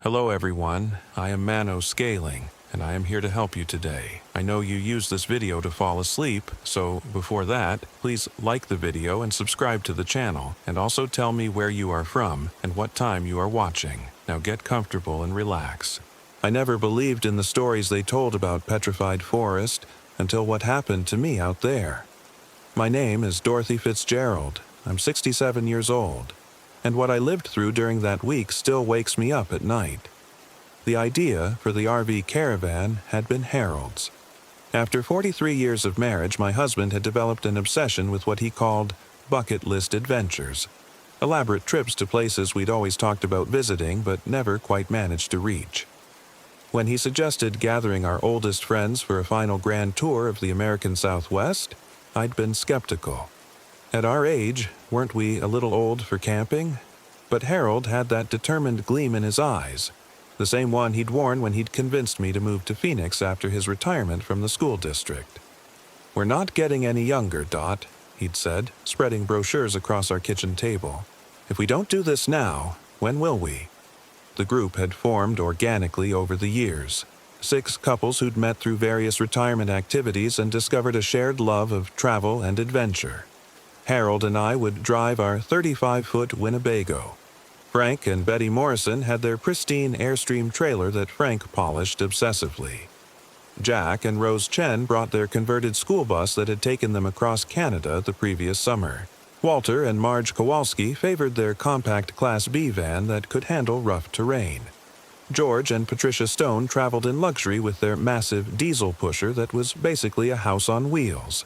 Hello everyone, I am Mano Scaling, and I am here to help you today. I know you use this video to fall asleep, so before that, please like the video and subscribe to the channel, and also tell me where you are from and what time you are watching. Now get comfortable and relax. I never believed in the stories they told about petrified forest until what happened to me out there. My name is Dorothy Fitzgerald. I'm 67 years old. And what I lived through during that week still wakes me up at night. The idea for the RV caravan had been Harold's. After 43 years of marriage, my husband had developed an obsession with what he called bucket list adventures, elaborate trips to places we'd always talked about visiting but never quite managed to reach. When he suggested gathering our oldest friends for a final grand tour of the American Southwest, I'd been skeptical. At our age, weren't we a little old for camping? But Harold had that determined gleam in his eyes, the same one he'd worn when he'd convinced me to move to Phoenix after his retirement from the school district. "We're not getting any younger, Dot," he'd said, spreading brochures across our kitchen table. "If we don't do this now, when will we?" The group had formed organically over the years. 6 couples who'd met through various retirement activities and discovered a shared love of travel and adventure. Harold and I would drive our 35-foot Winnebago. Frank and Betty Morrison had their pristine Airstream trailer that Frank polished obsessively. Jack and Rose Chen brought their converted school bus that had taken them across Canada the previous summer. Walter and Marge Kowalski favored their compact Class B van that could handle rough terrain. George and Patricia Stone traveled in luxury with their massive diesel pusher that was basically a house on wheels.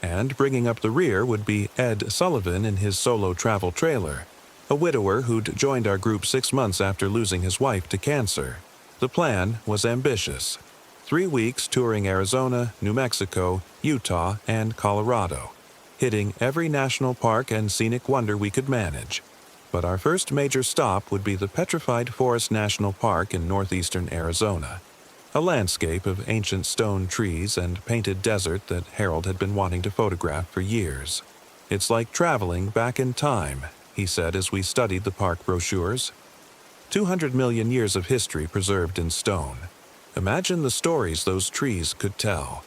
And bringing up the rear would be Ed Sullivan in his solo travel trailer, a widower who'd joined our group 6 months after losing his wife to cancer. The plan was ambitious. 3 weeks touring Arizona, New Mexico, Utah, and Colorado, hitting every national park and scenic wonder we could manage. But our first major stop would be the Petrified Forest National Park in northeastern Arizona. A landscape of ancient stone trees and painted desert that Harold had been wanting to photograph for years. "It's like traveling back in time," he said as we studied the park brochures. 200 million years of history preserved in stone. Imagine the stories those trees could tell.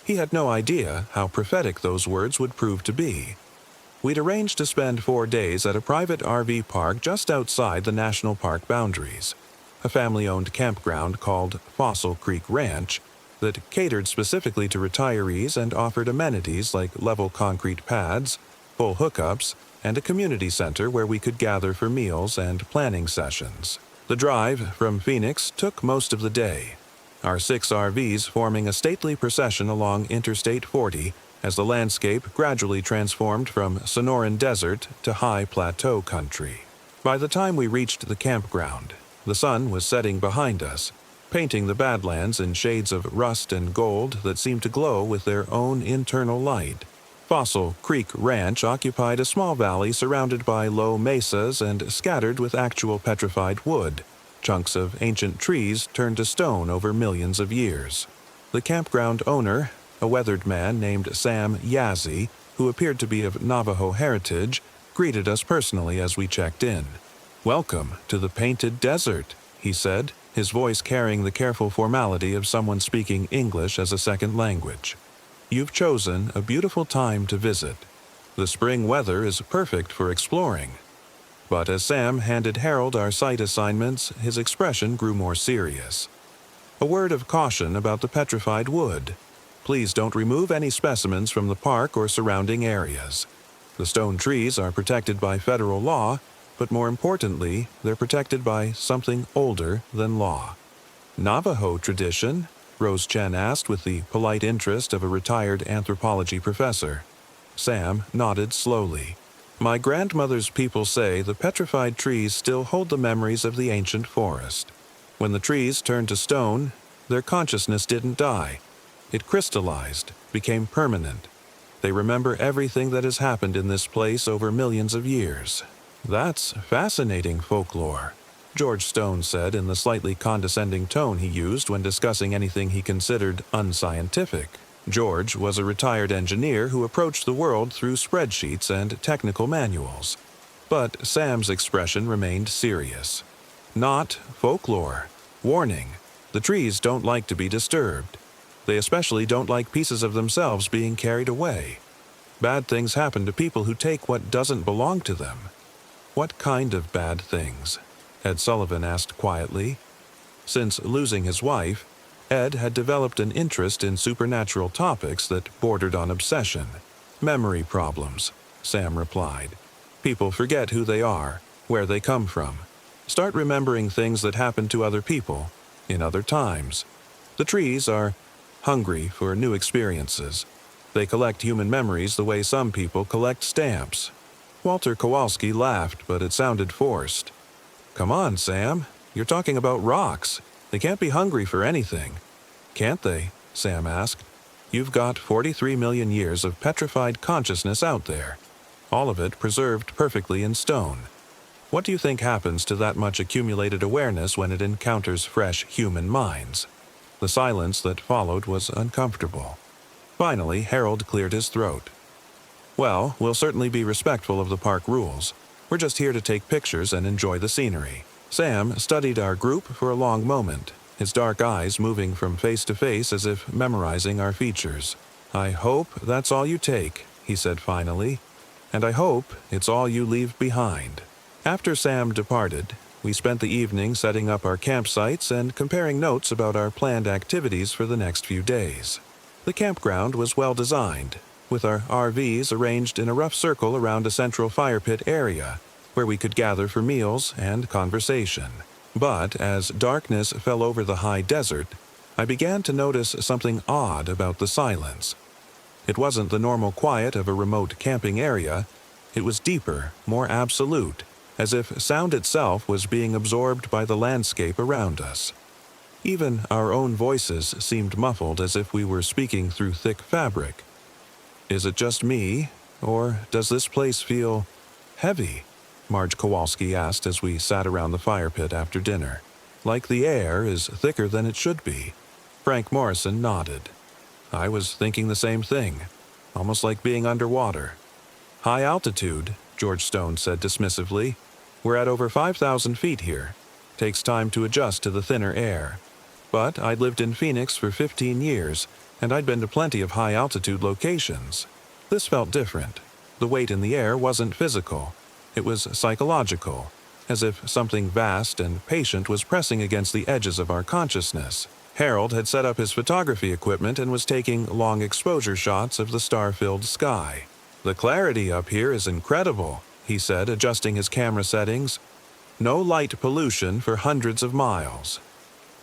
He had no idea how prophetic those words would prove to be. We'd arranged to spend 4 days at a private RV park just outside the national park boundaries. A family-owned campground called Fossil Creek Ranch that catered specifically to retirees and offered amenities like level concrete pads, full hookups, and a community center where we could gather for meals and planning sessions. The drive from Phoenix took most of the day, our 6 RVs forming a stately procession along Interstate 40 as the landscape gradually transformed from Sonoran desert to high plateau country. By the time we reached the campground, the sun was setting behind us, painting the Badlands in shades of rust and gold that seemed to glow with their own internal light. Fossil Creek Ranch occupied a small valley surrounded by low mesas and scattered with actual petrified wood, chunks of ancient trees turned to stone over millions of years. The campground owner, a weathered man named Sam Yazy, who appeared to be of Navajo heritage, greeted us personally as we checked in. "Welcome to the Painted Desert," he said, his voice carrying the careful formality of someone speaking English as a second language. "You've chosen a beautiful time to visit. The spring weather is perfect for exploring." But as Sam handed Harold our site assignments, his expression grew more serious. "A word of caution about the petrified wood. Please don't remove any specimens from the park or surrounding areas. The stone trees are protected by federal law, but more importantly, they're protected by something older than law." "Navajo tradition?" Rose Chen asked with the polite interest of a retired anthropology professor. Sam nodded slowly. "My grandmother's people say the petrified trees still hold the memories of the ancient forest. When the trees turned to stone, their consciousness didn't die. It crystallized, became permanent. They remember everything that has happened in this place over millions of years." "That's fascinating folklore," George Stone said in the slightly condescending tone he used when discussing anything he considered unscientific. George was a retired engineer who approached the world through spreadsheets and technical manuals. But Sam's expression remained serious. not folklore. Warning: the trees don't like to be disturbed. They especially don't like pieces of themselves being carried away. Bad things happen to people who take what doesn't belong to them. What kind of bad things? Ed Sullivan asked quietly. Since losing his wife, Ed had developed an interest in supernatural topics that bordered on obsession. Memory problems, Sam replied. People forget who they are, where they come from. Start remembering things that happened to other people, in other times. The trees are hungry for new experiences. They collect human memories the way some people collect stamps. Walter Kowalski laughed, but it sounded forced. Come on, Sam. You're talking about rocks. They can't be hungry for anything. Can't they? Sam asked. You've got 43 million years of petrified consciousness out there. All of it preserved perfectly in stone. What do you think happens to that much accumulated awareness when it encounters fresh human minds? The silence that followed was uncomfortable. Finally, Harold cleared his throat. Well, we'll certainly be respectful of the park rules. We're just here to take pictures and enjoy the scenery. Sam studied our group for a long moment, his dark eyes moving from face to face as if memorizing our features. I hope that's all you take, he said finally, and I hope it's all you leave behind. After Sam departed, we spent the evening setting up our campsites and comparing notes about our planned activities for the next few days. The campground was well designed, with our RVs arranged in a rough circle around a central fire pit area, where we could gather for meals and conversation. But as darkness fell over the high desert, I began to notice something odd about the silence. It wasn't the normal quiet of a remote camping area. It was deeper, more absolute, as if sound itself was being absorbed by the landscape around us. Even our own voices seemed muffled, as if we were speaking through thick fabric. Is it just me, or does this place feel heavy? Marge Kowalski asked as we sat around the fire pit after dinner. Like the air is thicker than it should be. Frank Morrison nodded. I was thinking the same thing, almost like being underwater. High altitude, George Stone said dismissively. We're at over 5,000 feet here. Takes time to adjust to the thinner air. But I'd lived in Phoenix for 15 years, and I'd been to plenty of high-altitude locations. This felt different. The weight in the air wasn't physical. It was psychological, as if something vast and patient was pressing against the edges of our consciousness. Harold had set up his photography equipment and was taking long exposure shots of the star-filled sky. The clarity up here is incredible, he said, adjusting his camera settings. No light pollution for hundreds of miles.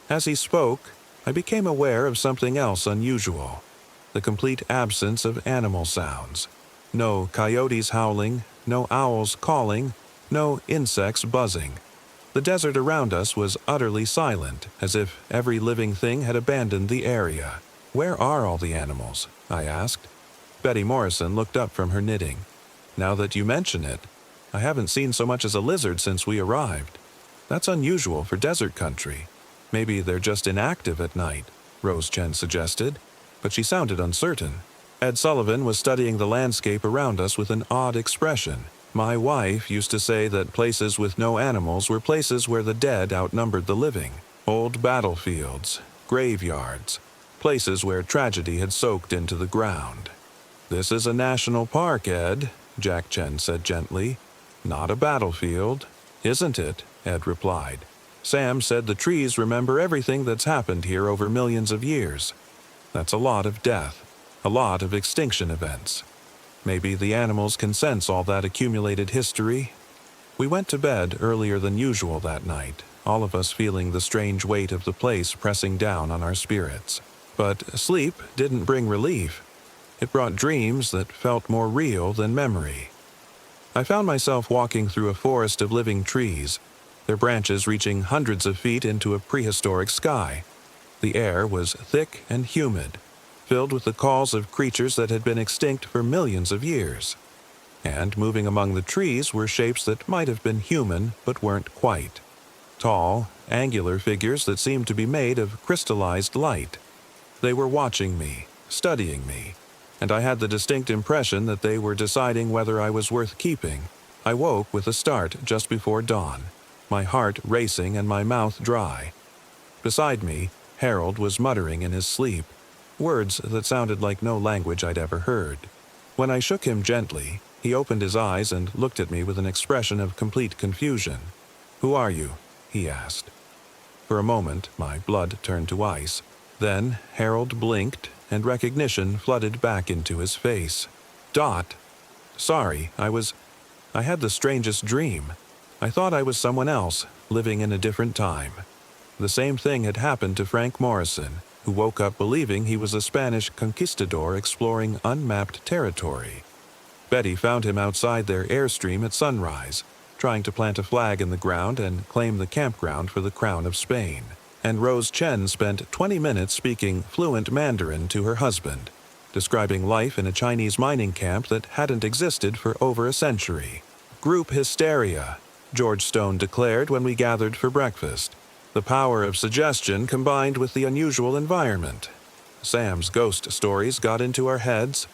As he spoke, I became aware of something else unusual. The complete absence of animal sounds. No coyotes howling, no owls calling, no insects buzzing. The desert around us was utterly silent, as if every living thing had abandoned the area. Where are all the animals? I asked. Betty Morrison looked up from her knitting. Now that you mention it, I haven't seen so much as a lizard since we arrived. That's unusual for desert country. Maybe they're just inactive at night, Rose Chen suggested, but she sounded uncertain. Ed Sullivan was studying the landscape around us with an odd expression. My wife used to say that places with no animals were places where the dead outnumbered the living. Old battlefields, graveyards, places where tragedy had soaked into the ground. This is a national park, Ed, Jack Chen said gently. Not a battlefield. Isn't it? Ed replied. Sam said the trees remember everything that's happened here over millions of years. That's a lot of death, a lot of extinction events. Maybe the animals can sense all that accumulated history. We went to bed earlier than usual that night, all of us feeling the strange weight of the place pressing down on our spirits. But sleep didn't bring relief. It brought dreams that felt more real than memory. I found myself walking through a forest of living trees, their branches reaching hundreds of feet into a prehistoric sky. The air was thick and humid, filled with the calls of creatures that had been extinct for millions of years. And moving among the trees were shapes that might have been human but weren't quite. Tall, angular figures that seemed to be made of crystallized light. They were watching me, studying me, and I had the distinct impression that they were deciding whether I was worth keeping. I woke with a start just before dawn. my heart racing and my mouth dry. Beside me, Harold was muttering in his sleep, words that sounded like no language I'd ever heard. When I shook him gently, he opened his eyes and looked at me with an expression of complete confusion. "Who are you?" he asked. For a moment, my blood turned to ice. Then Harold blinked, and recognition flooded back into his face. "Dot. Sorry, I had the strangest dream. I thought I was someone else, living in a different time." The same thing had happened to Frank Morrison, who woke up believing he was a Spanish conquistador exploring unmapped territory. Betty found him outside their airstream at sunrise, trying to plant a flag in the ground and claim the campground for the Crown of Spain. And Rose Chen spent 20 minutes speaking fluent Mandarin to her husband, describing life in a Chinese mining camp that hadn't existed for over a century. "Group hysteria," George Stone declared when we gathered for breakfast. "The power of suggestion combined with the unusual environment. Sam's ghost stories got into our heads."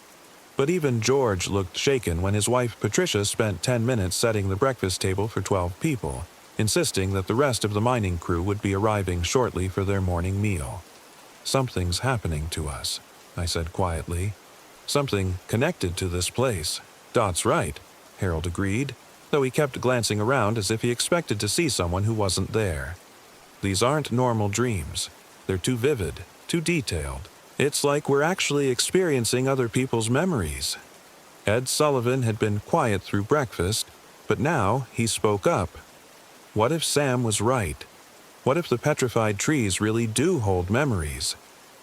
But even George looked shaken when his wife Patricia spent 10 minutes setting the breakfast table for 12 people, insisting that the rest of the mining crew would be arriving shortly for their morning meal. "Something's happening to us," I said quietly. "Something connected to this place." "Dot's right," Harold agreed, though he kept glancing around as if he expected to see someone who wasn't there. "These aren't normal dreams. They're too vivid, too detailed. It's like we're actually experiencing other people's memories." Ed Sullivan had been quiet through breakfast, but now he spoke up. What if Sam was right? What if the petrified trees really do hold memories?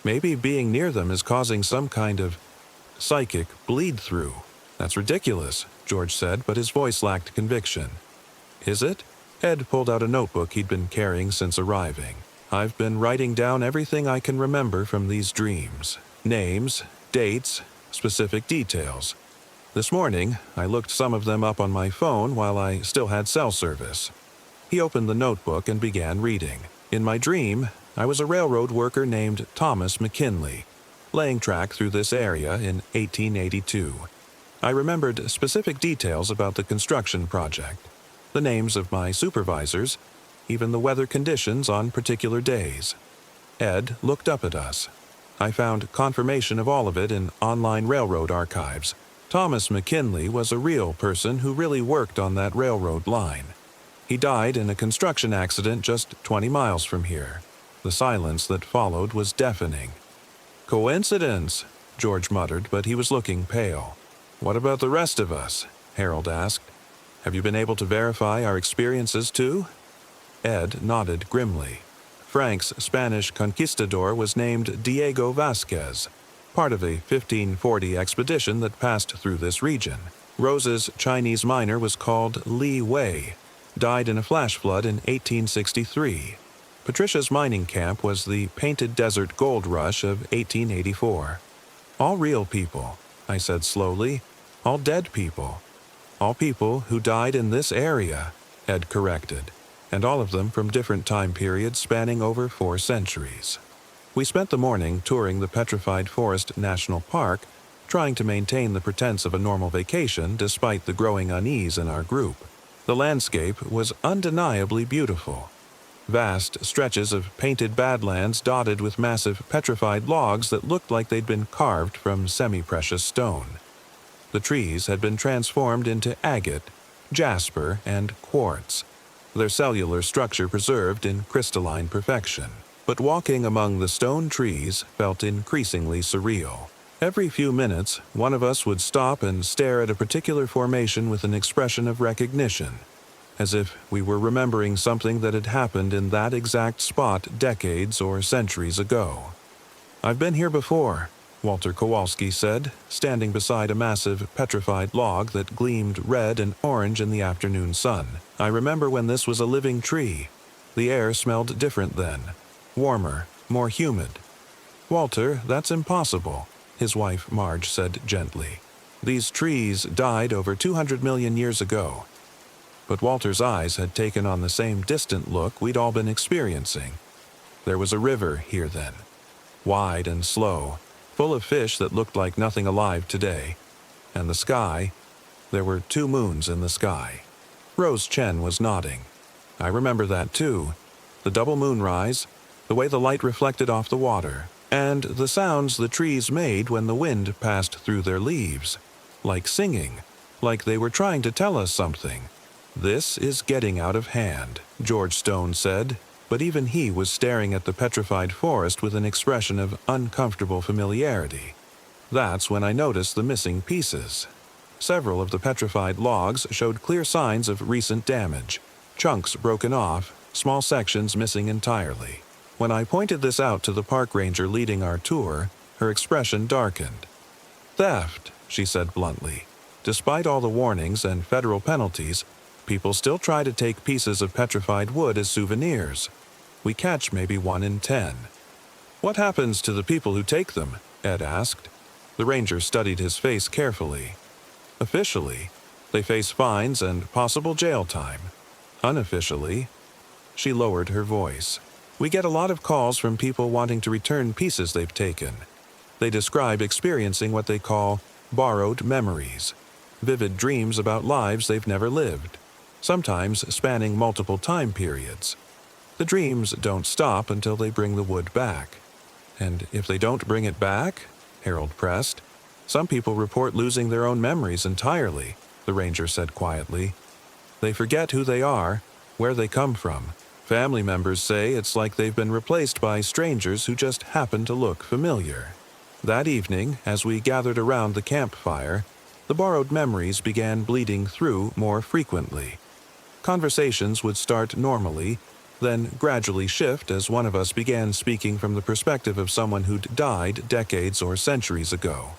Maybe being near them is causing some kind of psychic bleed-through. "That's ridiculous," George said, but his voice lacked conviction. "Is it?" Ed pulled out a notebook he'd been carrying since arriving. "I've been writing down everything I can remember from these dreams. Names, dates, specific details. This morning, I looked some of them up on my phone while I still had cell service." He opened the notebook and began reading. "In my dream, I was a railroad worker named Thomas McKinley, laying track through this area in 1882. I remembered specific details about the construction project, the names of my supervisors, even the weather conditions on particular days." Ed looked up at us. "I found confirmation of all of it in online railroad archives. Thomas McKinley was a real person who really worked on that railroad line. He died in a construction accident just 20 miles from here." The silence that followed was deafening. "Coincidence," George muttered, but he was looking pale. "What about the rest of us?" Harold asked. "Have you been able to verify our experiences too?" Ed nodded grimly. Frank's Spanish conquistador was named Diego Vasquez, part of a 1540 expedition that passed through this region. Rose's Chinese miner was called Li Wei, died in a flash flood in 1863. Patricia's mining camp was the Painted Desert Gold Rush of 1884. "All real people," I said slowly. "All dead people. All people who died in this area," Ed corrected, "and all of them from different time periods spanning over 4 centuries." We spent the morning touring the Petrified Forest National Park, trying to maintain the pretense of a normal vacation despite the growing unease in our group. The landscape was undeniably beautiful. Vast stretches of painted badlands dotted with massive petrified logs that looked like they'd been carved from semi-precious stone. The trees had been transformed into agate, jasper, and quartz, their cellular structure preserved in crystalline perfection. But walking among the stone trees felt increasingly surreal. Every few minutes, one of us would stop and stare at a particular formation with an expression of recognition, as if we were remembering something that had happened in that exact spot decades or centuries ago. "I've been here before," Walter Kowalski said, standing beside a massive petrified log that gleamed red and orange in the afternoon sun. "I remember when this was a living tree. The air smelled different then, warmer, more humid." "Walter, that's impossible," his wife Marge said gently. "These trees died over 200 million years ago." But Walter's eyes had taken on the same distant look we'd all been experiencing. There was a river here then, wide and slow, full of fish that looked like nothing alive today. And the sky, there were 2 moons in the sky. Rose Chen was nodding. I remember that too. The double moonrise, the way the light reflected off the water, and the sounds the trees made when the wind passed through their leaves. Like singing, like they were trying to tell us something. "This is getting out of hand," George Stone said, but even he was staring at the petrified forest with an expression of uncomfortable familiarity. That's when I noticed the missing pieces. Several of the petrified logs showed clear signs of recent damage, chunks broken off, small sections missing entirely. When I pointed this out to the park ranger leading our tour, her expression darkened. "Theft," she said bluntly. "Despite all the warnings and federal penalties, people still try to take pieces of petrified wood as souvenirs. We catch maybe 1 in 10. "What happens to the people who take them?" Ed asked. The ranger studied his face carefully. "Officially, they face fines and possible jail time. Unofficially," she lowered her voice, "we get a lot of calls from people wanting to return pieces they've taken. They describe experiencing what they call borrowed memories, vivid dreams about lives they've never lived, sometimes spanning multiple time periods. The dreams don't stop until they bring the wood back." "And if they don't bring it back?" Harold pressed. "Some people report losing their own memories entirely," the ranger said quietly. "They forget who they are, where they come from. Family members say it's like they've been replaced by strangers who just happen to look familiar." That evening, as we gathered around the campfire, the borrowed memories began bleeding through more frequently. Conversations would start normally, then gradually shift as one of us began speaking from the perspective of someone who'd died decades or centuries ago.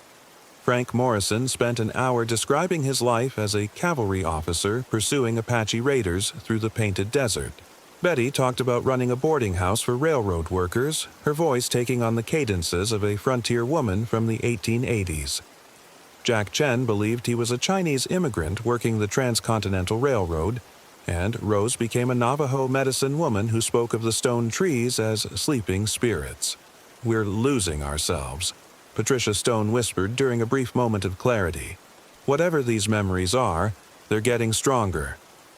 Frank Morrison spent an hour describing his life as a cavalry officer pursuing Apache raiders through the Painted Desert. Betty talked about running a boarding house for railroad workers, her voice taking on the cadences of a frontier woman from the 1880s. Jack Chen believed he was a Chinese immigrant working the Transcontinental Railroad, and Rose became a Navajo medicine woman who spoke of the stone trees as sleeping spirits. "We're losing ourselves," Patricia Stone whispered during a brief moment of clarity. "Whatever these memories are, they're getting stronger,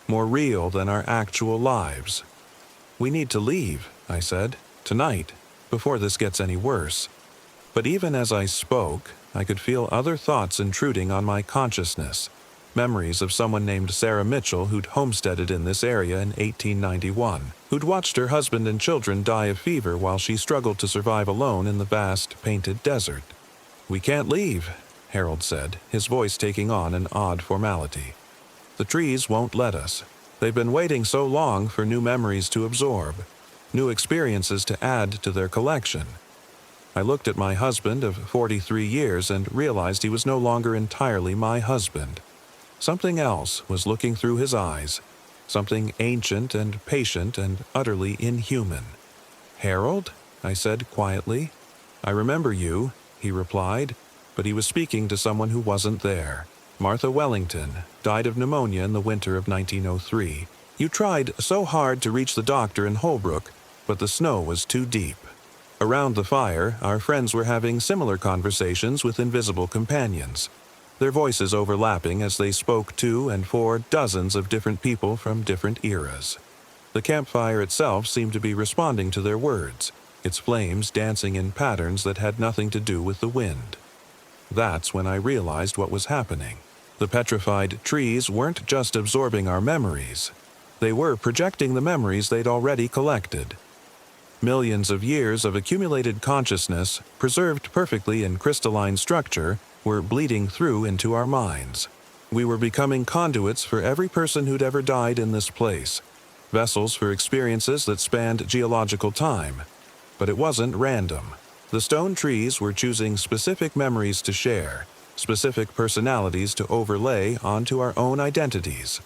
more real than our actual lives." "We need to leave," I said, "tonight, before this gets any worse." But even as I spoke, I could feel other thoughts intruding on my consciousness. Memories of someone named Sarah Mitchell who'd homesteaded in this area in 1891, who'd watched her husband and children die of fever while she struggled to survive alone in the vast, painted desert. "We can't leave," Harold said, his voice taking on an odd formality. "The trees won't let us. They've been waiting so long for new memories to absorb, new experiences to add to their collection." I looked at my husband of 43 years and realized he was no longer entirely my husband. Something else was looking through his eyes, something ancient and patient and utterly inhuman. "Harold?" I said quietly. "I remember you," he replied, but he was speaking to someone who wasn't there. "Martha Wellington died of pneumonia in the winter of 1903. You tried so hard to reach the doctor in Holbrook, but the snow was too deep." Around the fire, our friends were having similar conversations with invisible companions, their voices overlapping as they spoke to and for dozens of different people from different eras. The campfire itself seemed to be responding to their words, its flames dancing in patterns that had nothing to do with the wind. That's when I realized what was happening. The petrified trees weren't just absorbing our memories. They were projecting the memories they'd already collected. Millions of years of accumulated consciousness, preserved perfectly in crystalline structure, were bleeding through into our minds. We were becoming conduits for every person who'd ever died in this place, vessels for experiences that spanned geological time. But it wasn't random. The stone trees were choosing specific memories to share, specific personalities to overlay onto our own identities.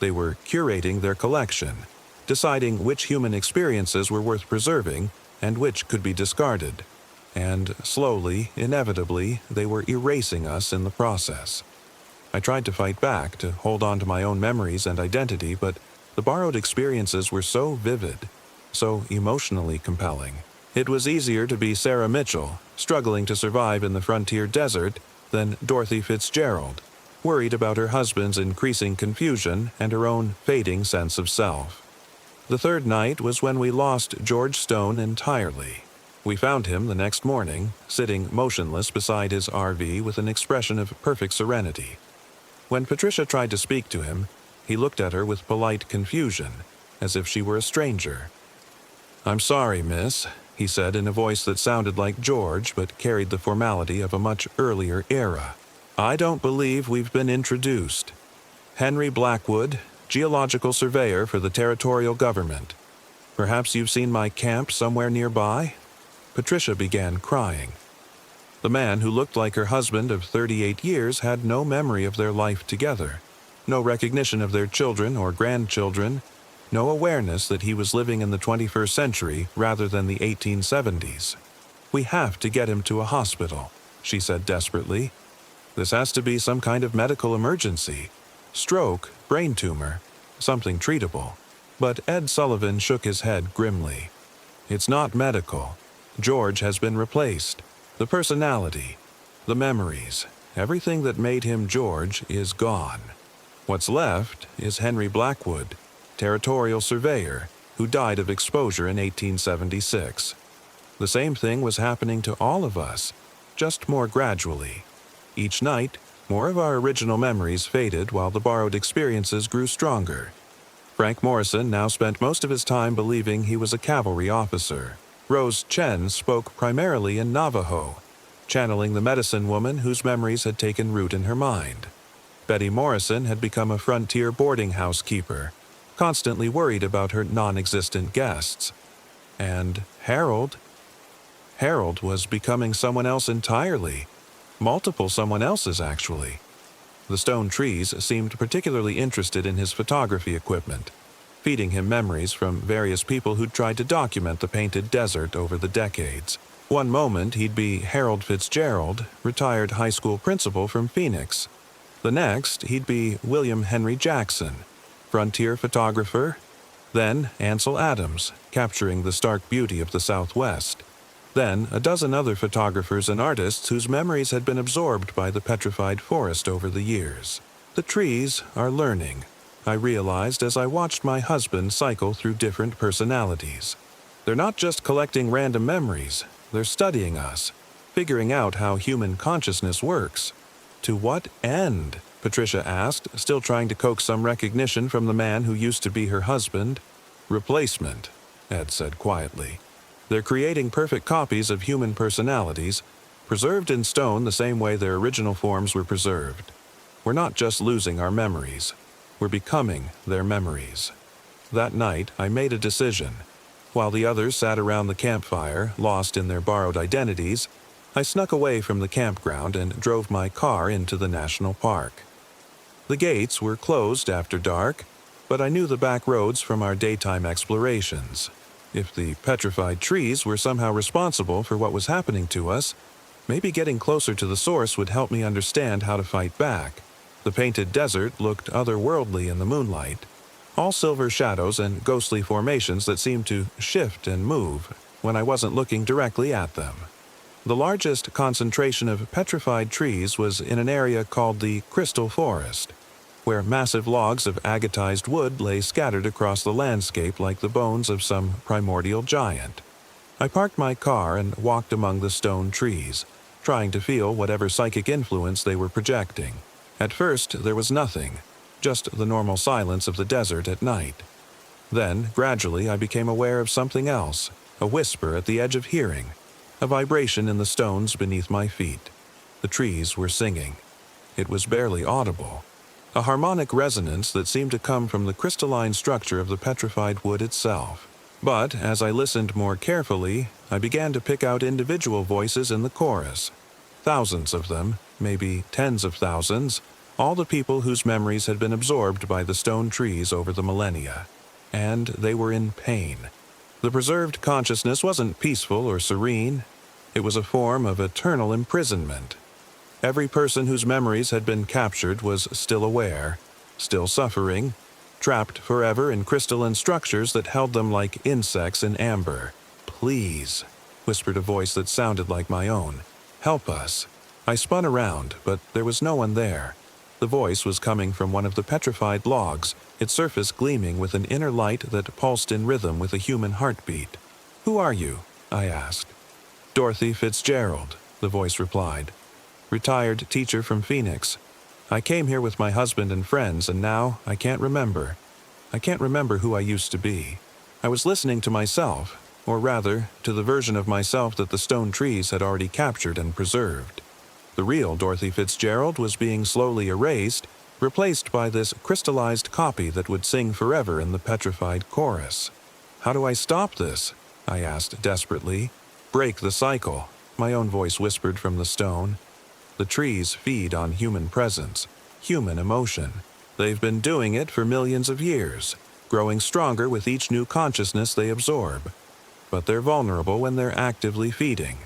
They were curating their collection, deciding which human experiences were worth preserving and which could be discarded. And slowly, inevitably, they were erasing us in the process. I tried to fight back, to hold on to my own memories and identity, but the borrowed experiences were so vivid, so emotionally compelling. It was easier to be Sarah Mitchell, struggling to survive in the frontier desert, than Dorothy Fitzgerald, worried about her husband's increasing confusion and her own fading sense of self. The third night was when we lost George Stone entirely. We found him the next morning, sitting motionless beside his RV with an expression of perfect serenity. When Patricia tried to speak to him, he looked at her with polite confusion, as if she were a stranger. "I'm sorry, miss," he said in a voice that sounded like George but carried the formality of a much earlier era. "I don't believe we've been introduced. Henry Blackwood, geological surveyor for the territorial government. Perhaps you've seen my camp somewhere nearby?" Patricia began crying. The man who looked like her husband of 38 years had no memory of their life together, no recognition of their children or grandchildren, no awareness that he was living in the 21st century rather than the 1870s. "We have to get him to a hospital," she said desperately. "This has to be some kind of medical emergency. Stroke, brain tumor, something treatable." But Ed Sullivan shook his head grimly. "It's not medical. George has been replaced. The personality, the memories, everything that made him George is gone. What's left is Henry Blackwood, territorial surveyor, who died of exposure in 1876. The same thing was happening to all of us, just more gradually. Each night, more of our original memories faded while the borrowed experiences grew stronger. Frank Morrison now spent most of his time believing he was a cavalry officer. Rose Chen spoke primarily in Navajo, channeling the medicine woman whose memories had taken root in her mind. Betty Morrison had become a frontier boarding house keeper, constantly worried about her non-existent guests. And Harold was becoming someone else entirely. Multiple someone else's, actually. The stone trees seemed particularly interested in his photography equipment, feeding him memories from various people who'd tried to document the painted desert over the decades. One moment he'd be Harold Fitzgerald, retired high school principal from Phoenix. The next he'd be William Henry Jackson, frontier photographer. Then Ansel Adams, capturing the stark beauty of the Southwest. Then a dozen other photographers and artists whose memories had been absorbed by the petrified forest over the years. The trees are learning, I realized as I watched my husband cycle through different personalities. They're not just collecting random memories, they're studying us, figuring out how human consciousness works. To what end? Patricia asked, still trying to coax some recognition from the man who used to be her husband. Replacement, Ed said quietly. They're creating perfect copies of human personalities, preserved in stone the same way their original forms were preserved. We're not just losing our memories. We're becoming their memories. That night, I made a decision. While the others sat around the campfire, lost in their borrowed identities, I snuck away from the campground and drove my car into the national park. The gates were closed after dark, but I knew the back roads from our daytime explorations. If the petrified trees were somehow responsible for what was happening to us, maybe getting closer to the source would help me understand how to fight back. The painted desert looked otherworldly in the moonlight, all silver shadows and ghostly formations that seemed to shift and move when I wasn't looking directly at them. The largest concentration of petrified trees was in an area called the Crystal Forest, where massive logs of agatized wood lay scattered across the landscape like the bones of some primordial giant. I parked my car and walked among the stone trees, trying to feel whatever psychic influence they were projecting. At first, there was nothing, just the normal silence of the desert at night. Then, gradually, I became aware of something else, a whisper at the edge of hearing, a vibration in the stones beneath my feet. The trees were singing. It was barely audible, a harmonic resonance that seemed to come from the crystalline structure of the petrified wood itself. But as I listened more carefully, I began to pick out individual voices in the chorus. Thousands of them, maybe tens of thousands, all the people whose memories had been absorbed by the stone trees over the millennia. And they were in pain. The preserved consciousness wasn't peaceful or serene. It was a form of eternal imprisonment. Every person whose memories had been captured was still aware, still suffering, trapped forever in crystalline structures that held them like insects in amber. "Please," whispered a voice that sounded like my own. "Help us." I spun around, but there was no one there. The voice was coming from one of the petrified logs, its surface gleaming with an inner light that pulsed in rhythm with a human heartbeat. "Who are you?" I asked. "Dorothy Fitzgerald," the voice replied. "Retired teacher from Phoenix. I came here with my husband and friends, and now I can't remember. I can't remember who I used to be. I was listening to myself, or rather, to the version of myself that the stone trees had already captured and preserved. The real Dorothy Fitzgerald was being slowly erased, replaced by this crystallized copy that would sing forever in the petrified chorus. "How do I stop this?" I asked desperately. "Break the cycle," my own voice whispered from the stone. "The trees feed on human presence, human emotion. They've been doing it for millions of years, growing stronger with each new consciousness they absorb. But they're vulnerable when they're actively feeding.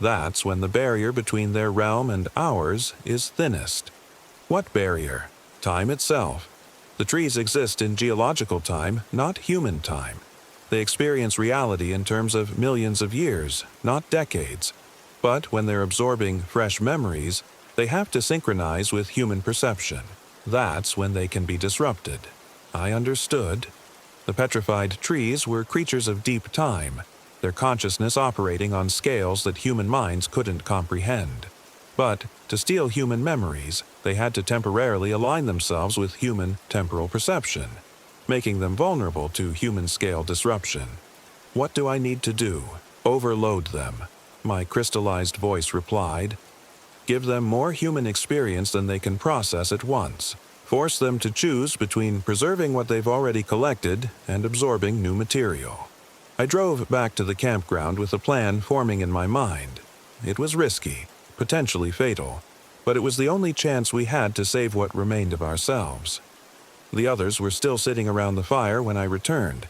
That's when the barrier between their realm and ours is thinnest." "What barrier?" "Time itself. The trees exist in geological time, not human time. They experience reality in terms of millions of years, not decades. But when they're absorbing fresh memories, they have to synchronize with human perception. That's when they can be disrupted." I understood. The petrified trees were creatures of deep time, their consciousness operating on scales that human minds couldn't comprehend. But to steal human memories, they had to temporarily align themselves with human temporal perception, making them vulnerable to human-scale disruption. "What do I need to do?" "Overload them," my crystallized voice replied. "Give them more human experience than they can process at once. Force them to choose between preserving what they've already collected and absorbing new material." I drove back to the campground with a plan forming in my mind. It was risky, potentially fatal, but it was the only chance we had to save what remained of ourselves. The others were still sitting around the fire when I returned,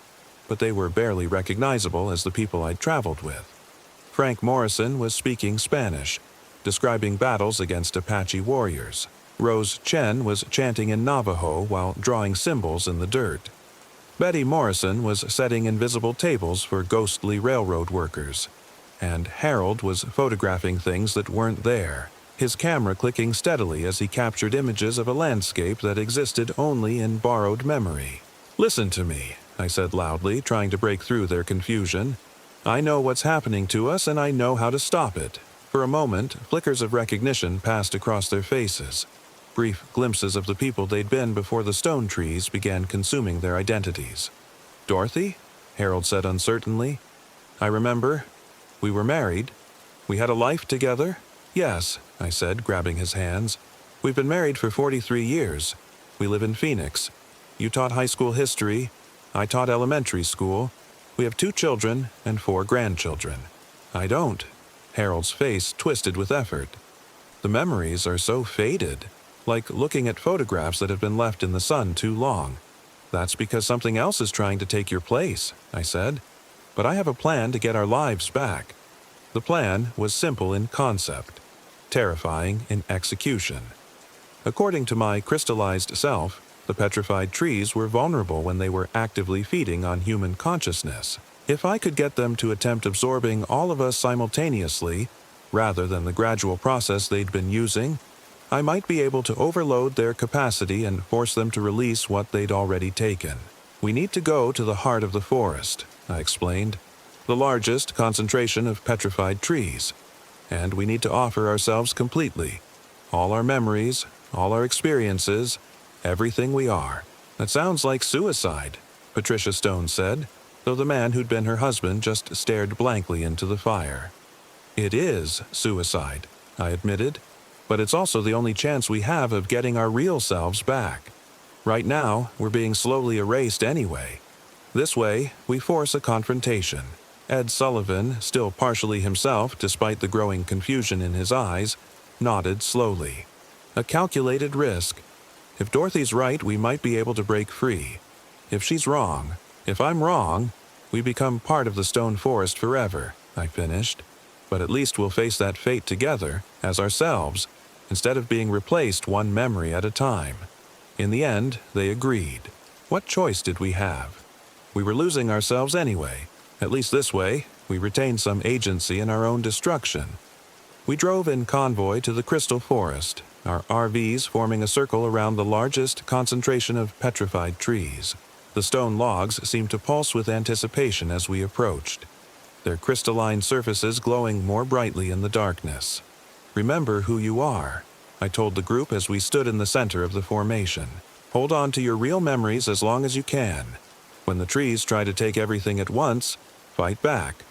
but they were barely recognizable as the people I'd traveled with. Frank Morrison was speaking Spanish, describing battles against Apache warriors. Rose Chen was chanting in Navajo while drawing symbols in the dirt. Betty Morrison was setting invisible tables for ghostly railroad workers. And Harold was photographing things that weren't there, his camera clicking steadily as he captured images of a landscape that existed only in borrowed memory. "Listen to me," I said loudly, trying to break through their confusion. "I know what's happening to us, and I know how to stop it." For a moment, flickers of recognition passed across their faces, brief glimpses of the people they'd been before the stone trees began consuming their identities. "Dorothy?" Harold said uncertainly. "I remember. We were married. We had a life together?" "Yes," I said, grabbing his hands. "We've been married for 43 years. We live in Phoenix. You taught high school history. I taught elementary school. We have 2 children and 4 grandchildren." "I don't." Harold's face twisted with effort. "The memories are so faded, like looking at photographs that have been left in the sun too long." "That's because something else is trying to take your place," I said. "But I have a plan to get our lives back." The plan was simple in concept, terrifying in execution. According to my crystallized self, the petrified trees were vulnerable when they were actively feeding on human consciousness. If I could get them to attempt absorbing all of us simultaneously, rather than the gradual process they'd been using, I might be able to overload their capacity and force them to release what they'd already taken. "We need to go to the heart of the forest," I explained, "the largest concentration of petrified trees. And we need to offer ourselves completely. All our memories, all our experiences, everything we are." "That sounds like suicide," Patricia Stone said, though the man who'd been her husband just stared blankly into the fire. "It is suicide," I admitted, "but it's also the only chance we have of getting our real selves back. Right now, we're being slowly erased anyway. This way, we force a confrontation." Ed Sullivan, still partially himself despite the growing confusion in his eyes, nodded slowly. "A calculated risk. If Dorothy's right, we might be able to break free. If she's wrong, if I'm wrong, we become part of the stone forest forever," I finished. "But at least we'll face that fate together, as ourselves, instead of being replaced one memory at a time." In the end, they agreed. What choice did we have? We were losing ourselves anyway. At least this way, we retained some agency in our own destruction. We drove in convoy to the crystal forest, our RVs forming a circle around the largest concentration of petrified trees. The stone logs seemed to pulse with anticipation as we approached, their crystalline surfaces glowing more brightly in the darkness. "Remember who you are," I told the group as we stood in the center of the formation. "Hold on to your real memories as long as you can. When the trees try to take everything at once, fight back.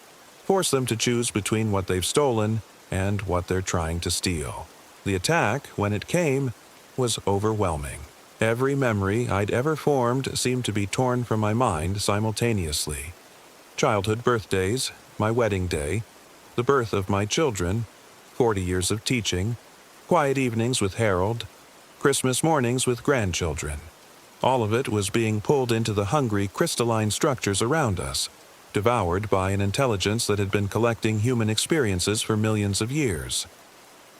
Force them to choose between what they've stolen and what they're trying to steal." The attack, when it came, was overwhelming. Every memory I'd ever formed seemed to be torn from my mind simultaneously. Childhood birthdays, my wedding day, the birth of my children, 40 years of teaching, quiet evenings with Harold, Christmas mornings with grandchildren. All of it was being pulled into the hungry, crystalline structures around us, devoured by an intelligence that had been collecting human experiences for millions of years.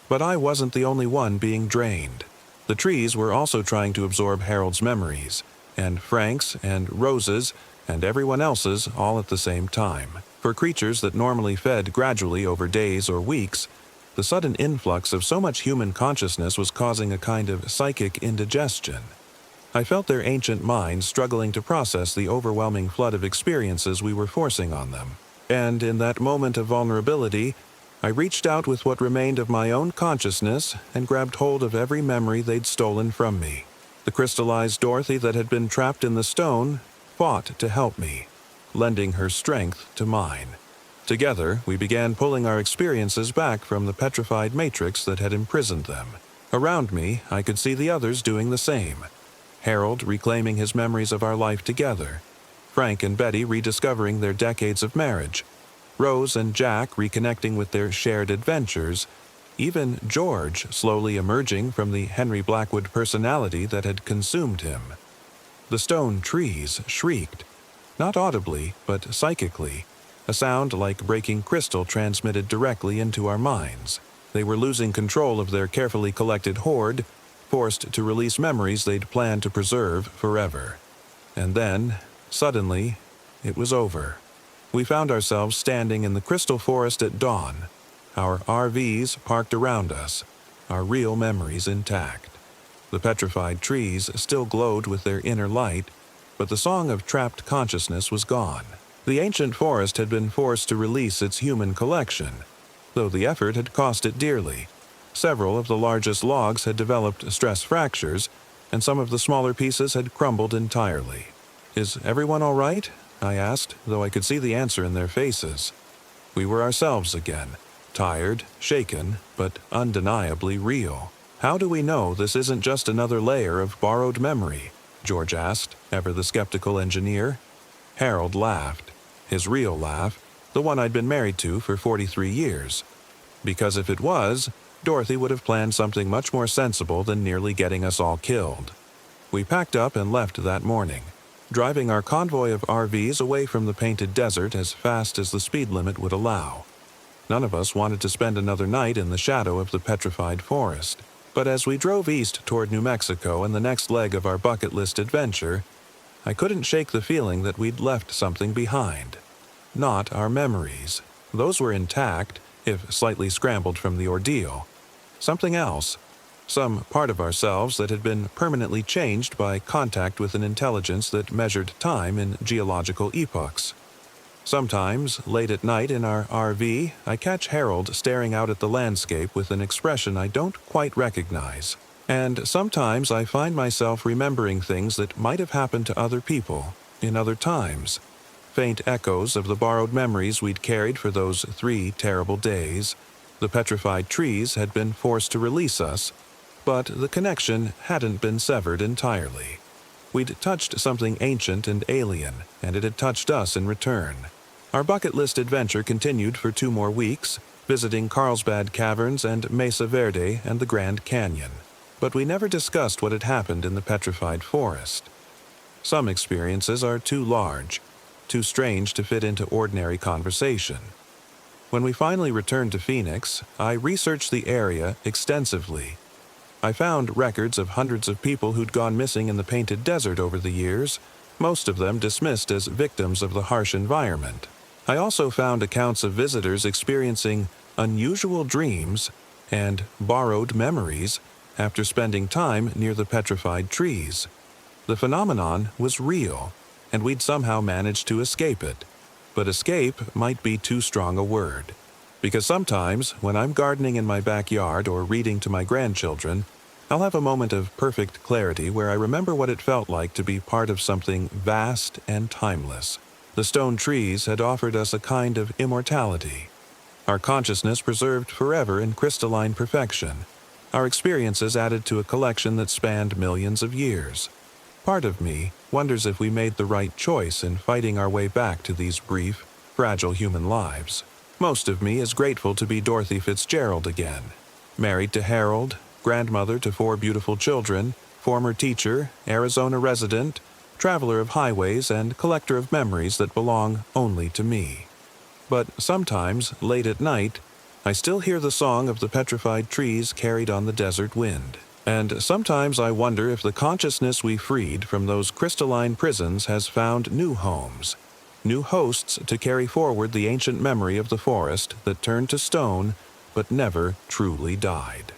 But I wasn't the only one being drained. The trees were also trying to absorb Harold's memories, and Frank's and Rose's and everyone else's all at the same time. For creatures that normally fed gradually over days or weeks, the sudden influx of so much human consciousness was causing a kind of psychic indigestion. I felt their ancient minds struggling to process the overwhelming flood of experiences we were forcing on them. And in that moment of vulnerability, I reached out with what remained of my own consciousness and grabbed hold of every memory they'd stolen from me. The crystallized Dorothy that had been trapped in the stone fought to help me, lending her strength to mine. Together, we began pulling our experiences back from the petrified matrix that had imprisoned them. Around me, I could see the others doing the same. Harold reclaiming his memories of our life together, Frank and Betty rediscovering their decades of marriage, Rose and Jack reconnecting with their shared adventures, even George slowly emerging from the Henry Blackwood personality that had consumed him. The stone trees shrieked, not audibly, but psychically, a sound like breaking crystal transmitted directly into our minds. They were losing control of their carefully collected hoard, forced to release memories they'd planned to preserve forever. And then, suddenly, it was over. We found ourselves standing in the crystal forest at dawn, our RVs parked around us, our real memories intact. The petrified trees still glowed with their inner light, but the song of trapped consciousness was gone. The ancient forest had been forced to release its human collection, though the effort had cost it dearly. Several of the largest logs had developed stress fractures, and some of the smaller pieces had crumbled entirely. "Is everyone all right?" I asked, though I could see the answer in their faces. We were ourselves again, tired, shaken, but undeniably real. "How do we know this isn't just another layer of borrowed memory?" George asked, ever the skeptical engineer. Harold laughed, his real laugh, the one I'd been married to for 43 years. "Because if it was, Dorothy would have planned something much more sensible than nearly getting us all killed." We packed up and left that morning, driving our convoy of RVs away from the painted desert as fast as the speed limit would allow. None of us wanted to spend another night in the shadow of the petrified forest. But as we drove east toward New Mexico and the next leg of our bucket list adventure, I couldn't shake the feeling that we'd left something behind. Not our memories. Those were intact, if slightly scrambled from the ordeal. Something else. Some part of ourselves that had been permanently changed by contact with an intelligence that measured time in geological epochs. Sometimes, late at night in our RV, I catch Harold staring out at the landscape with an expression I don't quite recognize. And sometimes I find myself remembering things that might have happened to other people, in other times. Faint echoes of the borrowed memories we'd carried for those 3 terrible days. The petrified trees had been forced to release us, but the connection hadn't been severed entirely. We'd touched something ancient and alien, and it had touched us in return. Our bucket list adventure continued for 2 more weeks, visiting Carlsbad Caverns and Mesa Verde and the Grand Canyon. But we never discussed what had happened in the petrified forest. Some experiences are too large, too strange to fit into ordinary conversation. When we finally returned to Phoenix, I researched the area extensively. I found records of hundreds of people who'd gone missing in the Painted Desert over the years, most of them dismissed as victims of the harsh environment. I also found accounts of visitors experiencing unusual dreams and borrowed memories after spending time near the petrified trees. The phenomenon was real, and we'd somehow managed to escape it. But escape might be too strong a word. Because sometimes, when I'm gardening in my backyard or reading to my grandchildren, I'll have a moment of perfect clarity where I remember what it felt like to be part of something vast and timeless. The stone trees had offered us a kind of immortality. Our consciousness preserved forever in crystalline perfection. Our experiences added to a collection that spanned millions of years. Part of me wonders if we made the right choice in fighting our way back to these brief, fragile human lives. Most of me is grateful to be Dorothy Fitzgerald again. Married to Harold, grandmother to 4 beautiful children, former teacher, Arizona resident, traveler of highways, and collector of memories that belong only to me. But sometimes, late at night, I still hear the song of the petrified trees carried on the desert wind. And sometimes I wonder if the consciousness we freed from those crystalline prisons has found new homes, new hosts to carry forward the ancient memory of the forest that turned to stone but never truly died.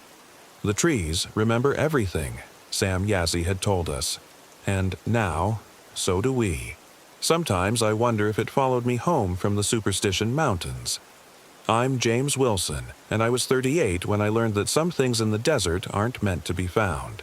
The trees remember everything, Sam Yazy had told us. And now, so do we. Sometimes I wonder if it followed me home from the Superstition Mountains. I'm James Wilson, and I was 38 when I learned that some things in the desert aren't meant to be found.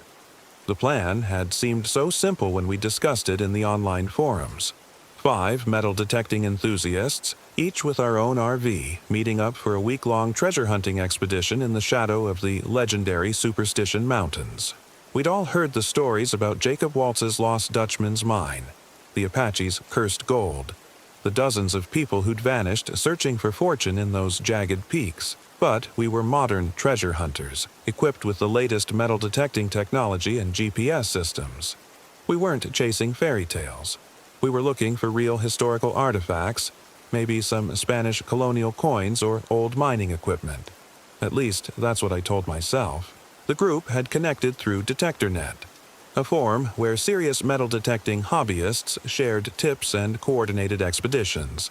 The plan had seemed so simple when we discussed it in the online forums. 5 metal-detecting enthusiasts, each with our own RV, meeting up for a week-long treasure hunting expedition in the shadow of the legendary Superstition Mountains. We'd all heard the stories about Jacob Waltz's Lost Dutchman's mine, the Apache's cursed gold, the dozens of people who'd vanished searching for fortune in those jagged peaks. But we were modern treasure hunters, equipped with the latest metal-detecting technology and GPS systems. We weren't chasing fairy tales. We were looking for real historical artifacts, maybe some Spanish colonial coins or old mining equipment. At least, that's what I told myself. The group had connected through DetectorNet, a forum where serious metal-detecting hobbyists shared tips and coordinated expeditions.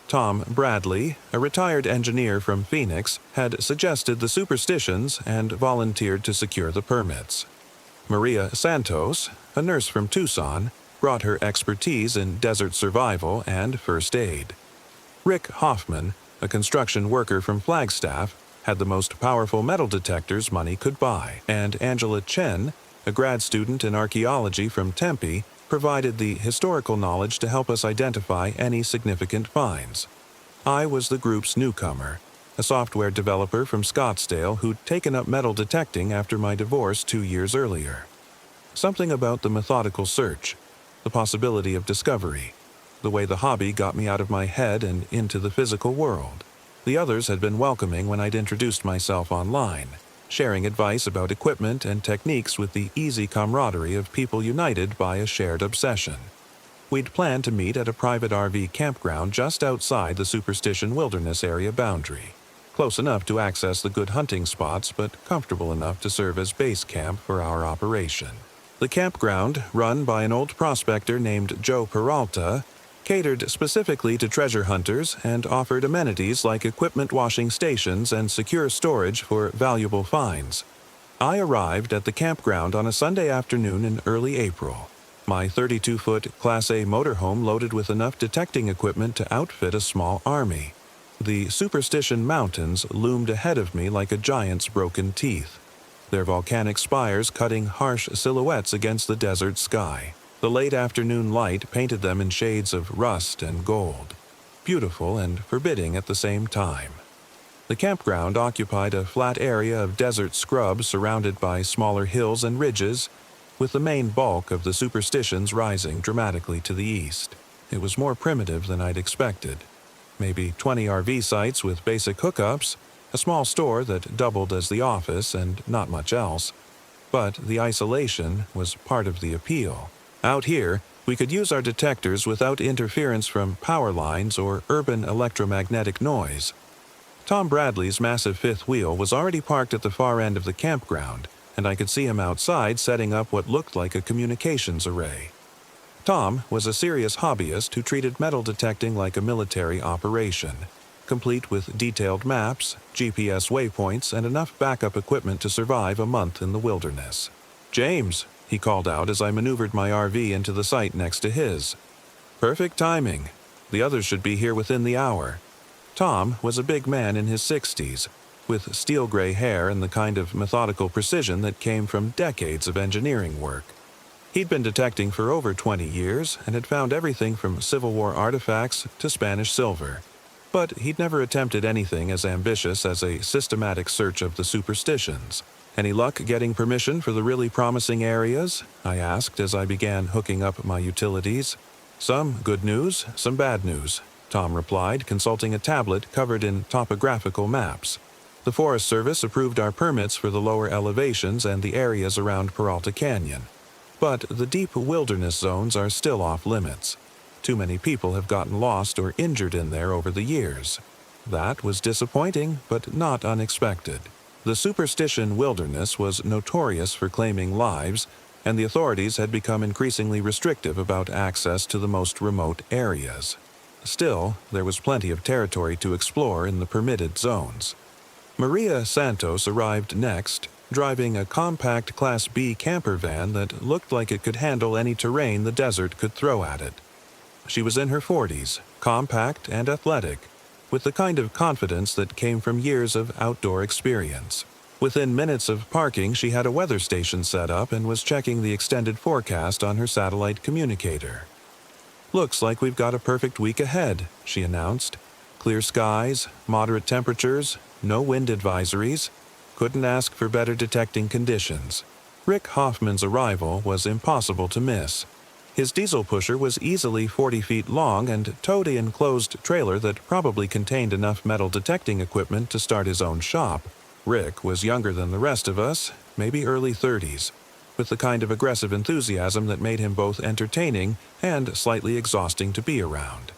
Tom Bradley, a retired engineer from Phoenix, had suggested the superstitions and volunteered to secure the permits. Maria Santos, a nurse from Tucson, brought her expertise in desert survival and first aid. Rick Hoffman, a construction worker from Flagstaff, had the most powerful metal detectors money could buy, and Angela Chen, a grad student in archaeology from Tempe, provided the historical knowledge to help us identify any significant finds. I was the group's newcomer, a software developer from Scottsdale who'd taken up metal detecting after my divorce 2 years earlier. Something about the methodical search, the possibility of discovery, the way the hobby got me out of my head and into the physical world. The others had been welcoming when I'd introduced myself online, sharing advice about equipment and techniques with the easy camaraderie of people united by a shared obsession. We'd planned to meet at a private RV campground just outside the Superstition Wilderness area boundary, close enough to access the good hunting spots but comfortable enough to serve as base camp for our operation. The campground, run by an old prospector named Joe Peralta, catered specifically to treasure hunters and offered amenities like equipment washing stations and secure storage for valuable finds. I arrived at the campground on a Sunday afternoon in early April, my 32-foot Class A motorhome loaded with enough detecting equipment to outfit a small army. The Superstition Mountains loomed ahead of me like a giant's broken teeth, their volcanic spires cutting harsh silhouettes against the desert sky. The late afternoon light painted them in shades of rust and gold, beautiful and forbidding at the same time. The campground occupied a flat area of desert scrub surrounded by smaller hills and ridges, with the main bulk of the superstitions rising dramatically to the east. It was more primitive than I'd expected. Maybe 20 RV sites with basic hookups, a small store that doubled as the office, and not much else. But the isolation was part of the appeal. Out here, we could use our detectors without interference from power lines or urban electromagnetic noise. Tom Bradley's massive fifth wheel was already parked at the far end of the campground, and I could see him outside setting up what looked like a communications array. Tom was a serious hobbyist who treated metal detecting like a military operation, complete with detailed maps, GPS waypoints, and enough backup equipment to survive a month in the wilderness. "James," he called out as I maneuvered my RV into the site next to his. "Perfect timing. The others should be here within the hour." Tom was a big man in his 60s, with steel gray hair and the kind of methodical precision that came from decades of engineering work. He'd been detecting for over 20 years and had found everything from Civil War artifacts to Spanish silver. But he'd never attempted anything as ambitious as a systematic search of the superstitions. "Any luck getting permission for the really promising areas?" I asked as I began hooking up my utilities. "Some good news, some bad news," Tom replied, consulting a tablet covered in topographical maps. "The Forest Service approved our permits for the lower elevations and the areas around Peralta Canyon. But the deep wilderness zones are still off limits. Too many people have gotten lost or injured in there over the years." That was disappointing, but not unexpected. The Superstition Wilderness was notorious for claiming lives, and the authorities had become increasingly restrictive about access to the most remote areas. Still, there was plenty of territory to explore in the permitted zones. Maria Santos arrived next, driving a compact Class B camper van that looked like it could handle any terrain the desert could throw at it. She was in her 40s, compact and athletic, with the kind of confidence that came from years of outdoor experience. Within minutes of parking, she had a weather station set up and was checking the extended forecast on her satellite communicator. "Looks like we've got a perfect week ahead," she announced. "Clear skies, moderate temperatures, no wind advisories. Couldn't ask for better detecting conditions." Rick Hoffman's arrival was impossible to miss. His diesel pusher was easily 40 feet long and towed an enclosed trailer that probably contained enough metal detecting equipment to start his own shop. Rick was younger than the rest of us, maybe early 30s, with the kind of aggressive enthusiasm that made him both entertaining and slightly exhausting to be around.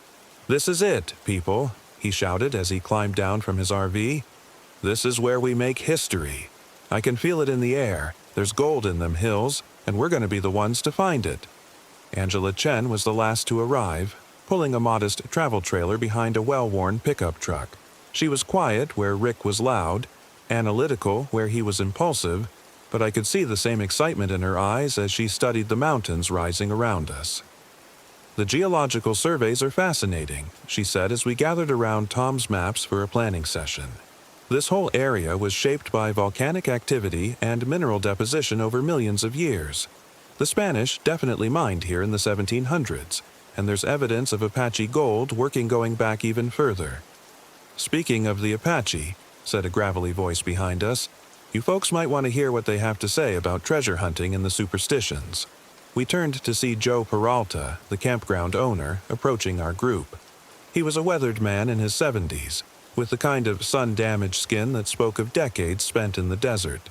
"This is it, people," he shouted as he climbed down from his RV. "This is where we make history. I can feel it in the air. There's gold in them hills, and we're going to be the ones to find it." Angela Chen was the last to arrive, pulling a modest travel trailer behind a well-worn pickup truck. She was quiet where Rick was loud, analytical where he was impulsive, but I could see the same excitement in her eyes as she studied the mountains rising around us. "The geological surveys are fascinating," she said as we gathered around Tom's maps for a planning session. This whole area was shaped by volcanic activity and mineral deposition over millions of years. The Spanish definitely mined here in the 1700s, and there's evidence of Apache gold working going back even further. "Speaking of the Apache," said a gravelly voice behind us, "you folks might want to hear what they have to say about treasure hunting in the superstitions." We turned to see Joe Peralta, the campground owner, approaching our group. He was a weathered man in his 70s, with the kind of sun-damaged skin that spoke of decades spent in the desert.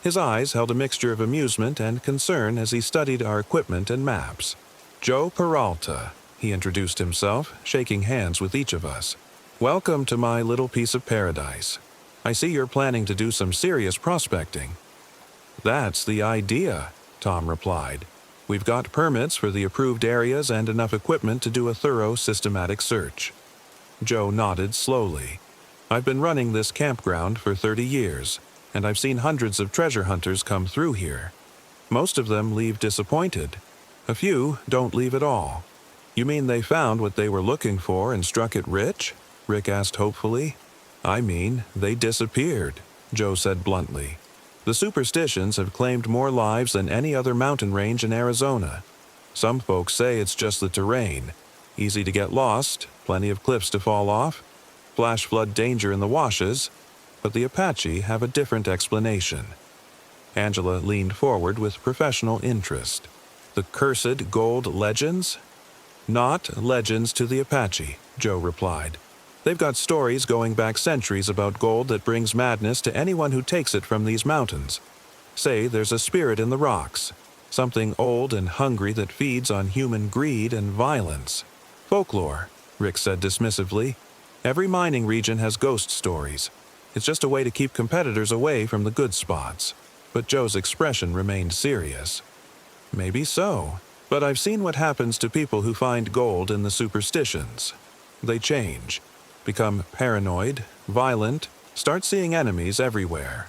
His eyes held a mixture of amusement and concern as he studied our equipment and maps. "Joe Peralta," he introduced himself, shaking hands with each of us. "Welcome to my little piece of paradise. I see you're planning to do some serious prospecting." "That's the idea," Tom replied. "We've got permits for the approved areas and enough equipment to do a thorough, systematic search." Joe nodded slowly. "I've been running this campground for 30 years, and I've seen hundreds of treasure hunters come through here. Most of them leave disappointed. A few don't leave at all." "You mean they found what they were looking for and struck it rich?" Rick asked hopefully. "I mean, they disappeared," Joe said bluntly. "The superstitions have claimed more lives than any other mountain range in Arizona. Some folks say it's just the terrain. Easy to get lost, plenty of cliffs to fall off, flash flood danger in the washes, but the Apache have a different explanation." Angela leaned forward with professional interest. "The cursed gold legends?" "Not legends to the Apache," Joe replied. "They've got stories going back centuries about gold that brings madness to anyone who takes it from these mountains. Say there's a spirit in the rocks, something old and hungry that feeds on human greed and violence." "Folklore," Rick said dismissively. "Every mining region has ghost stories. It's just a way to keep competitors away from the good spots." But Joe's expression remained serious. "Maybe so, but I've seen what happens to people who find gold in the superstitions. They change. become paranoid, violent, start seeing enemies everywhere.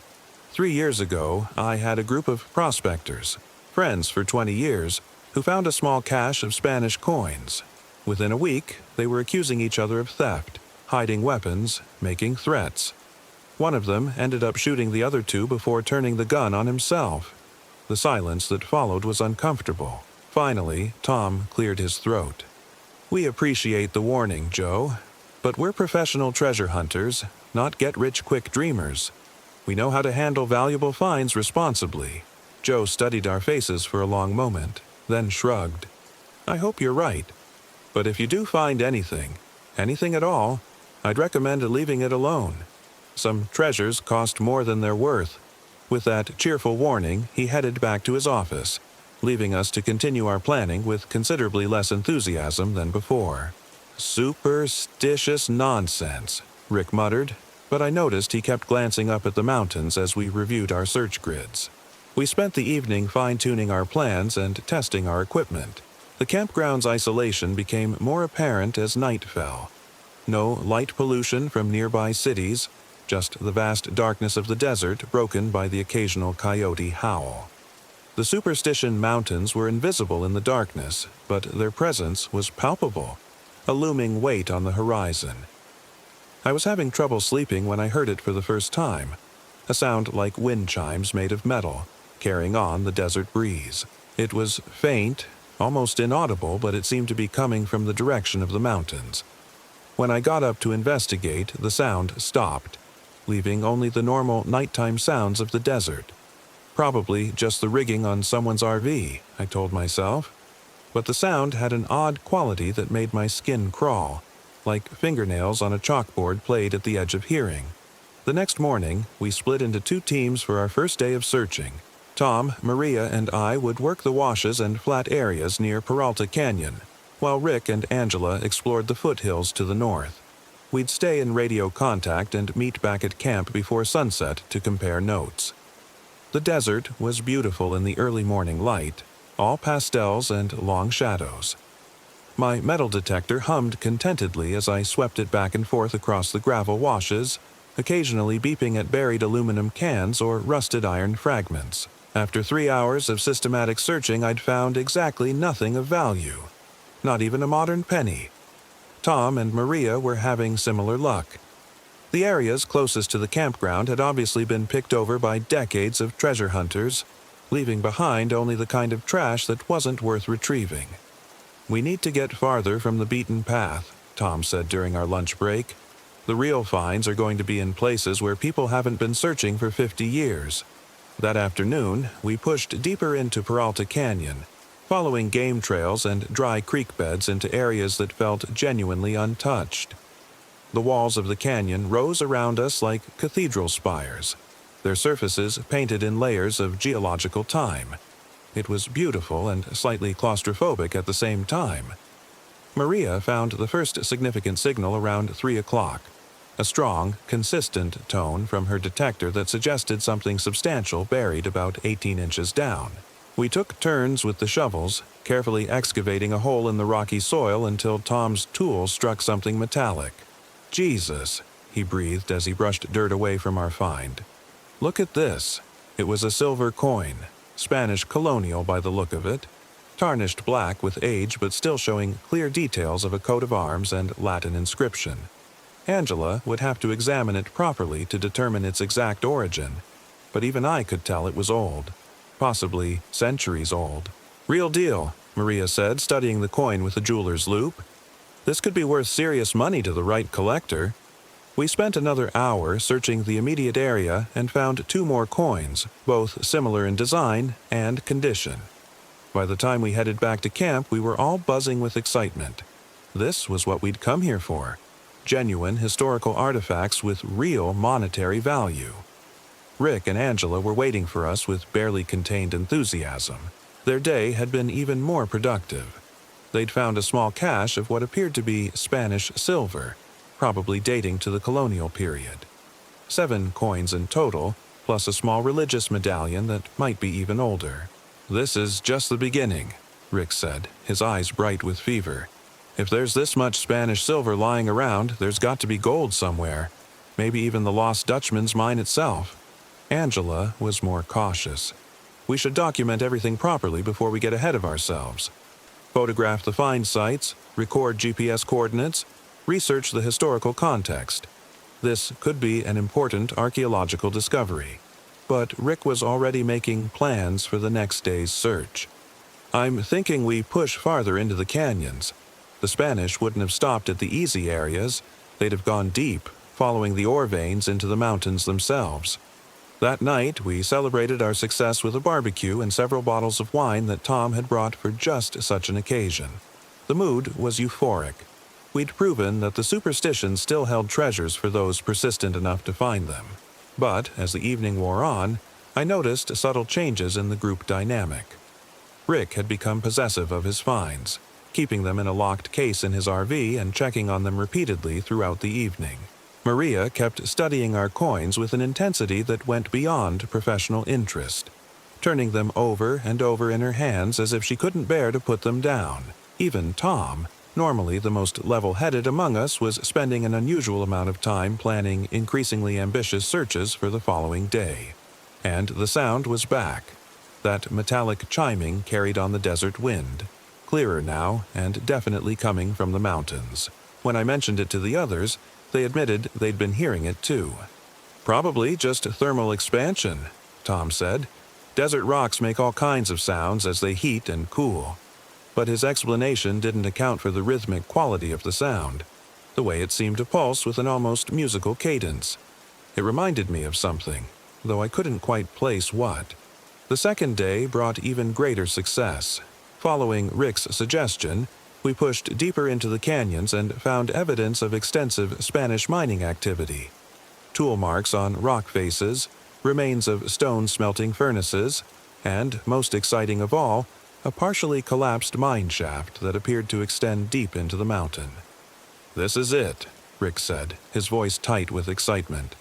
3 years ago, I had a group of prospectors, friends for 20 years, who found a small cache of Spanish coins. Within a week, they were accusing each other of theft, hiding weapons, making threats. One of them ended up shooting the other two before turning the gun on himself. The silence that followed was uncomfortable. Finally, Tom cleared his throat. "We appreciate the warning, Joe, but we're professional treasure hunters, not get-rich-quick dreamers. We know how to handle valuable finds responsibly." Joe studied our faces for a long moment, then shrugged. "I hope you're right. But if you do find anything at all, I'd recommend leaving it alone. Some treasures cost more than they're worth." With that cheerful warning, he headed back to his office, leaving us to continue our planning with considerably less enthusiasm than before. "Superstitious nonsense," Rick muttered, but I noticed he kept glancing up at the mountains as we reviewed our search grids. We spent the evening fine-tuning our plans and testing our equipment. The campground's isolation became more apparent as night fell. No light pollution from nearby cities, just the vast darkness of the desert broken by the occasional coyote howl. The Superstition Mountains were invisible in the darkness, but their presence was palpable, a looming weight on the horizon. I was having trouble sleeping when I heard it for the first time, a sound like wind chimes made of metal, carrying on the desert breeze. It was faint, almost inaudible, but it seemed to be coming from the direction of the mountains. When I got up to investigate, the sound stopped, leaving only the normal nighttime sounds of the desert. Probably just the rigging on someone's RV, I told myself. But the sound had an odd quality that made my skin crawl, like fingernails on a chalkboard played at the edge of hearing. The next morning, we split into 2 teams for our first day of searching. Tom, Maria, and I would work the washes and flat areas near Peralta Canyon, while Rick and Angela explored the foothills to the north. We'd stay in radio contact and meet back at camp before sunset to compare notes. The desert was beautiful in the early morning light, all pastels and long shadows. My metal detector hummed contentedly as I swept it back and forth across the gravel washes, occasionally beeping at buried aluminum cans or rusted iron fragments. After 3 hours of systematic searching, I'd found exactly nothing of value. Not even a modern penny. Tom and Maria were having similar luck. The areas closest to the campground had obviously been picked over by decades of treasure hunters, leaving behind only the kind of trash that wasn't worth retrieving. "We need to get farther from the beaten path," Tom said during our lunch break. "The real finds are going to be in places where people haven't been searching for 50 years. That afternoon, we pushed deeper into Peralta Canyon, following game trails and dry creek beds into areas that felt genuinely untouched. The walls of the canyon rose around us like cathedral spires, their surfaces painted in layers of geological time. It was beautiful and slightly claustrophobic at the same time. Maria found the first significant signal around 3 o'clock, a strong, consistent tone from her detector that suggested something substantial buried about 18 inches down. We took turns with the shovels, carefully excavating a hole in the rocky soil until Tom's tool struck something metallic. "Jesus," he breathed as he brushed dirt away from our find. "Look at this." It was a silver coin, Spanish colonial by the look of it, tarnished black with age but still showing clear details of a coat of arms and Latin inscription. Angela would have to examine it properly to determine its exact origin, but even I could tell it was old. Possibly centuries old. "Real deal," Maria said, studying the coin with a jeweler's loupe. "This could be worth serious money to the right collector." We spent another hour searching the immediate area and found 2 more coins, both similar in design and condition. By the time we headed back to camp, we were all buzzing with excitement. This was what we'd come here for. Genuine historical artifacts with real monetary value. Rick and Angela were waiting for us with barely contained enthusiasm. Their day had been even more productive. They'd found a small cache of what appeared to be Spanish silver, probably dating to the colonial period. 7 coins in total, plus a small religious medallion that might be even older. "This is just the beginning," Rick said, his eyes bright with fever. If there's this much Spanish silver lying around, there's got to be gold somewhere. Maybe even the lost Dutchman's mine itself. Angela was more cautious. We should document everything properly before we get ahead of ourselves. Photograph the find sites, record GPS coordinates, research the historical context. This could be an important archaeological discovery. But Rick was already making plans for the next day's search. I'm thinking we push farther into the canyons. The Spanish wouldn't have stopped at the easy areas. They'd have gone deep, following the ore veins into the mountains themselves. That night, we celebrated our success with a barbecue and several bottles of wine that Tom had brought for just such an occasion. The mood was euphoric. We'd proven that the superstition still held treasures for those persistent enough to find them. But, as the evening wore on, I noticed subtle changes in the group dynamic. Rick had become possessive of his finds, keeping them in a locked case in his RV and checking on them repeatedly throughout the evening. Maria kept studying our coins with an intensity that went beyond professional interest, turning them over and over in her hands as if she couldn't bear to put them down. Even Tom, normally the most level-headed among us, was spending an unusual amount of time planning increasingly ambitious searches for the following day. And the sound was back. That metallic chiming carried on the desert wind, clearer now and definitely coming from the mountains. When I mentioned it to the others, they admitted they'd been hearing it too. Probably just thermal expansion, Tom said. Desert rocks make all kinds of sounds as they heat and cool. But his explanation didn't account for the rhythmic quality of the sound, the way it seemed to pulse with an almost musical cadence. It reminded me of something, though I couldn't quite place what. The second day brought even greater success. Following Rick's suggestion, we pushed deeper into the canyons and found evidence of extensive Spanish mining activity. Tool marks on rock faces, remains of stone smelting furnaces, and, most exciting of all, a partially collapsed mine shaft that appeared to extend deep into the mountain. "This is it," Rick said, his voice tight with excitement.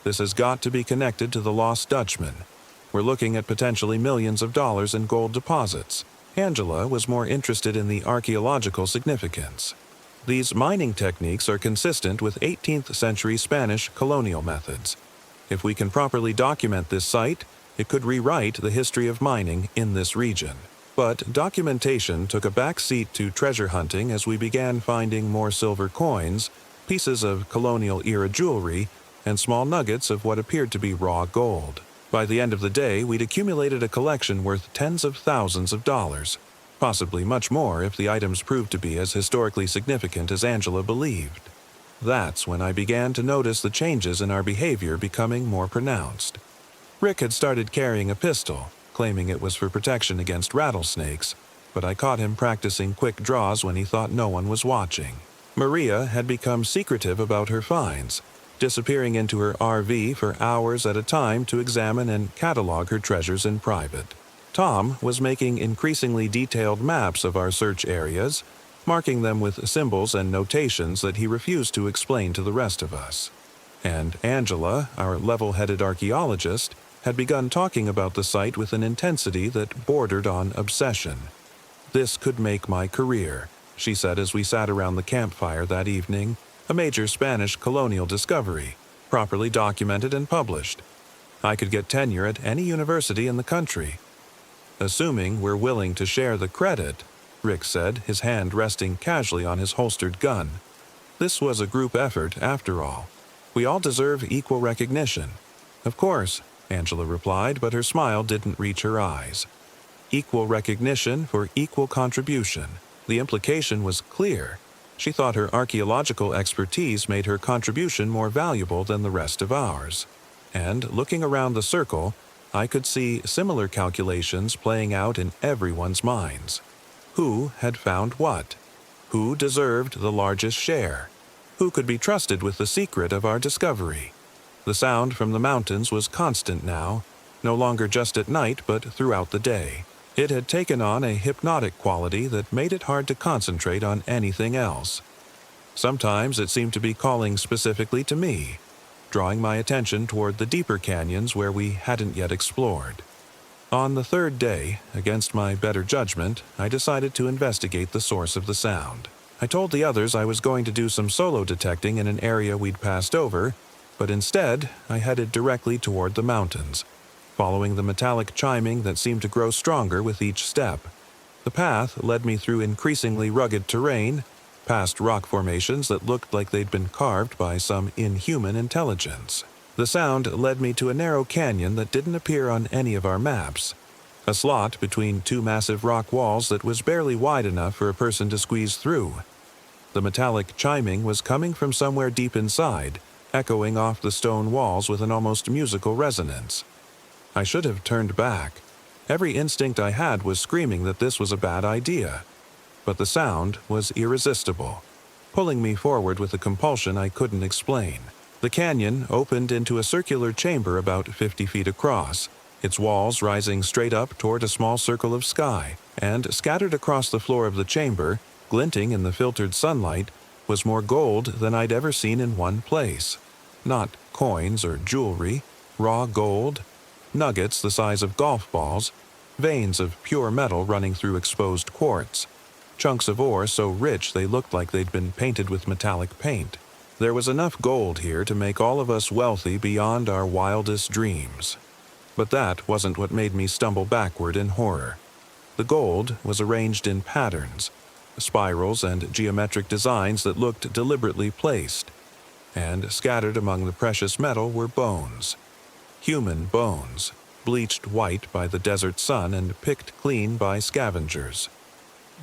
"This has got to be connected to the lost Dutchman. We're looking at potentially millions of dollars in gold deposits." Angela was more interested in the archaeological significance. These mining techniques are consistent with 18th century Spanish colonial methods. If we can properly document this site, it could rewrite the history of mining in this region. But documentation took a back seat to treasure hunting as we began finding more silver coins, pieces of colonial-era jewelry, and small nuggets of what appeared to be raw gold. By the end of the day, we'd accumulated a collection worth tens of thousands of dollars, possibly much more if the items proved to be as historically significant as Angela believed. That's when I began to notice the changes in our behavior becoming more pronounced. Rick had started carrying a pistol, claiming it was for protection against rattlesnakes, but I caught him practicing quick draws when he thought no one was watching. Maria had become secretive about her finds, disappearing into her RV for hours at a time to examine and catalog her treasures in private. Tom was making increasingly detailed maps of our search areas, marking them with symbols and notations that he refused to explain to the rest of us. And Angela, our level-headed archaeologist, had begun talking about the site with an intensity that bordered on obsession. "This could make my career," she said as we sat around the campfire that evening. "A major Spanish colonial discovery, properly documented and published. I could get tenure at any university in the country." "Assuming we're willing to share the credit," Rick said, his hand resting casually on his holstered gun. This was a group effort, after all. We all deserve equal recognition. "Of course," Angela replied, but her smile didn't reach her eyes. Equal recognition for equal contribution. The implication was clear. She thought her archaeological expertise made her contribution more valuable than the rest of ours. And, looking around the circle, I could see similar calculations playing out in everyone's minds. Who had found what? Who deserved the largest share? Who could be trusted with the secret of our discovery? The sound from the mountains was constant now, no longer just at night but throughout the day. It had taken on a hypnotic quality that made it hard to concentrate on anything else. Sometimes it seemed to be calling specifically to me, drawing my attention toward the deeper canyons where we hadn't yet explored. On the third day, against my better judgment, I decided to investigate the source of the sound. I told the others I was going to do some solo detecting in an area we'd passed over, but instead I headed directly toward the mountains, following the metallic chiming that seemed to grow stronger with each step. The path led me through increasingly rugged terrain, past rock formations that looked like they'd been carved by some inhuman intelligence. The sound led me to a narrow canyon that didn't appear on any of our maps, a slot between two massive rock walls that was barely wide enough for a person to squeeze through. The metallic chiming was coming from somewhere deep inside, echoing off the stone walls with an almost musical resonance. I should have turned back. Every instinct I had was screaming that this was a bad idea. But the sound was irresistible, pulling me forward with a compulsion I couldn't explain. The canyon opened into a circular chamber about 50 feet across, its walls rising straight up toward a small circle of sky, and scattered across the floor of the chamber, glinting in the filtered sunlight, was more gold than I'd ever seen in one place. Not coins or jewelry, raw gold, nuggets the size of golf balls, veins of pure metal running through exposed quartz, chunks of ore so rich they looked like they'd been painted with metallic paint. There was enough gold here to make all of us wealthy beyond our wildest dreams. But that wasn't what made me stumble backward in horror. The gold was arranged in patterns, spirals and geometric designs that looked deliberately placed, and scattered among the precious metal were bones. Human bones, bleached white by the desert sun and picked clean by scavengers.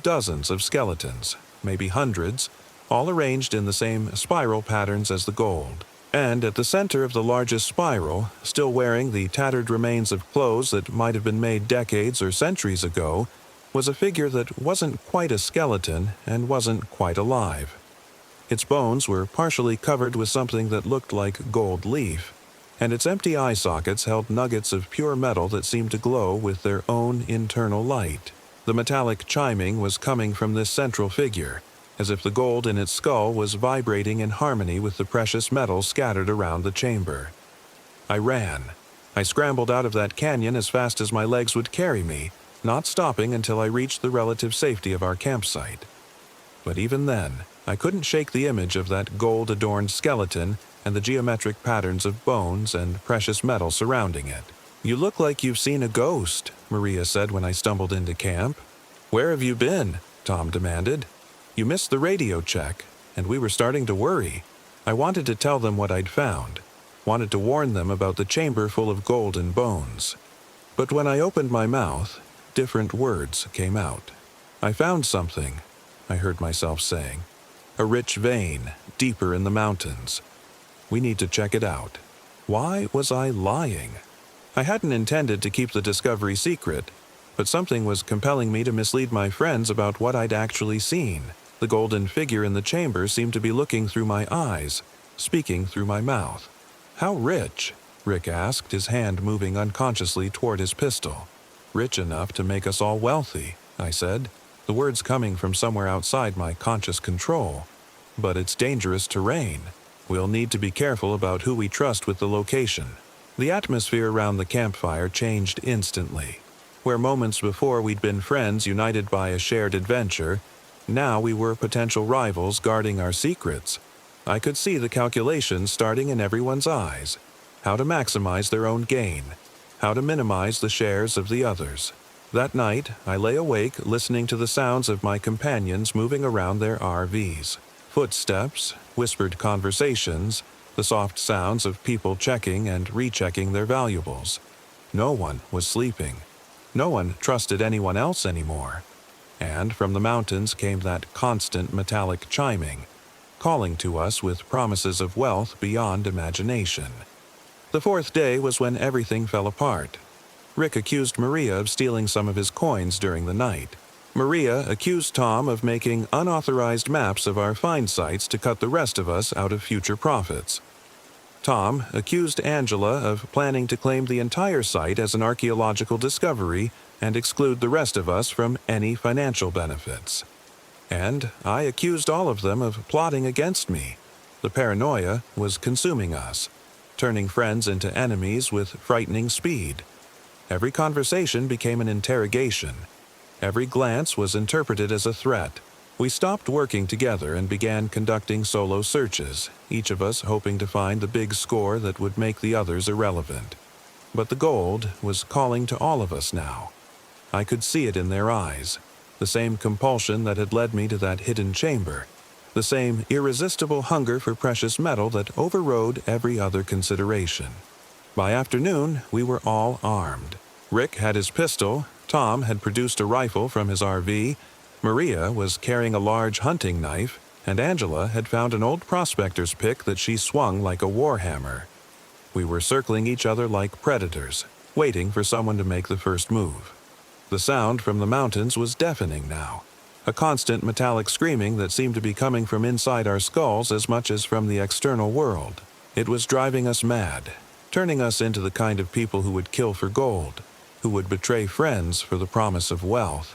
Dozens of skeletons, maybe hundreds, all arranged in the same spiral patterns as the gold. And at the center of the largest spiral, still wearing the tattered remains of clothes that might have been made decades or centuries ago, was a figure that wasn't quite a skeleton and wasn't quite alive. Its bones were partially covered with something that looked like gold leaf, and its empty eye sockets held nuggets of pure metal that seemed to glow with their own internal light. The metallic chiming was coming from this central figure, as if the gold in its skull was vibrating in harmony with the precious metal scattered around the chamber. I ran. I scrambled out of that canyon as fast as my legs would carry me, not stopping until I reached the relative safety of our campsite. But even then, I couldn't shake the image of that gold-adorned skeleton and the geometric patterns of bones and precious metal surrounding it. "You look like you've seen a ghost," Maria said when I stumbled into camp. "Where have you been?" Tom demanded. "You missed the radio check, and we were starting to worry." I wanted to tell them what I'd found, wanted to warn them about the chamber full of gold and bones. But when I opened my mouth, different words came out. "I found something," I heard myself saying. "A rich vein, deeper in the mountains. We need to check it out." Why was I lying? I hadn't intended to keep the discovery secret, but something was compelling me to mislead my friends about what I'd actually seen. The golden figure in the chamber seemed to be looking through my eyes, speaking through my mouth. "How rich?" Rick asked, his hand moving unconsciously toward his pistol. "Rich enough to make us all wealthy," I said, the words coming from somewhere outside my conscious control. "But it's dangerous terrain. We'll need to be careful about who we trust with the location." The atmosphere around the campfire changed instantly. Where moments before we'd been friends united by a shared adventure, now we were potential rivals guarding our secrets. I could see the calculations starting in everyone's eyes. How to maximize their own gain. How to minimize the shares of the others. That night, I lay awake listening to the sounds of my companions moving around their RVs. Footsteps, whispered conversations, the soft sounds of people checking and rechecking their valuables. No one was sleeping. No one trusted anyone else anymore. And from the mountains came that constant metallic chiming, calling to us with promises of wealth beyond imagination. The fourth day was when everything fell apart. Rick accused Maria of stealing some of his coins during the night. Maria accused Tom of making unauthorized maps of our find sites to cut the rest of us out of future profits. Tom accused Angela of planning to claim the entire site as an archaeological discovery and exclude the rest of us from any financial benefits. And I accused all of them of plotting against me. The paranoia was consuming us, turning friends into enemies with frightening speed. Every conversation became an interrogation. Every glance was interpreted as a threat. We stopped working together and began conducting solo searches, each of us hoping to find the big score that would make the others irrelevant. But the gold was calling to all of us now. I could see it in their eyes, the same compulsion that had led me to that hidden chamber, the same irresistible hunger for precious metal that overrode every other consideration. By afternoon, we were all armed. Rick had his pistol, Tom had produced a rifle from his RV, Maria was carrying a large hunting knife, and Angela had found an old prospector's pick that she swung like a warhammer. We were circling each other like predators, waiting for someone to make the first move. The sound from the mountains was deafening now, a constant metallic screaming that seemed to be coming from inside our skulls as much as from the external world. It was driving us mad, turning us into the kind of people who would kill for gold, who would betray friends for the promise of wealth.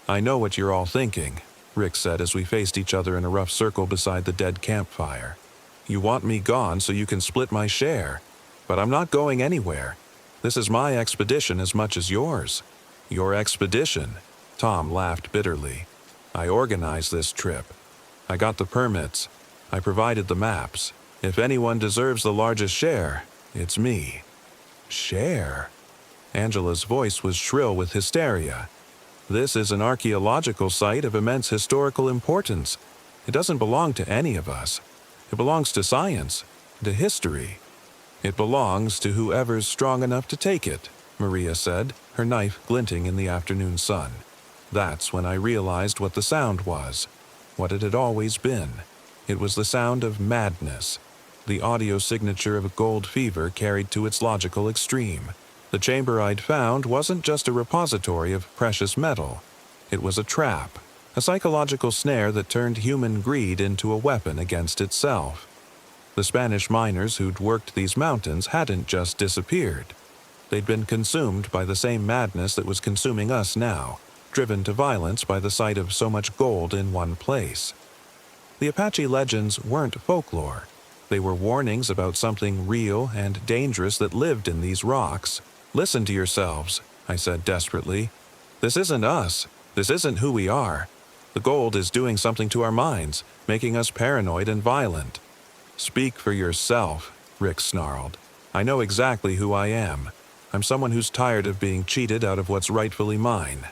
"I know what you're all thinking," Rick said as we faced each other in a rough circle beside the dead campfire. "You want me gone so you can split my share. But I'm not going anywhere. This is my expedition as much as yours." "Your expedition?" Tom laughed bitterly. "I organized this trip. I got the permits. I provided the maps. If anyone deserves the largest share, it's me." "Share?" Angela's voice was shrill with hysteria. "This is an archaeological site of immense historical importance. It doesn't belong to any of us. It belongs to science, to history. It belongs to whoever's strong enough to take it," Maria said, her knife glinting in the afternoon sun. That's when I realized what the sound was, what it had always been. It was the sound of madness, the audio signature of gold fever carried to its logical extreme. The chamber I'd found wasn't just a repository of precious metal. It was a trap, a psychological snare that turned human greed into a weapon against itself. The Spanish miners who'd worked these mountains hadn't just disappeared. They'd been consumed by the same madness that was consuming us now, driven to violence by the sight of so much gold in one place. The Apache legends weren't folklore. They were warnings about something real and dangerous that lived in these rocks. "Listen to yourselves," I said desperately. "This isn't us. This isn't who we are. The gold is doing something to our minds, making us paranoid and violent." "Speak for yourself," Rick snarled. "I know exactly who I am. I'm someone who's tired of being cheated out of what's rightfully mine."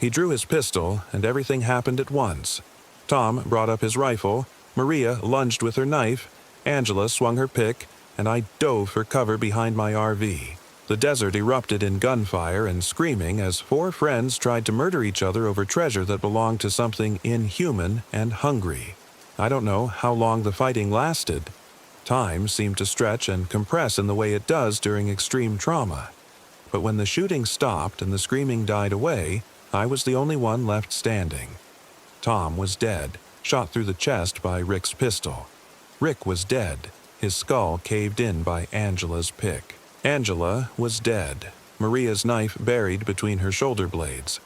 He drew his pistol, and everything happened at once. Tom brought up his rifle, Maria lunged with her knife, Angela swung her pick, and I dove for cover behind my RV. The desert erupted in gunfire and screaming as four friends tried to murder each other over treasure that belonged to something inhuman and hungry. I don't know how long the fighting lasted. Time seemed to stretch and compress in the way it does during extreme trauma. But when the shooting stopped and the screaming died away, I was the only one left standing. Tom was dead, shot through the chest by Rick's pistol. Rick was dead, his skull caved in by Angela's pick. Angela was dead, Maria's knife buried between her shoulder blades.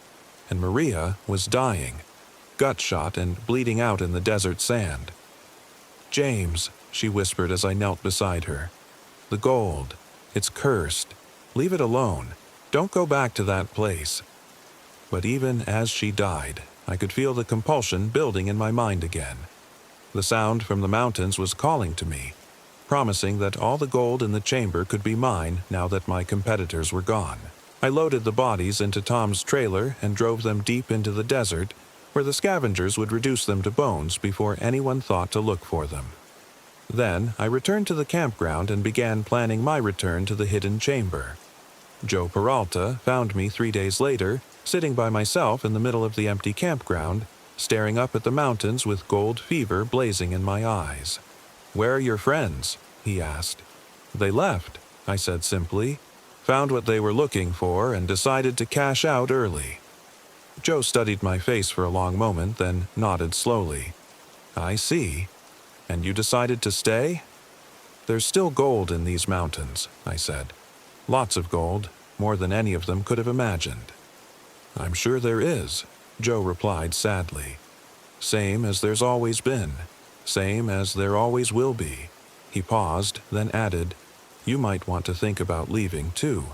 And Maria was dying, gut shot and bleeding out in the desert sand. "James," she whispered as I knelt beside her. "The gold. It's cursed. Leave it alone. Don't go back to that place." But even as she died, I could feel the compulsion building in my mind again. The sound from the mountains was calling to me, promising that all the gold in the chamber could be mine now that my competitors were gone. I loaded the bodies into Tom's trailer and drove them deep into the desert, where the scavengers would reduce them to bones before anyone thought to look for them. Then I returned to the campground and began planning my return to the hidden chamber. Joe Peralta found me 3 days later, sitting by myself in the middle of the empty campground, staring up at the mountains with gold fever blazing in my eyes. "Where are your friends?" he asked. "They left," I said simply. "Found what they were looking for and decided to cash out early." Joe studied my face for a long moment, then nodded slowly. "I see. And you decided to stay?" "There's still gold in these mountains," I said. "Lots of gold, more than any of them could have imagined." "I'm sure there is," Joe replied sadly. "Same as there's always been. Same as there always will be." He paused, then added, "You might want to think about leaving, too.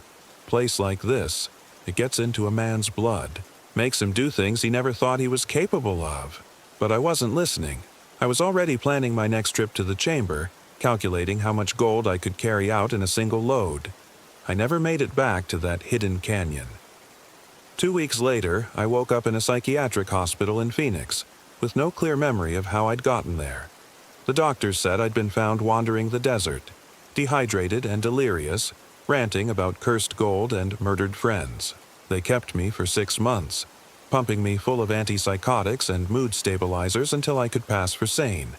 Place like this, it gets into a man's blood, makes him do things he never thought he was capable of." But I wasn't listening. I was already planning my next trip to the chamber, calculating how much gold I could carry out in a single load. I never made it back to that hidden canyon. 2 weeks later, I woke up in a psychiatric hospital in Phoenix, with no clear memory of how I'd gotten there. The doctors said I'd been found wandering the desert, dehydrated and delirious, ranting about cursed gold and murdered friends. They kept me for 6 months, pumping me full of antipsychotics and mood stabilizers until I could pass for sane.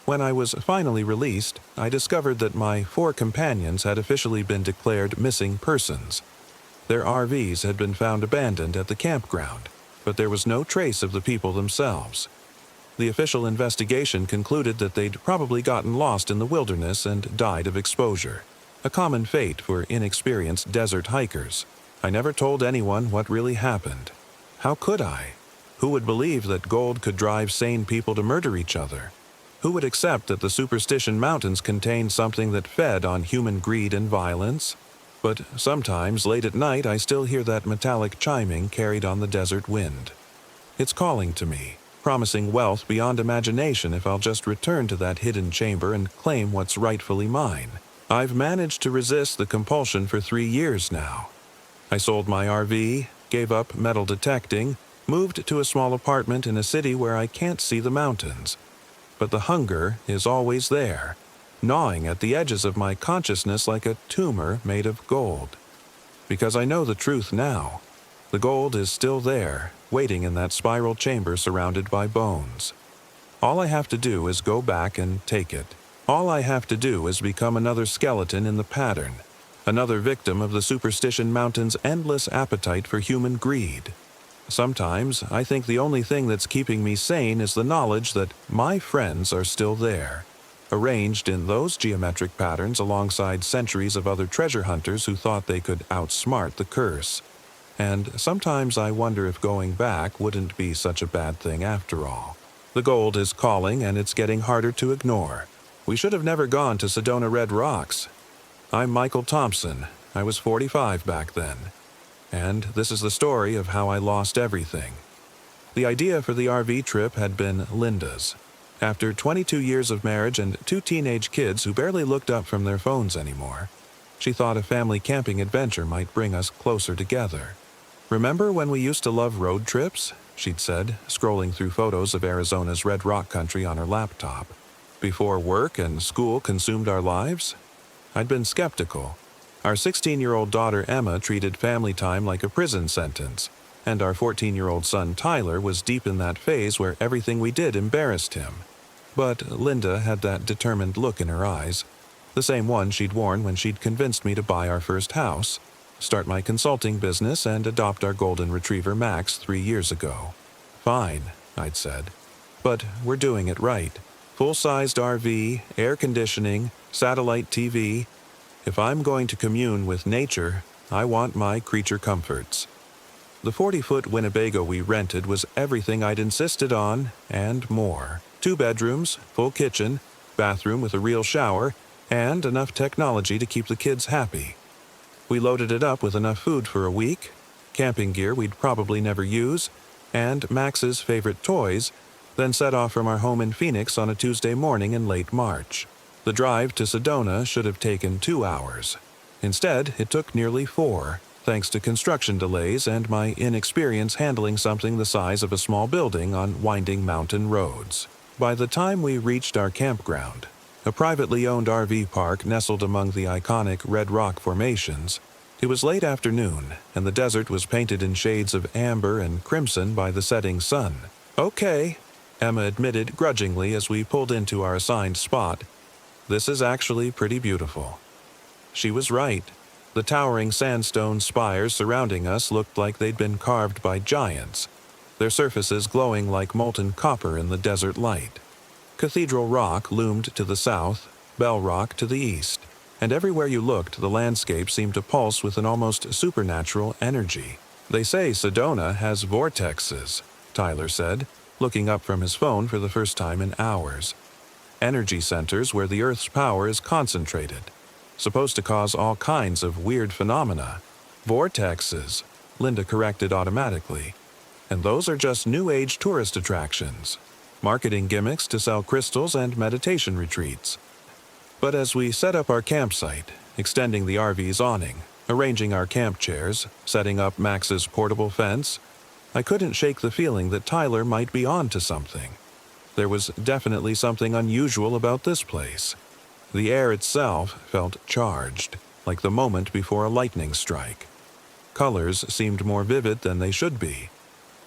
When I was finally released, I discovered that my 4 companions had officially been declared missing persons. Their RVs had been found abandoned at the campground, but there was no trace of the people themselves. The official investigation concluded that they'd probably gotten lost in the wilderness and died of exposure, a common fate for inexperienced desert hikers. I never told anyone what really happened. How could I? Who would believe that gold could drive sane people to murder each other? Who would accept that the Superstition Mountains contained something that fed on human greed and violence? But sometimes, late at night, I still hear that metallic chiming carried on the desert wind. It's calling to me, promising wealth beyond imagination if I'll just return to that hidden chamber and claim what's rightfully mine. I've managed to resist the compulsion for 3 years now. I sold my RV, gave up metal detecting, moved to a small apartment in a city where I can't see the mountains. But the hunger is always there, gnawing at the edges of my consciousness like a tumor made of gold. Because I know the truth now. The gold is still there, waiting in that spiral chamber surrounded by bones. All I have to do is go back and take it. All I have to do is become another skeleton in the pattern, another victim of the Superstition Mountains' endless appetite for human greed. Sometimes I think the only thing that's keeping me sane is the knowledge that my friends are still there, arranged in those geometric patterns alongside centuries of other treasure hunters who thought they could outsmart the curse. And sometimes I wonder if going back wouldn't be such a bad thing after all. The gold is calling and it's getting harder to ignore. We should have never gone to Sedona Red Rocks. I'm Michael Thompson. I was 45 back then. And this is the story of how I lost everything. The idea for the RV trip had been Linda's. After 22 years of marriage and 2 teenage kids who barely looked up from their phones anymore, she thought a family camping adventure might bring us closer together. "Remember when we used to love road trips?" she'd said, scrolling through photos of Arizona's Red Rock country on her laptop. "Before work and school consumed our lives?" I'd been skeptical. Our 16-year-old daughter Emma treated family time like a prison sentence, and our 14-year-old son Tyler was deep in that phase where everything we did embarrassed him. But Linda had that determined look in her eyes, the same one she'd worn when she'd convinced me to buy our first house, start my consulting business, and adopt our golden retriever Max 3 years ago. "Fine," I'd said. "But we're doing it right. Full-sized RV, air conditioning, satellite TV. If I'm going to commune with nature, I want my creature comforts." The 40-foot Winnebago we rented was everything I'd insisted on, and more. 2 bedrooms, full kitchen, bathroom with a real shower, and enough technology to keep the kids happy. We loaded it up with enough food for a week, camping gear we'd probably never use, and Max's favorite toys, then set off from our home in Phoenix on a Tuesday morning in late March. The drive to Sedona should have taken 2 hours. Instead, it took nearly 4, thanks to construction delays and my inexperience handling something the size of a small building on winding mountain roads. By the time we reached our campground, a privately owned RV park nestled among the iconic Red Rock formations, it was late afternoon, and the desert was painted in shades of amber and crimson by the setting sun. "Okay," Emma admitted grudgingly as we pulled into our assigned spot. "This is actually pretty beautiful." She was right. The towering sandstone spires surrounding us looked like they'd been carved by giants, their surfaces glowing like molten copper in the desert light. Cathedral Rock loomed to the south, Bell Rock to the east, and everywhere you looked the landscape seemed to pulse with an almost supernatural energy. "They say Sedona has vortexes," Tyler said, looking up from his phone for the first time in hours. "Energy centers where the Earth's power is concentrated, supposed to cause all kinds of weird phenomena." "Vortexes," Linda corrected automatically. "And those are just New Age tourist attractions." marketing gimmicks to sell crystals and meditation retreats. But as we set up our campsite, extending the RV's awning, arranging our camp chairs, setting up Max's portable fence, I couldn't shake the feeling that Tyler might be on to something. There was definitely something unusual about this place. The air itself felt charged, like the moment before a lightning strike. Colors seemed more vivid than they should be.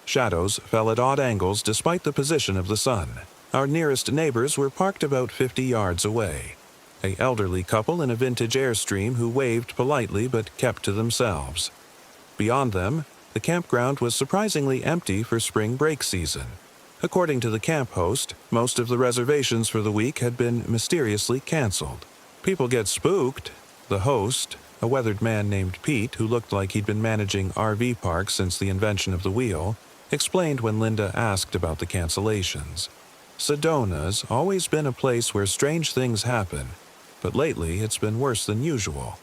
Shadows fell at odd angles despite the position of the sun. Our nearest neighbors were parked about 50 yards away. An elderly couple in a vintage Airstream who waved politely but kept to themselves. Beyond them, the campground was surprisingly empty for spring break season. According to the camp host, most of the reservations for the week had been mysteriously canceled. People get spooked. The host, a weathered man named Pete who looked like he'd been managing RV parks since the invention of the wheel, explained when Linda asked about the cancellations. Sedona's always been a place where strange things happen, but lately it's been worse than usual.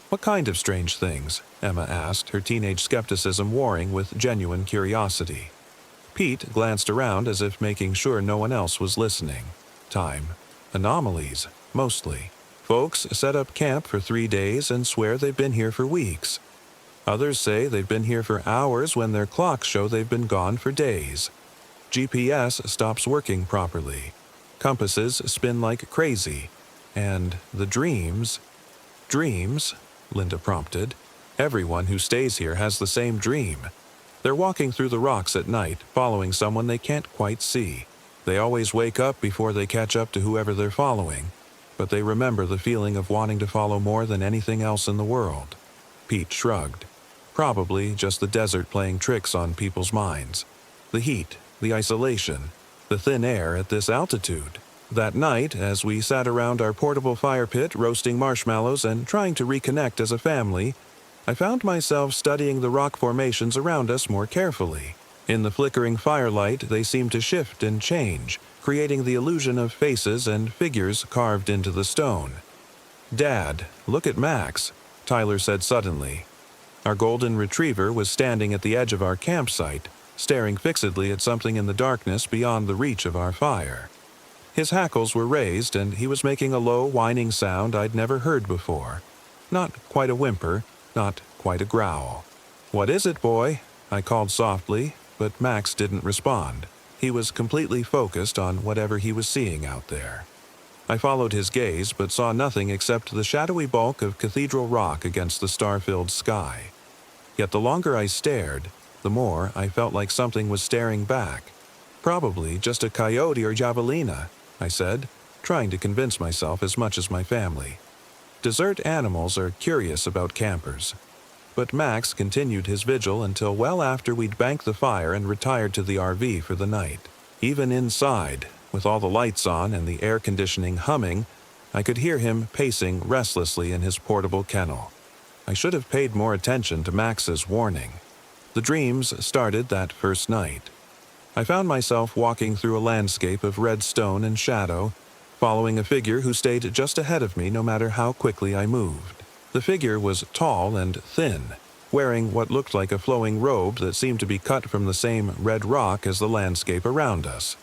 What kind of strange things? Emma asked, her teenage skepticism warring with genuine curiosity. Pete glanced around as if making sure no one else was listening. Time. Anomalies, mostly. Folks set up camp for 3 days and swear they've been here for weeks. Others say they've been here for hours when their clocks show they've been gone for days. GPS stops working properly. Compasses spin like crazy. And the dreams... Dreams? Linda prompted. Everyone who stays here has the same dream. They're walking through the rocks at night, following someone they can't quite see. They always wake up before they catch up to whoever they're following, but they remember the feeling of wanting to follow more than anything else in the world. Pete shrugged. Probably just the desert playing tricks on people's minds. The heat, the isolation, the thin air at this altitude. That night, as we sat around our portable fire pit roasting marshmallows and trying to reconnect as a family, I found myself studying the rock formations around us more carefully. In the flickering firelight, they seemed to shift and change, creating the illusion of faces and figures carved into the stone. "Dad, look at Max," Tyler said suddenly. Our golden retriever was standing at the edge of our campsite, staring fixedly at something in the darkness beyond the reach of our fire. His hackles were raised, and he was making a low, whining sound I'd never heard before. Not quite a whimper, not quite a growl. "What is it, boy?" I called softly, but Max didn't respond. He was completely focused on whatever he was seeing out there. I followed his gaze, but saw nothing except the shadowy bulk of Cathedral Rock against the star-filled sky. Yet the longer I stared, the more I felt like something was staring back. "Probably just a coyote or javelina," I said, trying to convince myself as much as my family. Desert animals are curious about campers. But Max continued his vigil until well after we'd banked the fire and retired to the RV for the night. Even inside, with all the lights on and the air conditioning humming, I could hear him pacing restlessly in his portable kennel. I should have paid more attention to Max's warning. The dreams started that first night. I found myself walking through a landscape of red stone and shadow, following a figure who stayed just ahead of me no matter how quickly I moved. The figure was tall and thin, wearing what looked like a flowing robe that seemed to be cut from the same red rock as the landscape around us.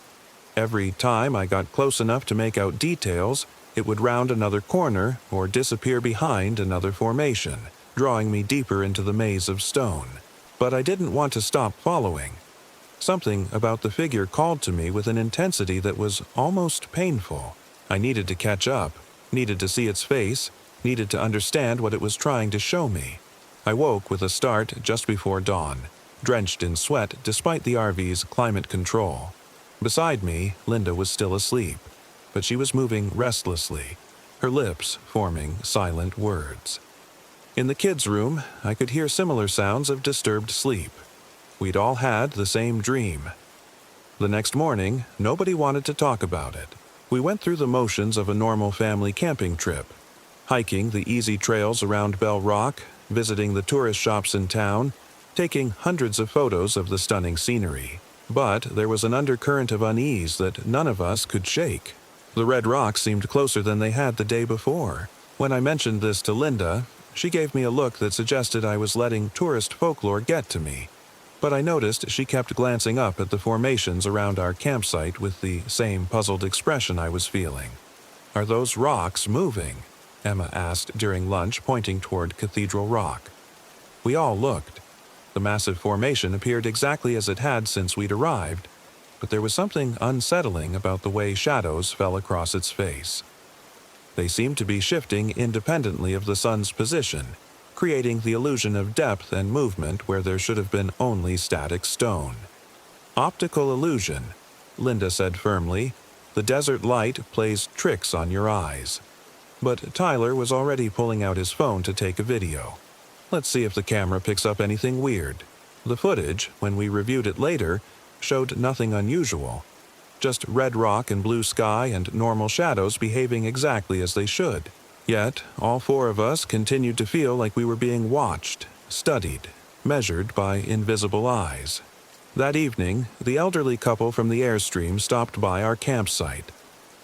Every time I got close enough to make out details, it would round another corner or disappear behind another formation, drawing me deeper into the maze of stone. But I didn't want to stop following. Something about the figure called to me with an intensity that was almost painful. I needed to catch up, needed to see its face, needed to understand what it was trying to show me. I woke with a start just before dawn, drenched in sweat despite the RV's climate control. Beside me, Linda was still asleep, but she was moving restlessly, her lips forming silent words. In the kids' room, I could hear similar sounds of disturbed sleep. We'd all had the same dream. The next morning, nobody wanted to talk about it. We went through the motions of a normal family camping trip, hiking the easy trails around Bell Rock, visiting the tourist shops in town, taking hundreds of photos of the stunning scenery. But there was an undercurrent of unease that none of us could shake. The red rocks seemed closer than they had the day before. When I mentioned this to Linda, she gave me a look that suggested I was letting tourist folklore get to me. but I noticed she kept glancing up at the formations around our campsite with the same puzzled expression I was feeling. "Are those rocks moving?" Emma asked during lunch, pointing toward Cathedral Rock. We all looked. The massive formation appeared exactly as it had since we'd arrived, but there was something unsettling about the way shadows fell across its face. They seemed to be shifting independently of the sun's position, creating the illusion of depth and movement where there should have been only static stone. "Optical illusion," Linda said firmly. "The desert light plays tricks on your eyes." But Tyler was already pulling out his phone to take a video. "Let's see if the camera picks up anything weird." The footage, when we reviewed it later, showed nothing unusual. Just red rock and blue sky and normal shadows behaving exactly as they should. Yet, all four of us continued to feel like we were being watched, studied, measured by invisible eyes. That evening, the elderly couple from the Airstream stopped by our campsite.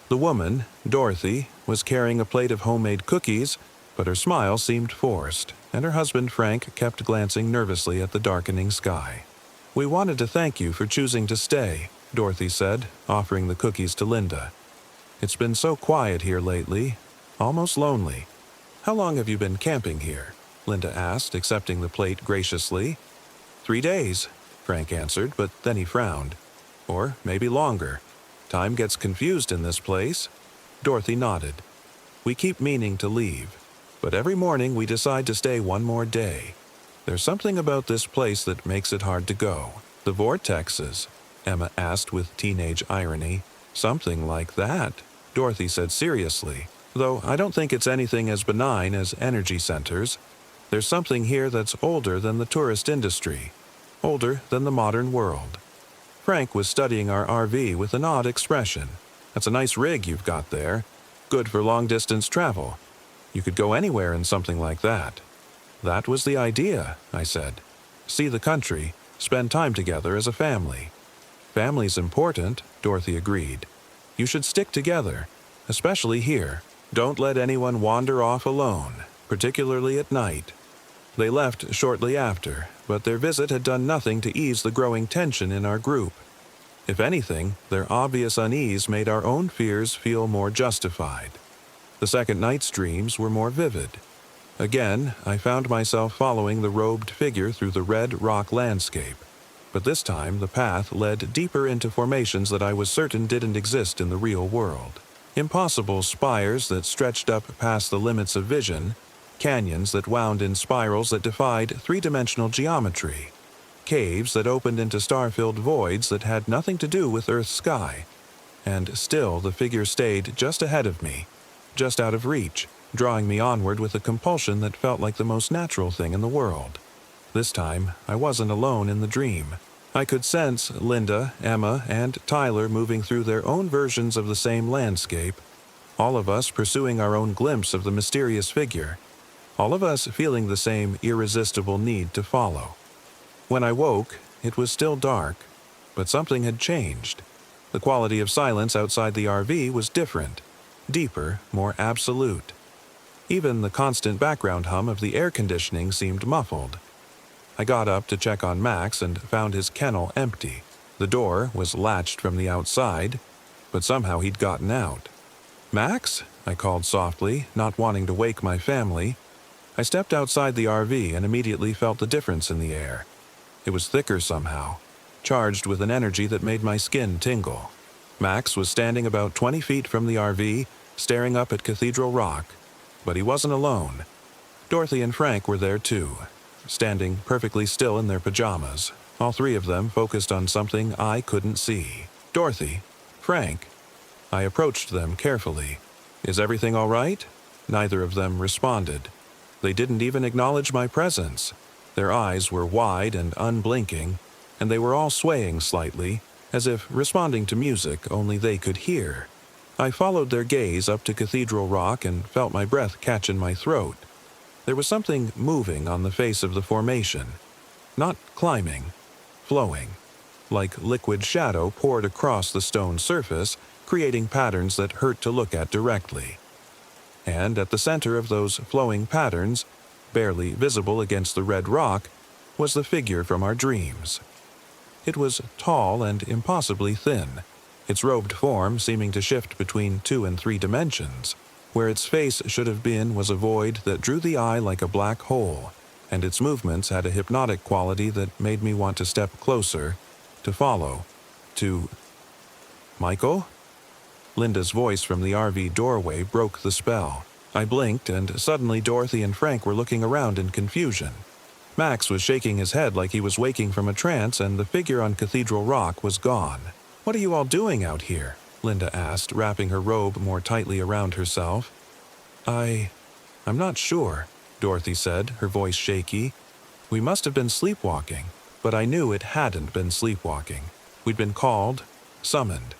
The woman, Dorothy, was carrying a plate of homemade cookies, but her smile seemed forced, and her husband Frank kept glancing nervously at the darkening sky. "We wanted to thank you for choosing to stay," Dorothy said, offering the cookies to Linda. "It's been so quiet here lately, almost lonely." "How long have you been camping here?" Linda asked, accepting the plate graciously. 3 days, Frank answered, but then he frowned. "Or maybe longer. Time gets confused in this place." Dorothy nodded. "We keep meaning to leave, but every morning we decide to stay one more day. There's something about this place that makes it hard to go." "The vortexes?" Emma asked with teenage irony. "Something like that," Dorothy said seriously. "Though I don't think it's anything as benign as energy centers. There's something here that's older than the tourist industry, older than the modern world." Frank was studying our RV with an odd expression. "That's a nice rig you've got there. Good for long-distance travel. You could go anywhere in something like that." "That was the idea," I said. "See the country, spend time together as a family." "Family's important," Dorothy agreed. "You should stick together, especially here. Don't let anyone wander off alone, particularly at night." They left shortly after, but their visit had done nothing to ease the growing tension in our group. If anything, their obvious unease made our own fears feel more justified. The second night's dreams were more vivid. Again, I found myself following the robed figure through the red rock landscape, but this time the path led deeper into formations that I was certain didn't exist in the real world. Impossible spires that stretched up past the limits of vision, canyons that wound in spirals that defied three-dimensional geometry, caves that opened into star-filled voids that had nothing to do with Earth's sky. And still the figure stayed just ahead of me, just out of reach, drawing me onward with a compulsion that felt like the most natural thing in the world. This time, I wasn't alone in the dream. I could sense Linda, Emma, and Tyler moving through their own versions of the same landscape, all of us pursuing our own glimpse of the mysterious figure, all of us feeling the same irresistible need to follow. When I woke, it was still dark, but something had changed. The quality of silence outside the RV was different, deeper, more absolute. Even the constant background hum of the air conditioning seemed muffled. I got up to check on Max and found his kennel empty. The door was latched from the outside, but somehow he'd gotten out. "Max?" I called softly, not wanting to wake my family. I stepped outside the RV and immediately felt the difference in the air. It was thicker somehow, charged with an energy that made my skin tingle. Max was standing about 20 feet from the RV, staring up at Cathedral Rock. But he wasn't alone. Dorothy and Frank were there too, standing perfectly still in their pajamas, all three of them focused on something I couldn't see. "Dorothy, Frank." I approached them carefully. "Is everything all right?" Neither of them responded. They didn't even acknowledge my presence. Their eyes were wide and unblinking, and they were all swaying slightly, as if responding to music only they could hear. I followed their gaze up to Cathedral Rock and felt my breath catch in my throat. There was something moving on the face of the formation. Not climbing, flowing, like liquid shadow poured across the stone surface, creating patterns that hurt to look at directly. And at the center of those flowing patterns, barely visible against the red rock, was the figure from our dreams. It was tall and impossibly thin, its robed form seeming to shift between 2 and 3 dimensions. Where its face should have been was a void that drew the eye like a black hole, and its movements had a hypnotic quality that made me want to step closer, to follow, to... "Michael?" Linda's voice from the RV doorway broke the spell. I blinked, and suddenly Dorothy and Frank were looking around in confusion. Max was shaking his head like he was waking from a trance, and the figure on Cathedral Rock was gone. "What are you all doing out here?" Linda asked, wrapping her robe more tightly around herself. I'm not sure," Dorothy said, her voice shaky. "We must have been sleepwalking, but I knew it hadn't been sleepwalking. We'd been called, summoned,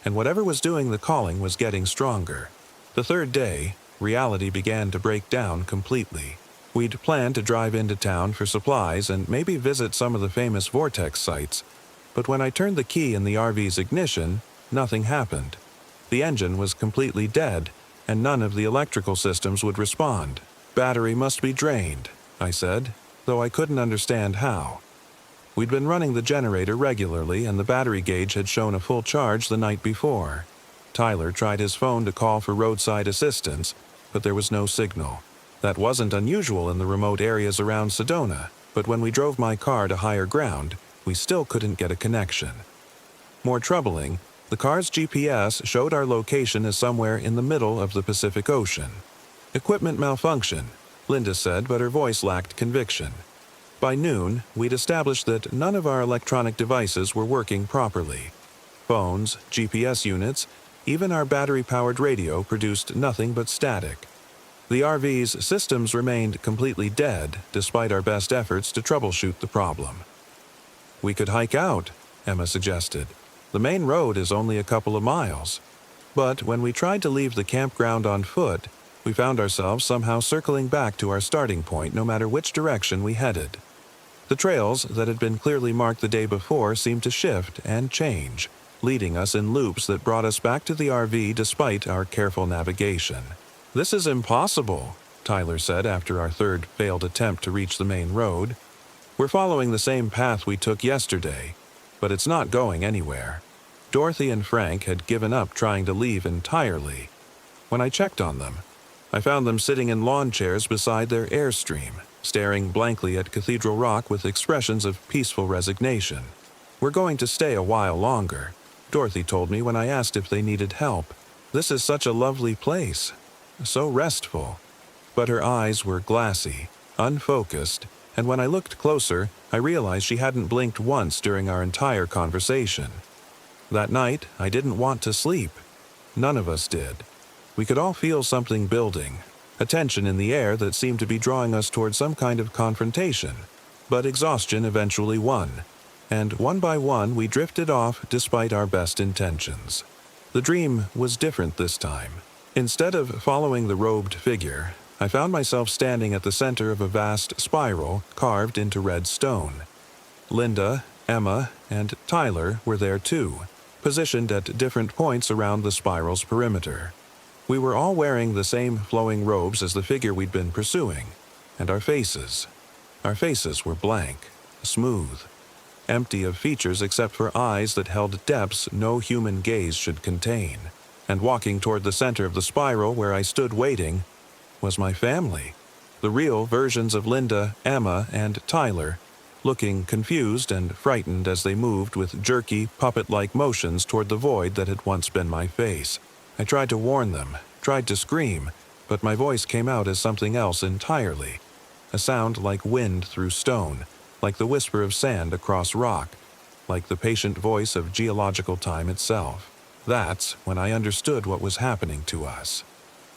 and whatever was doing the calling was getting stronger. The third day, reality began to break down completely. We'd planned to drive into town for supplies and maybe visit some of the famous vortex sites, but when I turned the key in the RV's ignition, nothing happened. The engine was completely dead, and none of the electrical systems would respond. "Battery must be drained," I said, though I couldn't understand how. We'd been running the generator regularly, and the battery gauge had shown a full charge the night before. Tyler tried his phone to call for roadside assistance, but there was no signal. That wasn't unusual in the remote areas around Sedona, but when we drove my car to higher ground, we still couldn't get a connection. More troubling, the car's GPS showed our location as somewhere in the middle of the Pacific Ocean. "Equipment malfunction," Linda said, but her voice lacked conviction. By noon, we'd established that none of our electronic devices were working properly. Phones, GPS units, even our battery-powered radio produced nothing but static. The RV's systems remained completely dead, despite our best efforts to troubleshoot the problem. "We could hike out," Emma suggested. "The main road is only a couple of miles." But when we tried to leave the campground on foot, we found ourselves somehow circling back to our starting point no matter which direction we headed. The trails that had been clearly marked the day before seemed to shift and change, leading us in loops that brought us back to the RV despite our careful navigation. "This is impossible," Tyler said after our third failed attempt to reach the main road. "We're following the same path we took yesterday, but it's not going anywhere." Dorothy and Frank had given up trying to leave entirely. When I checked on them, I found them sitting in lawn chairs beside their Airstream, staring blankly at Cathedral Rock with expressions of peaceful resignation. "We're going to stay a while longer," Dorothy told me when I asked if they needed help. "This is such a lovely place, so restful." But her eyes were glassy, unfocused, and when I looked closer, I realized she hadn't blinked once during our entire conversation. That night, I didn't want to sleep. None of us did. We could all feel something building, a tension in the air that seemed to be drawing us toward some kind of confrontation. But exhaustion eventually won, and one by one we drifted off despite our best intentions. The dream was different this time. Instead of following the robed figure, I found myself standing at the center of a vast spiral carved into red stone. Linda, Emma, and Tyler were there too, positioned at different points around the spiral's perimeter. We were all wearing the same flowing robes as the figure we'd been pursuing, and our faces were blank, smooth, empty of features except for eyes that held depths no human gaze should contain. And walking toward the center of the spiral where I stood waiting was my family, the real versions of Linda, Emma, and Tyler, looking confused and frightened as they moved with jerky, puppet-like motions toward the void that had once been my face. I tried to warn them, tried to scream, but my voice came out as something else entirely, a sound like wind through stone, like the whisper of sand across rock, like the patient voice of geological time itself. That's when I understood what was happening to us.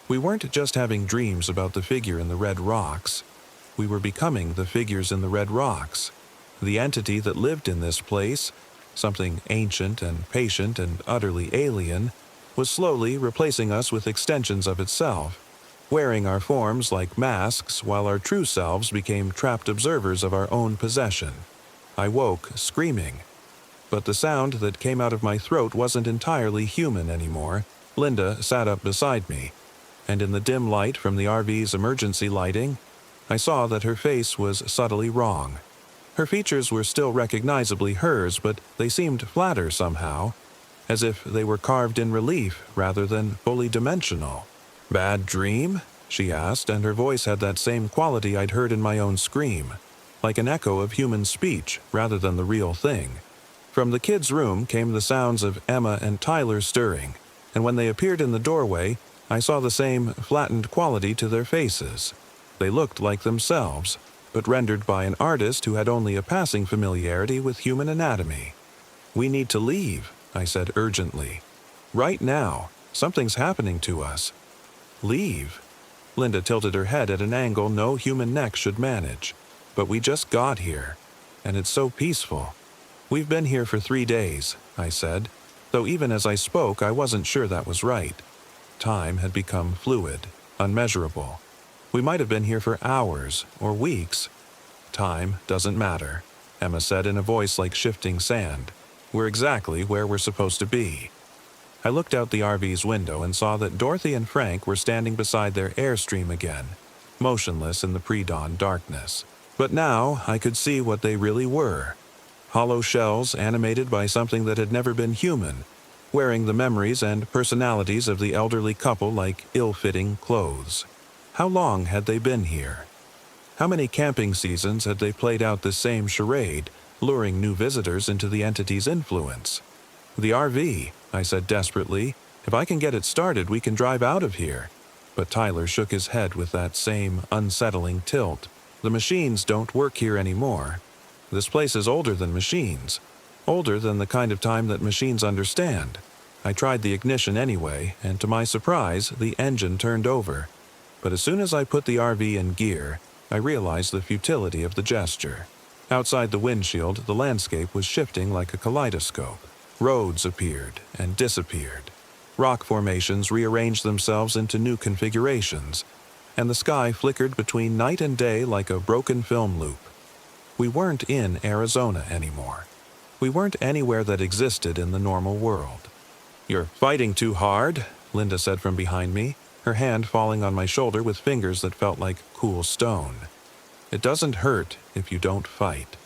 We weren't just having dreams about the figure in the red rocks. We were becoming the figures in the red rocks. The entity that lived in this place, something ancient and patient and utterly alien, was slowly replacing us with extensions of itself, wearing our forms like masks while our true selves became trapped observers of our own possession. I woke, screaming. But the sound that came out of my throat wasn't entirely human anymore. Linda sat up beside me, and in the dim light from the RV's emergency lighting, I saw that her face was subtly wrong. Her features were still recognizably hers, but they seemed flatter somehow, as if they were carved in relief rather than fully dimensional. "Bad dream?" she asked, and her voice had that same quality I'd heard in my own scream, like an echo of human speech rather than the real thing. From the kids' room came the sounds of Emma and Tyler stirring, and when they appeared in the doorway, I saw the same flattened quality to their faces. They looked like themselves, but rendered by an artist who had only a passing familiarity with human anatomy. "We need to leave," I said urgently. "Right now. Something's happening to us." "Leave?" Linda tilted her head at an angle no human neck should manage. "But we just got here, and it's so peaceful." "We've been here for 3 days," I said, though even as I spoke I wasn't sure that was right. Time had become fluid, unmeasurable. We might have been here for hours or weeks. "Time doesn't matter," Emma said in a voice like shifting sand. "We're exactly where we're supposed to be." I looked out the RV's window and saw that Dorothy and Frank were standing beside their Airstream again, motionless in the pre-dawn darkness. But now I could see what they really were. Hollow shells animated by something that had never been human, wearing the memories and personalities of the elderly couple like ill-fitting clothes. How long had they been here? How many camping seasons had they played out this same charade, luring new visitors into the entity's influence? "The RV," I said desperately. "If I can get it started, we can drive out of here." But Tyler shook his head with that same unsettling tilt. "The machines don't work here anymore. This place is older than machines. Older than the kind of time that machines understand." I tried the ignition anyway, and to my surprise, the engine turned over. But as soon as I put the RV in gear, I realized the futility of the gesture. Outside the windshield, the landscape was shifting like a kaleidoscope. Roads appeared and disappeared. Rock formations rearranged themselves into new configurations, and the sky flickered between night and day like a broken film loop. We weren't in Arizona anymore. We weren't anywhere that existed in the normal world. "You're fighting too hard," Linda said from behind me, her hand falling on my shoulder with fingers that felt like cool stone. "It doesn't hurt if you don't fight."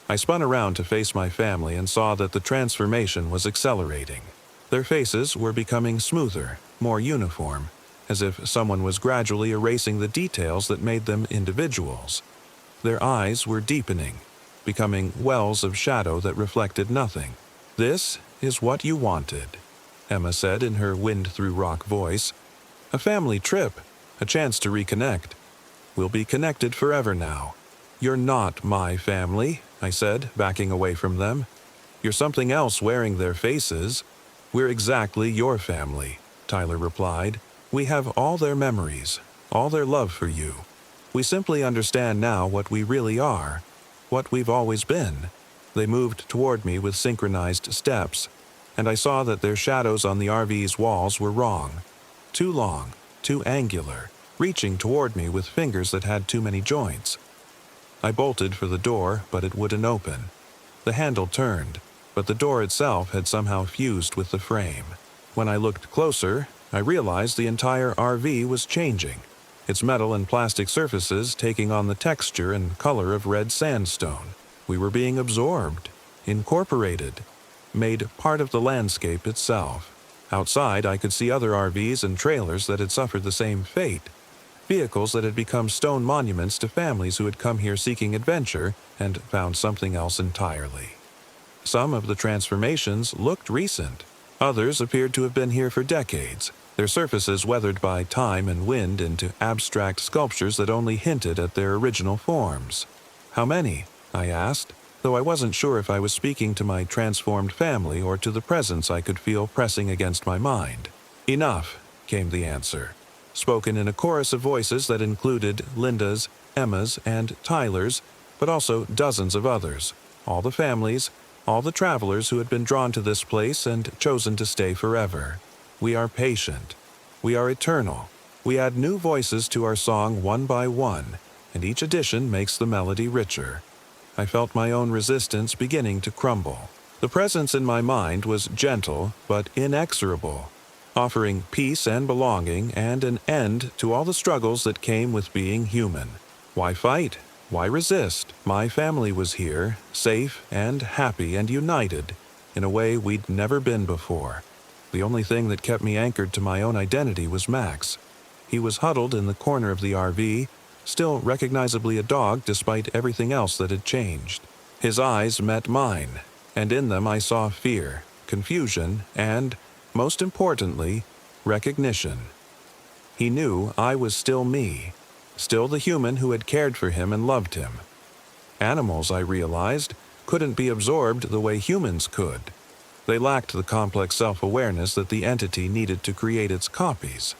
I spun around to face my family and saw that the transformation was accelerating. Their faces were becoming smoother, more uniform, as if someone was gradually erasing the details that made them individuals. Their eyes were deepening, becoming wells of shadow that reflected nothing. "This is what you wanted," Emma said in her wind-through-rock voice. "A family trip, a chance to reconnect. We'll be connected forever now." "You're not my family," I said, backing away from them. "You're something else wearing their faces." "We're exactly your family," Tyler replied. "We have all their memories, all their love for you. We simply understand now what we really are, what we've always been." They moved toward me with synchronized steps, and I saw that their shadows on the RV's walls were wrong. Too long, too angular, reaching toward me with fingers that had too many joints. I bolted for the door, but it wouldn't open. The handle turned, but the door itself had somehow fused with the frame. When I looked closer, I realized the entire RV was changing, its metal and plastic surfaces taking on the texture and color of red sandstone. We were being absorbed, incorporated, made part of the landscape itself. Outside, I could see other RVs and trailers that had suffered the same fate. Vehicles that had become stone monuments to families who had come here seeking adventure and found something else entirely. Some of the transformations looked recent. Others appeared to have been here for decades, their surfaces weathered by time and wind into abstract sculptures that only hinted at their original forms. "How many?" I asked, though I wasn't sure if I was speaking to my transformed family or to the presence I could feel pressing against my mind. "Enough," came the answer, spoken in a chorus of voices that included Linda's, Emma's, and Tyler's, but also dozens of others, all the families, all the travelers who had been drawn to this place and chosen to stay forever. We are patient. We are eternal. We add new voices to our song one by one, and each addition makes the melody richer. I felt my own resistance beginning to crumble. The presence in my mind was gentle but inexorable, offering peace and belonging and an end to all the struggles that came with being human. Why fight? Why resist? My family was here, safe and happy and united, in a way we'd never been before. The only thing that kept me anchored to my own identity was Max. He was huddled in the corner of the RV, still recognizably a dog despite everything else that had changed. His eyes met mine, and in them I saw fear, confusion, and, most importantly, recognition. He knew I was still me, still the human who had cared for him and loved him. Animals, I realized, couldn't be absorbed the way humans could. They lacked the complex self-awareness that the entity needed to create its copies.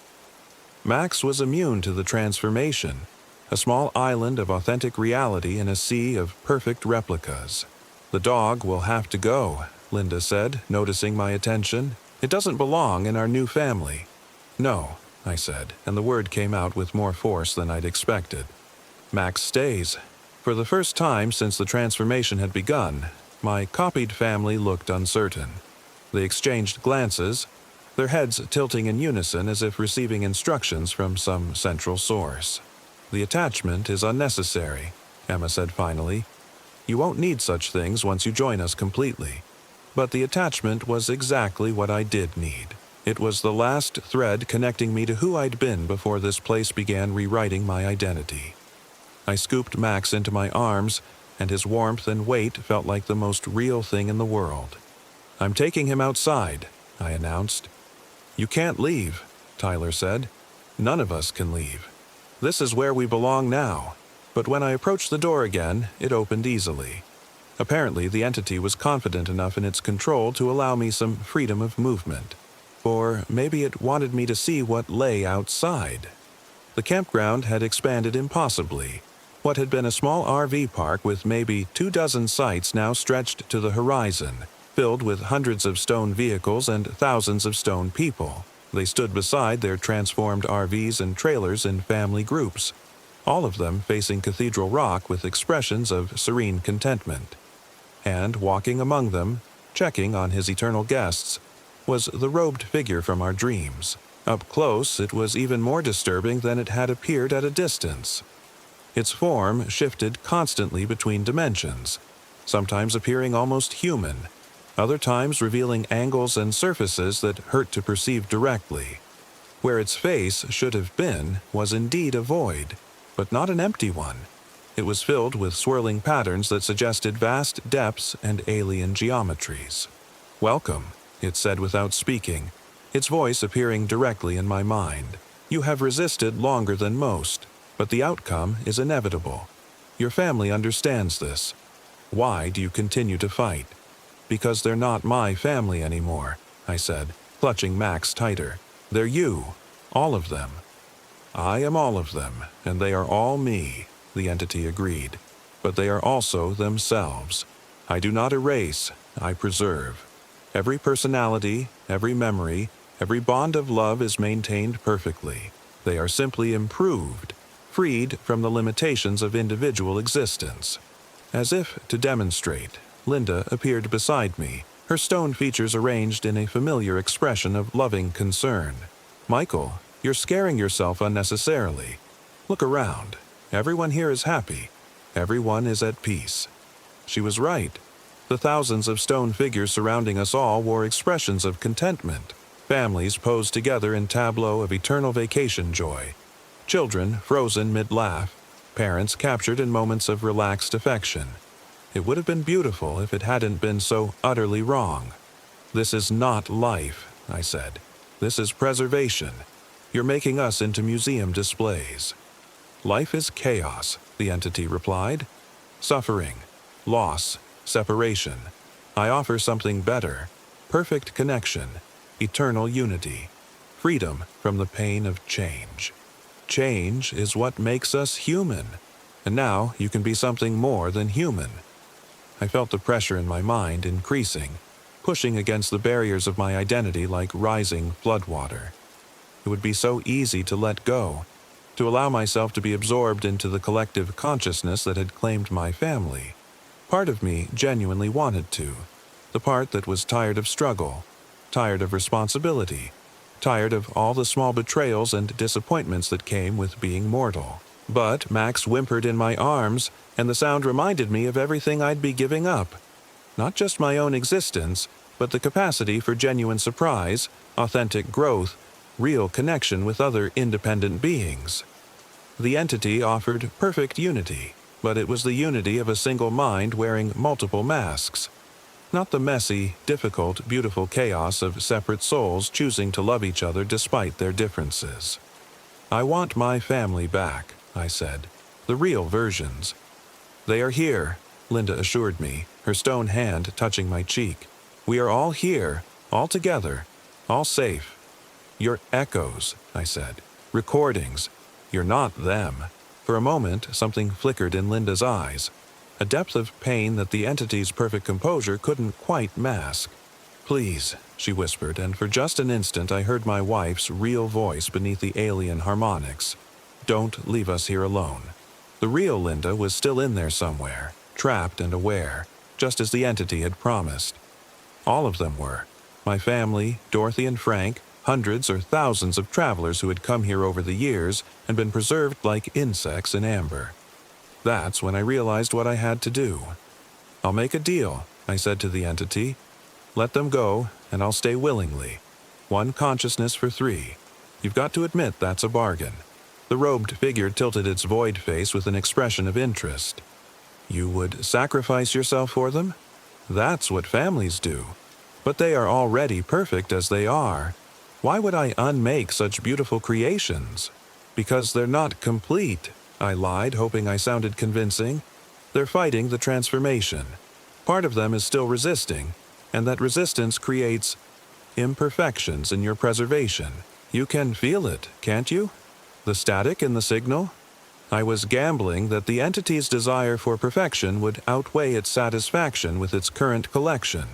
Max was immune to the transformation, a small island of authentic reality in a sea of perfect replicas. "The dog will have to go," Linda said, noticing my attention. "It doesn't belong in our new family." "No," I said, and the word came out with more force than I'd expected. "Max stays." For the first time since the transformation had begun, my copied family looked uncertain. They exchanged glances, their heads tilting in unison as if receiving instructions from some central source. "The attachment is unnecessary," Emma said finally. "You won't need such things once you join us completely." But the attachment was exactly what I did need. It was the last thread connecting me to who I'd been before this place began rewriting my identity. I scooped Max into my arms, and his warmth and weight felt like the most real thing in the world. "I'm taking him outside," I announced. "You can't leave," Tyler said. "None of us can leave. This is where we belong now." But when I approached the door again, it opened easily. Apparently, the entity was confident enough in its control to allow me some freedom of movement. Or maybe it wanted me to see what lay outside. The campground had expanded impossibly. What had been a small RV park with maybe 24 sites now stretched to the horizon, filled with hundreds of stone vehicles and thousands of stone people. They stood beside their transformed RVs and trailers in family groups, all of them facing Cathedral Rock with expressions of serene contentment. And walking among them, checking on his eternal guests, was the robed figure from our dreams. Up close, it was even more disturbing than it had appeared at a distance. Its form shifted constantly between dimensions, sometimes appearing almost human, other times revealing angles and surfaces that hurt to perceive directly. Where its face should have been was indeed a void, but not an empty one. It was filled with swirling patterns that suggested vast depths and alien geometries. "Welcome," it said without speaking, its voice appearing directly in my mind. "You have resisted longer than most, but the outcome is inevitable. Your family understands this. Why do you continue to fight?" "Because they're not my family anymore," I said, clutching Max tighter. "They're you, all of them." "I am all of them, and they are all me," the entity agreed. "But they are also themselves. I do not erase, I preserve. Every personality, every memory, every bond of love is maintained perfectly. They are simply improved, freed from the limitations of individual existence." As if to demonstrate, Linda appeared beside me, her stone features arranged in a familiar expression of loving concern. "Michael, you're scaring yourself unnecessarily. Look around. Everyone here is happy. Everyone is at peace." She was right. The thousands of stone figures surrounding us all wore expressions of contentment. Families posed together in tableau of eternal vacation joy. Children frozen mid-laugh. Parents captured in moments of relaxed affection. It would have been beautiful if it hadn't been so utterly wrong. "This is not life," I said. "This is preservation. You're making us into museum displays." "Life is chaos," the entity replied. "Suffering, loss, separation. I offer something better. Perfect connection, eternal unity, freedom from the pain of change. Change is what makes us human. And now you can be something more than human." I felt the pressure in my mind increasing, pushing against the barriers of my identity like rising floodwater. It would be so easy to let go, to allow myself to be absorbed into the collective consciousness that had claimed my family. Part of me genuinely wanted to, the part that was tired of struggle, tired of responsibility, tired of all the small betrayals and disappointments that came with being mortal. But Max whimpered in my arms, and the sound reminded me of everything I'd be giving up. Not just my own existence, but the capacity for genuine surprise, authentic growth, real connection with other independent beings. The entity offered perfect unity, but it was the unity of a single mind wearing multiple masks. Not the messy, difficult, beautiful chaos of separate souls choosing to love each other despite their differences. "I want my family back," I said. "The real versions." "They are here," Linda assured me, her stone hand touching my cheek. "We are all here, all together, all safe." "You're echoes," I said. "Recordings. You're not them." For a moment, something flickered in Linda's eyes, a depth of pain that the entity's perfect composure couldn't quite mask. "Please," she whispered, and for just an instant I heard my wife's real voice beneath the alien harmonics. "Don't leave us here alone." The real Linda was still in there somewhere, trapped and aware, just as the entity had promised. All of them were. My family, Dorothy and Frank, hundreds or thousands of travelers who had come here over the years and been preserved like insects in amber. That's when I realized what I had to do. "I'll make a deal," I said to the entity. "Let them go, and I'll stay willingly. One consciousness for 3. You've got to admit that's a bargain." The robed figure tilted its void face with an expression of interest. "You would sacrifice yourself for them? That's what families do. But they are already perfect as they are. Why would I unmake such beautiful creations?" "Because they're not complete," I lied, hoping I sounded convincing. "They're fighting the transformation. Part of them is still resisting, and that resistance creates imperfections in your preservation. You can feel it, can't you? The static in the signal?" I was gambling that the entity's desire for perfection would outweigh its satisfaction with its current collection.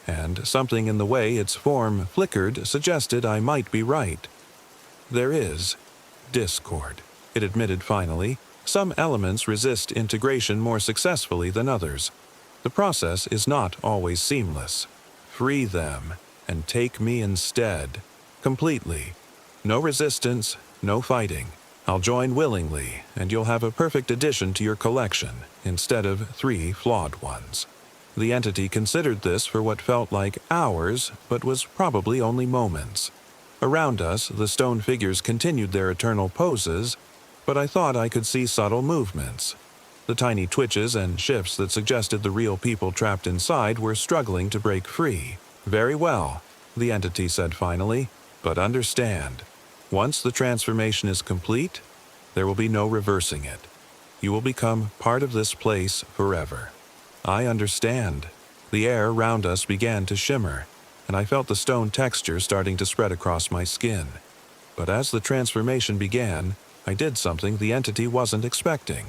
And something in the way its form flickered suggested I might be right. "There is discord," it admitted finally. "Some elements resist integration more successfully than others. The process is not always seamless. Free them, and take me instead. Completely. No resistance, no fighting. I'll join willingly, and you'll have a perfect addition to your collection, instead of 3 flawed ones." The entity considered this for what felt like hours, but was probably only moments. Around us, the stone figures continued their eternal poses, but I thought I could see subtle movements. The tiny twitches and shifts that suggested the real people trapped inside were struggling to break free. "Very well," the entity said finally, "but understand. Once the transformation is complete, there will be no reversing it. You will become part of this place forever." I understand. The air round us began to shimmer, and I felt the stone texture starting to spread across my skin. But as the transformation began, I did something the entity wasn't expecting.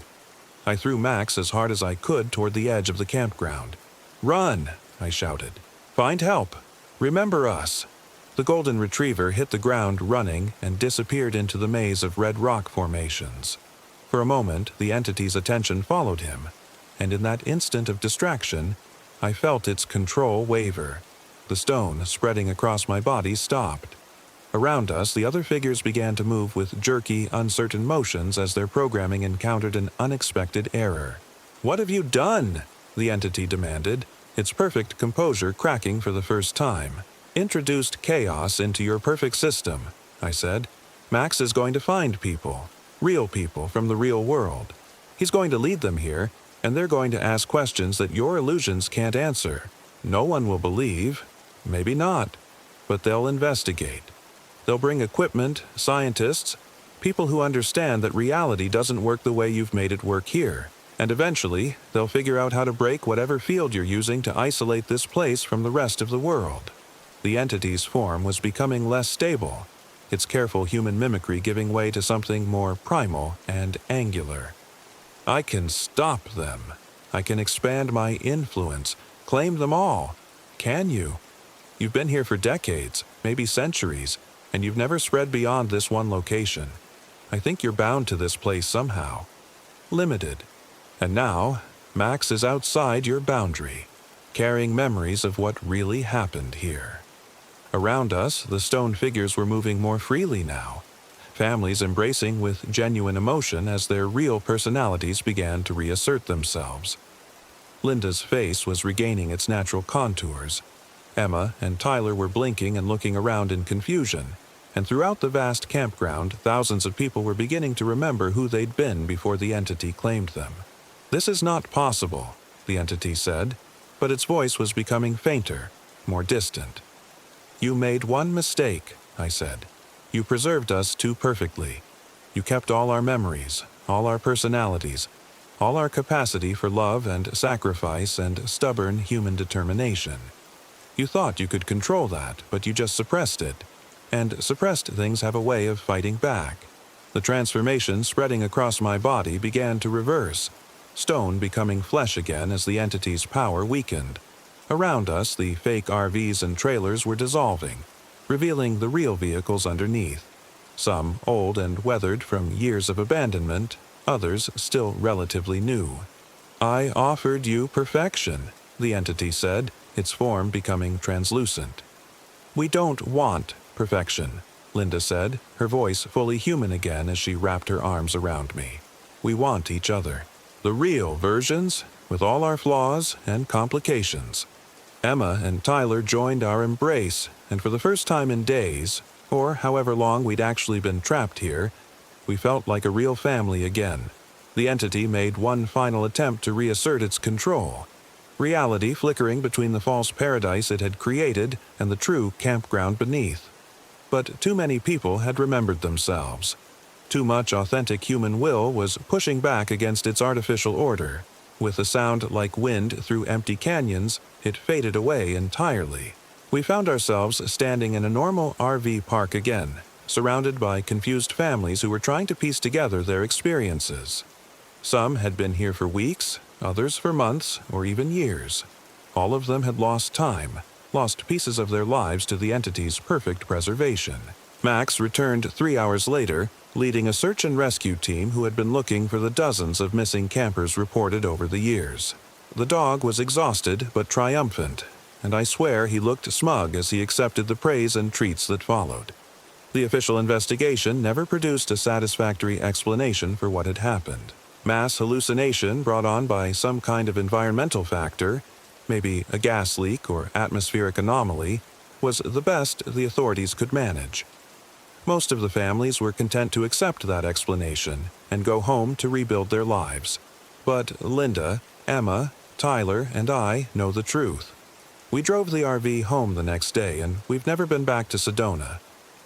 I threw Max as hard as I could toward the edge of the campground. "Run!" I shouted. "Find help! Remember us!" The golden retriever hit the ground running and disappeared into the maze of red rock formations. For a moment, the entity's attention followed him, and in that instant of distraction, I felt its control waver. The stone spreading across my body stopped. Around us, the other figures began to move with jerky, uncertain motions as their programming encountered an unexpected error. "What have you done?" the entity demanded, its perfect composure cracking for the first time. "Introduced chaos into your perfect system," I said. "Max is going to find people, real people from the real world. He's going to lead them here, and they're going to ask questions that your illusions can't answer. No one will believe, maybe not, but they'll investigate. They'll bring equipment, scientists, people who understand that reality doesn't work the way you've made it work here, and eventually they'll figure out how to break whatever field you're using to isolate this place from the rest of the world." The entity's form was becoming less stable, its careful human mimicry giving way to something more primal and angular. "I can stop them. I can expand my influence, claim them all. Can you? You've been here for decades, maybe centuries, and you've never spread beyond this one location. I think you're bound to this place somehow. Limited. And now, Max is outside your boundary, carrying memories of what really happened here." Around us, the stone figures were moving more freely now, families embracing with genuine emotion as their real personalities began to reassert themselves. Linda's face was regaining its natural contours. Emma and Tyler were blinking and looking around in confusion, and throughout the vast campground, thousands of people were beginning to remember who they'd been before the entity claimed them. "This is not possible," the entity said, but its voice was becoming fainter, more distant. "You made one mistake," I said. "You preserved us too perfectly. You kept all our memories, all our personalities, all our capacity for love and sacrifice and stubborn human determination. You thought you could control that, but you just suppressed it. And suppressed things have a way of fighting back." The transformation spreading across my body began to reverse, stone becoming flesh again as the entity's power weakened. Around us, the fake RVs and trailers were dissolving, revealing the real vehicles underneath. Some old and weathered from years of abandonment, others still relatively new. "I offered you perfection," the entity said, its form becoming translucent. "We don't want perfection," Linda said, her voice fully human again as she wrapped her arms around me. "We want each other. The real versions, with all our flaws and complications." Emma and Tyler joined our embrace, and for the first time in days, or however long we'd actually been trapped here, we felt like a real family again. The entity made one final attempt to reassert its control, reality flickering between the false paradise it had created and the true campground beneath. But too many people had remembered themselves. Too much authentic human will was pushing back against its artificial order. With a sound like wind through empty canyons, it faded away entirely. We found ourselves standing in a normal RV park again, surrounded by confused families who were trying to piece together their experiences. Some had been here for weeks, others for months or even years. All of them had lost time, lost pieces of their lives to the entity's perfect preservation. Max returned 3 hours later, leading a search and rescue team who had been looking for the dozens of missing campers reported over the years. The dog was exhausted but triumphant, and I swear he looked smug as he accepted the praise and treats that followed. The official investigation never produced a satisfactory explanation for what had happened. Mass hallucination brought on by some kind of environmental factor, maybe a gas leak or atmospheric anomaly, was the best the authorities could manage. Most of the families were content to accept that explanation and go home to rebuild their lives. But Linda, Emma, Tyler, and I know the truth. We drove the RV home the next day, and we've never been back to Sedona.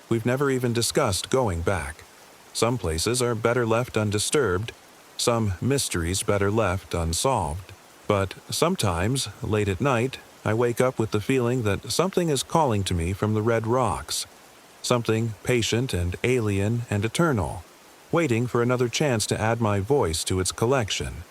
We've never even discussed going back. Some places are better left undisturbed, some mysteries better left unsolved. But sometimes, late at night, I wake up with the feeling that something is calling to me from the red rocks. Something patient and alien and eternal, waiting for another chance to add my voice to its collection.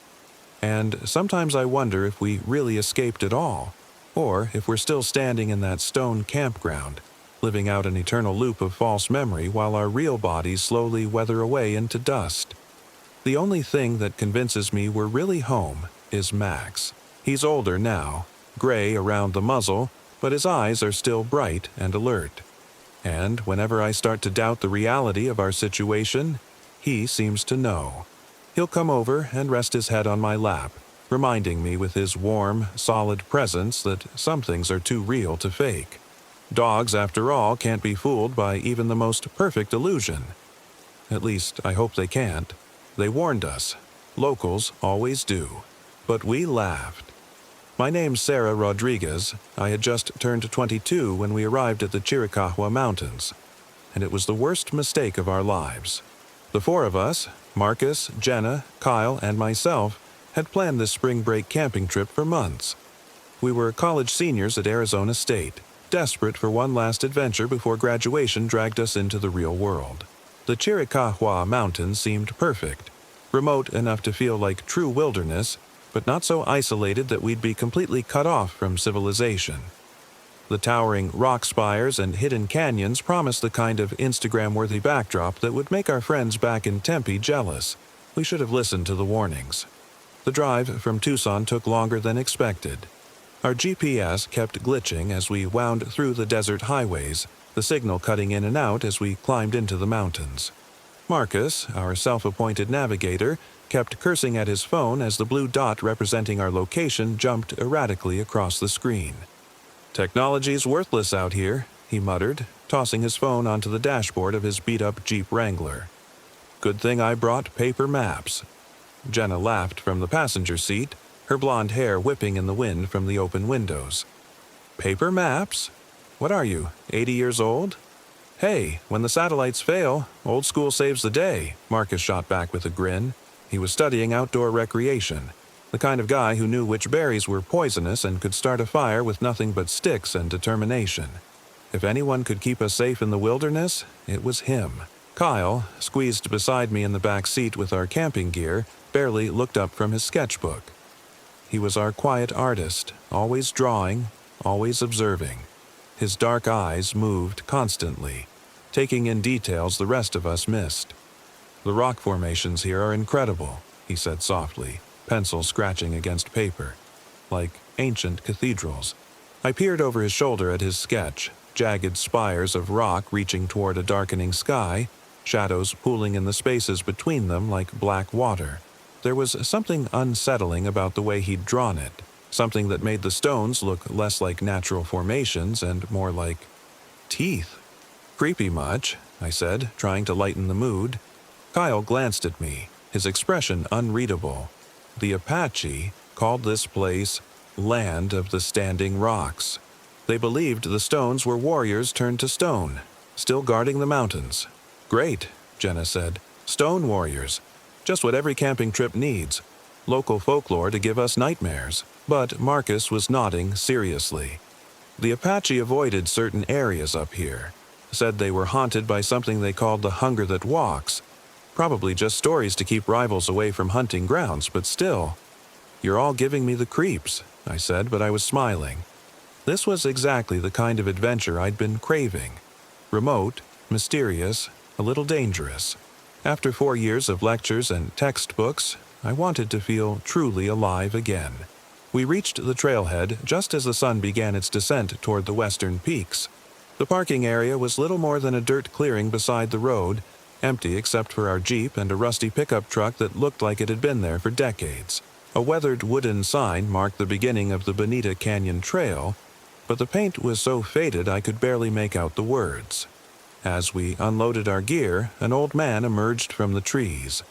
And sometimes I wonder if we really escaped at all, or if we're still standing in that stone campground, living out an eternal loop of false memory while our real bodies slowly weather away into dust. The only thing that convinces me we're really home is Max. He's older now, gray around the muzzle, but his eyes are still bright and alert. And whenever I start to doubt the reality of our situation, he seems to know. He'll come over and rest his head on my lap, reminding me with his warm, solid presence that some things are too real to fake. Dogs, after all, can't be fooled by even the most perfect illusion. At least, I hope they can't. They warned us. Locals always do. But we laughed. My name's Sarah Rodriguez. I had just turned 22 when we arrived at the Chirikahwa Mountains, and it was the worst mistake of our lives. The four of us, Marcus, Jenna, Kyle, and myself, had planned this spring break camping trip for months. We were college seniors at Arizona State, desperate for one last adventure before graduation dragged us into the real world. The Chirikahwa Mountains seemed perfect, remote enough to feel like true wilderness, but not so isolated that we'd be completely cut off from civilization. The towering rock spires and hidden canyons promised the kind of Instagram-worthy backdrop that would make our friends back in Tempe jealous. We should have listened to the warnings. The drive from Tucson took longer than expected. Our GPS kept glitching as we wound through the desert highways, the signal cutting in and out as we climbed into the mountains. Marcus, our self-appointed navigator, kept cursing at his phone as the blue dot representing our location jumped erratically across the screen. "Technology's worthless out here," he muttered, tossing his phone onto the dashboard of his beat-up Jeep Wrangler. "Good thing I brought paper maps." Jenna laughed from the passenger seat, her blonde hair whipping in the wind from the open windows. "Paper maps? What are you, 80 years old?" "Hey, when the satellites fail, old school saves the day," Marcus shot back with a grin. He was studying outdoor recreation, the kind of guy who knew which berries were poisonous and could start a fire with nothing but sticks and determination. If anyone could keep us safe in the wilderness, it was him. Kyle, squeezed beside me in the back seat with our camping gear, barely looked up from his sketchbook. He was our quiet artist, always drawing, always observing. His dark eyes moved constantly, taking in details the rest of us missed. "The rock formations here are incredible," he said softly, pencil scratching against paper. "Like ancient cathedrals." I peered over his shoulder at his sketch, jagged spires of rock reaching toward a darkening sky, shadows pooling in the spaces between them like black water. There was something unsettling about the way he'd drawn it, something that made the stones look less like natural formations and more like teeth. "Creepy much?" I said, trying to lighten the mood. Kyle glanced at me, his expression unreadable. The Apache called this place Land of the Standing Rocks. They believed the stones were warriors turned to stone, still guarding the mountains. "Great," Jenna said. "Stone warriors. Just what every camping trip needs. Local folklore to give us nightmares." But Marcus was nodding seriously. "The Apache avoided certain areas up here. Said they were haunted by something they called the hunger that walks. Probably just stories to keep rivals away from hunting grounds, but still." "You're all giving me the creeps," I said, but I was smiling. This was exactly the kind of adventure I'd been craving. Remote, mysterious, a little dangerous. After 4 years of lectures and textbooks, I wanted to feel truly alive again. We reached the trailhead just as the sun began its descent toward the western peaks. The parking area was little more than a dirt clearing beside the road, empty except for our Jeep and a rusty pickup truck that looked like it had been there for decades. A weathered wooden sign marked the beginning of the Bonita Canyon Trail, but the paint was so faded I could barely make out the words. As we unloaded our gear, an old man emerged from the trees.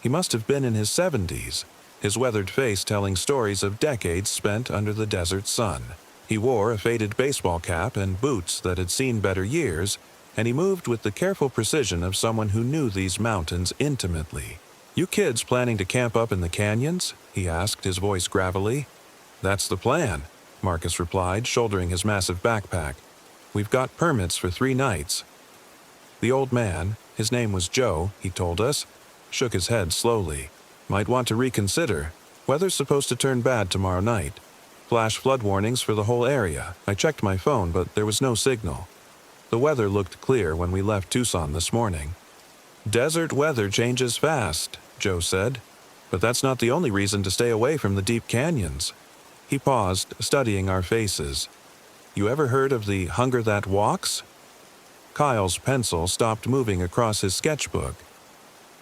He must have been in his 70s, his weathered face telling stories of decades spent under the desert sun. He wore a faded baseball cap and boots that had seen better years, and he moved with the careful precision of someone who knew these mountains intimately. "You kids planning to camp up in the canyons?" he asked, his voice gravelly. "That's the plan," Marcus replied, shouldering his massive backpack. "We've got permits for 3 nights. The old man, his name was Joe, he told us, shook his head slowly. "Might want to reconsider. Weather's supposed to turn bad tomorrow night. Flash flood warnings for the whole area. I checked my phone, but there was no signal. The weather looked clear when we left Tucson this morning." "Desert weather changes fast," Joe said. "But that's not the only reason to stay away from the deep canyons." He paused, studying our faces. "You ever heard of the hunger that walks?" Kyle's pencil stopped moving across his sketchbook.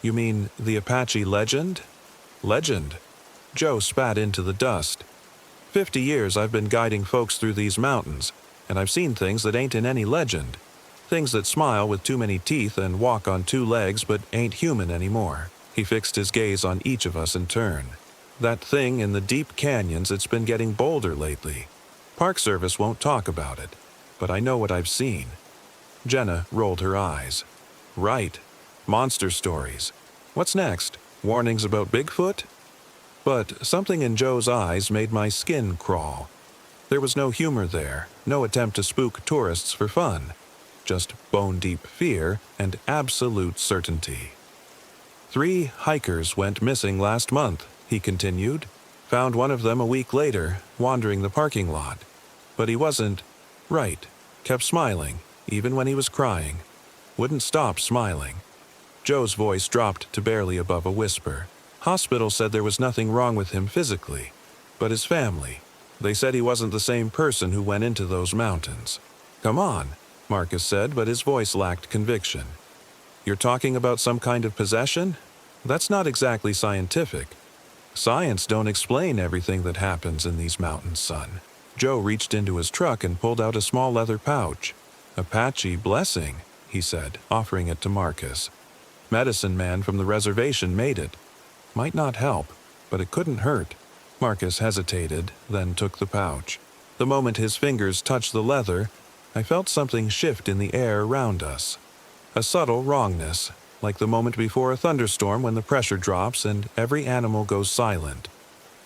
"You mean the Apache legend?" "Legend." Joe spat into the dust. 50 years I've been guiding folks through these mountains, and I've seen things that ain't in any legend. Things that smile with too many teeth and walk on 2 legs but ain't human anymore." He fixed his gaze on each of us in turn. "That thing in the deep canyons, it's been getting bolder lately. Park Service won't talk about it, but I know what I've seen." Jenna rolled her eyes. "Right. Monster stories. What's next? Warnings about Bigfoot?" But something in Joe's eyes made my skin crawl. There was no humor there, no attempt to spook tourists for fun. Just bone-deep fear and absolute certainty. 3 hikers went missing last month, he continued. Found one of them a week later, wandering the parking lot. But he wasn't right. Kept smiling, even when he was crying. Wouldn't stop smiling. Joe's voice dropped to barely above a whisper. Hospital said there was nothing wrong with him physically, but his family. They said he wasn't the same person who went into those mountains. "Come on," Marcus said, but his voice lacked conviction. You're talking about some kind of possession? That's not exactly scientific. Science don't explain everything that happens in these mountains, son. Joe reached into his truck and pulled out a small leather pouch. Apache blessing, he said, offering it to Marcus. Medicine man from the reservation made it. Might not help, but it couldn't hurt. Marcus hesitated, then took the pouch. The moment his fingers touched the leather, I felt something shift in the air around us. A subtle wrongness, like the moment before a thunderstorm when the pressure drops and every animal goes silent.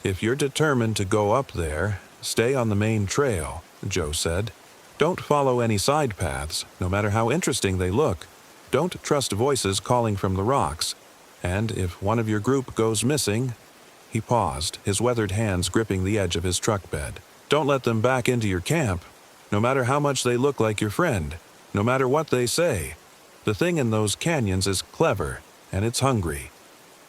If you're determined to go up there, stay on the main trail, Joe said. Don't follow any side paths, no matter how interesting they look. Don't trust voices calling from the rocks. And if one of your group goes missing... He paused, his weathered hands gripping the edge of his truck bed. Don't let them back into your camp, no matter how much they look like your friend, no matter what they say. The thing in those canyons is clever, and it's hungry.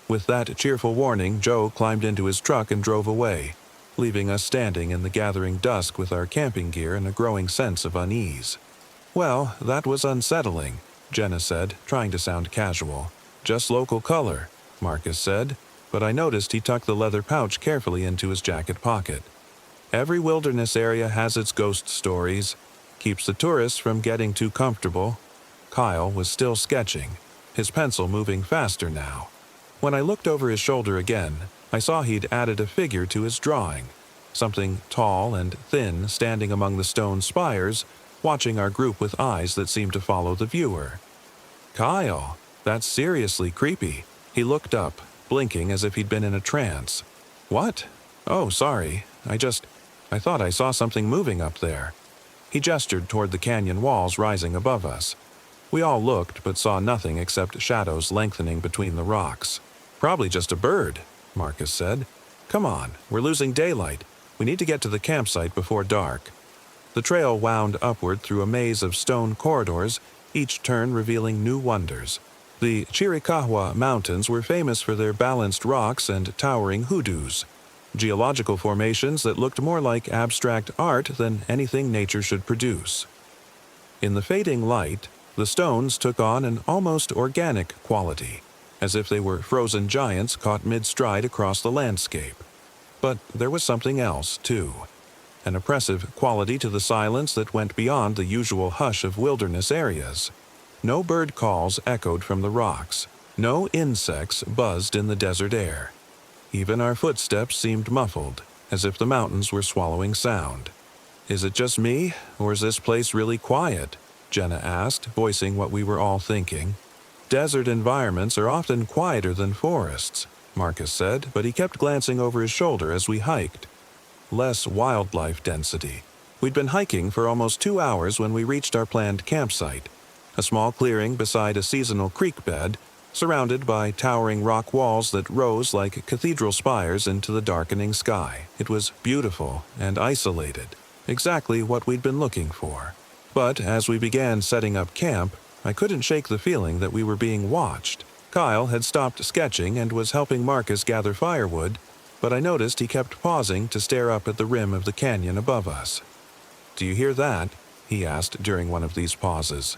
With that cheerful warning, Joe climbed into his truck and drove away, leaving us standing in the gathering dusk with our camping gear and a growing sense of unease. Well, that was unsettling, Jenna said, trying to sound casual. Just local color, Marcus said, but I noticed he tucked the leather pouch carefully into his jacket pocket. Every wilderness area has its ghost stories. Keeps the tourists from getting too comfortable. Kyle was still sketching, his pencil moving faster now. When I looked over his shoulder again, I saw he'd added a figure to his drawing. Something tall and thin standing among the stone spires, watching our group with eyes that seemed to follow the viewer. Kyle, that's seriously creepy. He looked up, blinking as if he'd been in a trance. What? Oh, sorry. I thought I saw something moving up there. He gestured toward the canyon walls rising above us. We all looked but saw nothing except shadows lengthening between the rocks. Probably just a bird, Marcus said. Come on, we're losing daylight. We need to get to the campsite before dark. The trail wound upward through a maze of stone corridors, each turn revealing new wonders. The Chirikahwa Mountains were famous for their balanced rocks and towering hoodoos, geological formations that looked more like abstract art than anything nature should produce. In the fading light, the stones took on an almost organic quality, as if they were frozen giants caught mid-stride across the landscape. But there was something else, too. An oppressive quality to the silence that went beyond the usual hush of wilderness areas. No bird calls echoed from the rocks. No insects buzzed in the desert air. Even our footsteps seemed muffled, as if the mountains were swallowing sound. Is it just me, or is this place really quiet? Jenna asked, voicing what we were all thinking. Desert environments are often quieter than forests, Marcus said, but he kept glancing over his shoulder as we hiked. Less wildlife density. We'd been hiking for almost 2 hours when we reached our planned campsite, a small clearing beside a seasonal creek bed, surrounded by towering rock walls that rose like cathedral spires into the darkening sky. It was beautiful and isolated, exactly what we'd been looking for. But as we began setting up camp, I couldn't shake the feeling that we were being watched. Kyle had stopped sketching and was helping Marcus gather firewood, but I noticed he kept pausing to stare up at the rim of the canyon above us. "Do you hear that?" he asked during one of these pauses.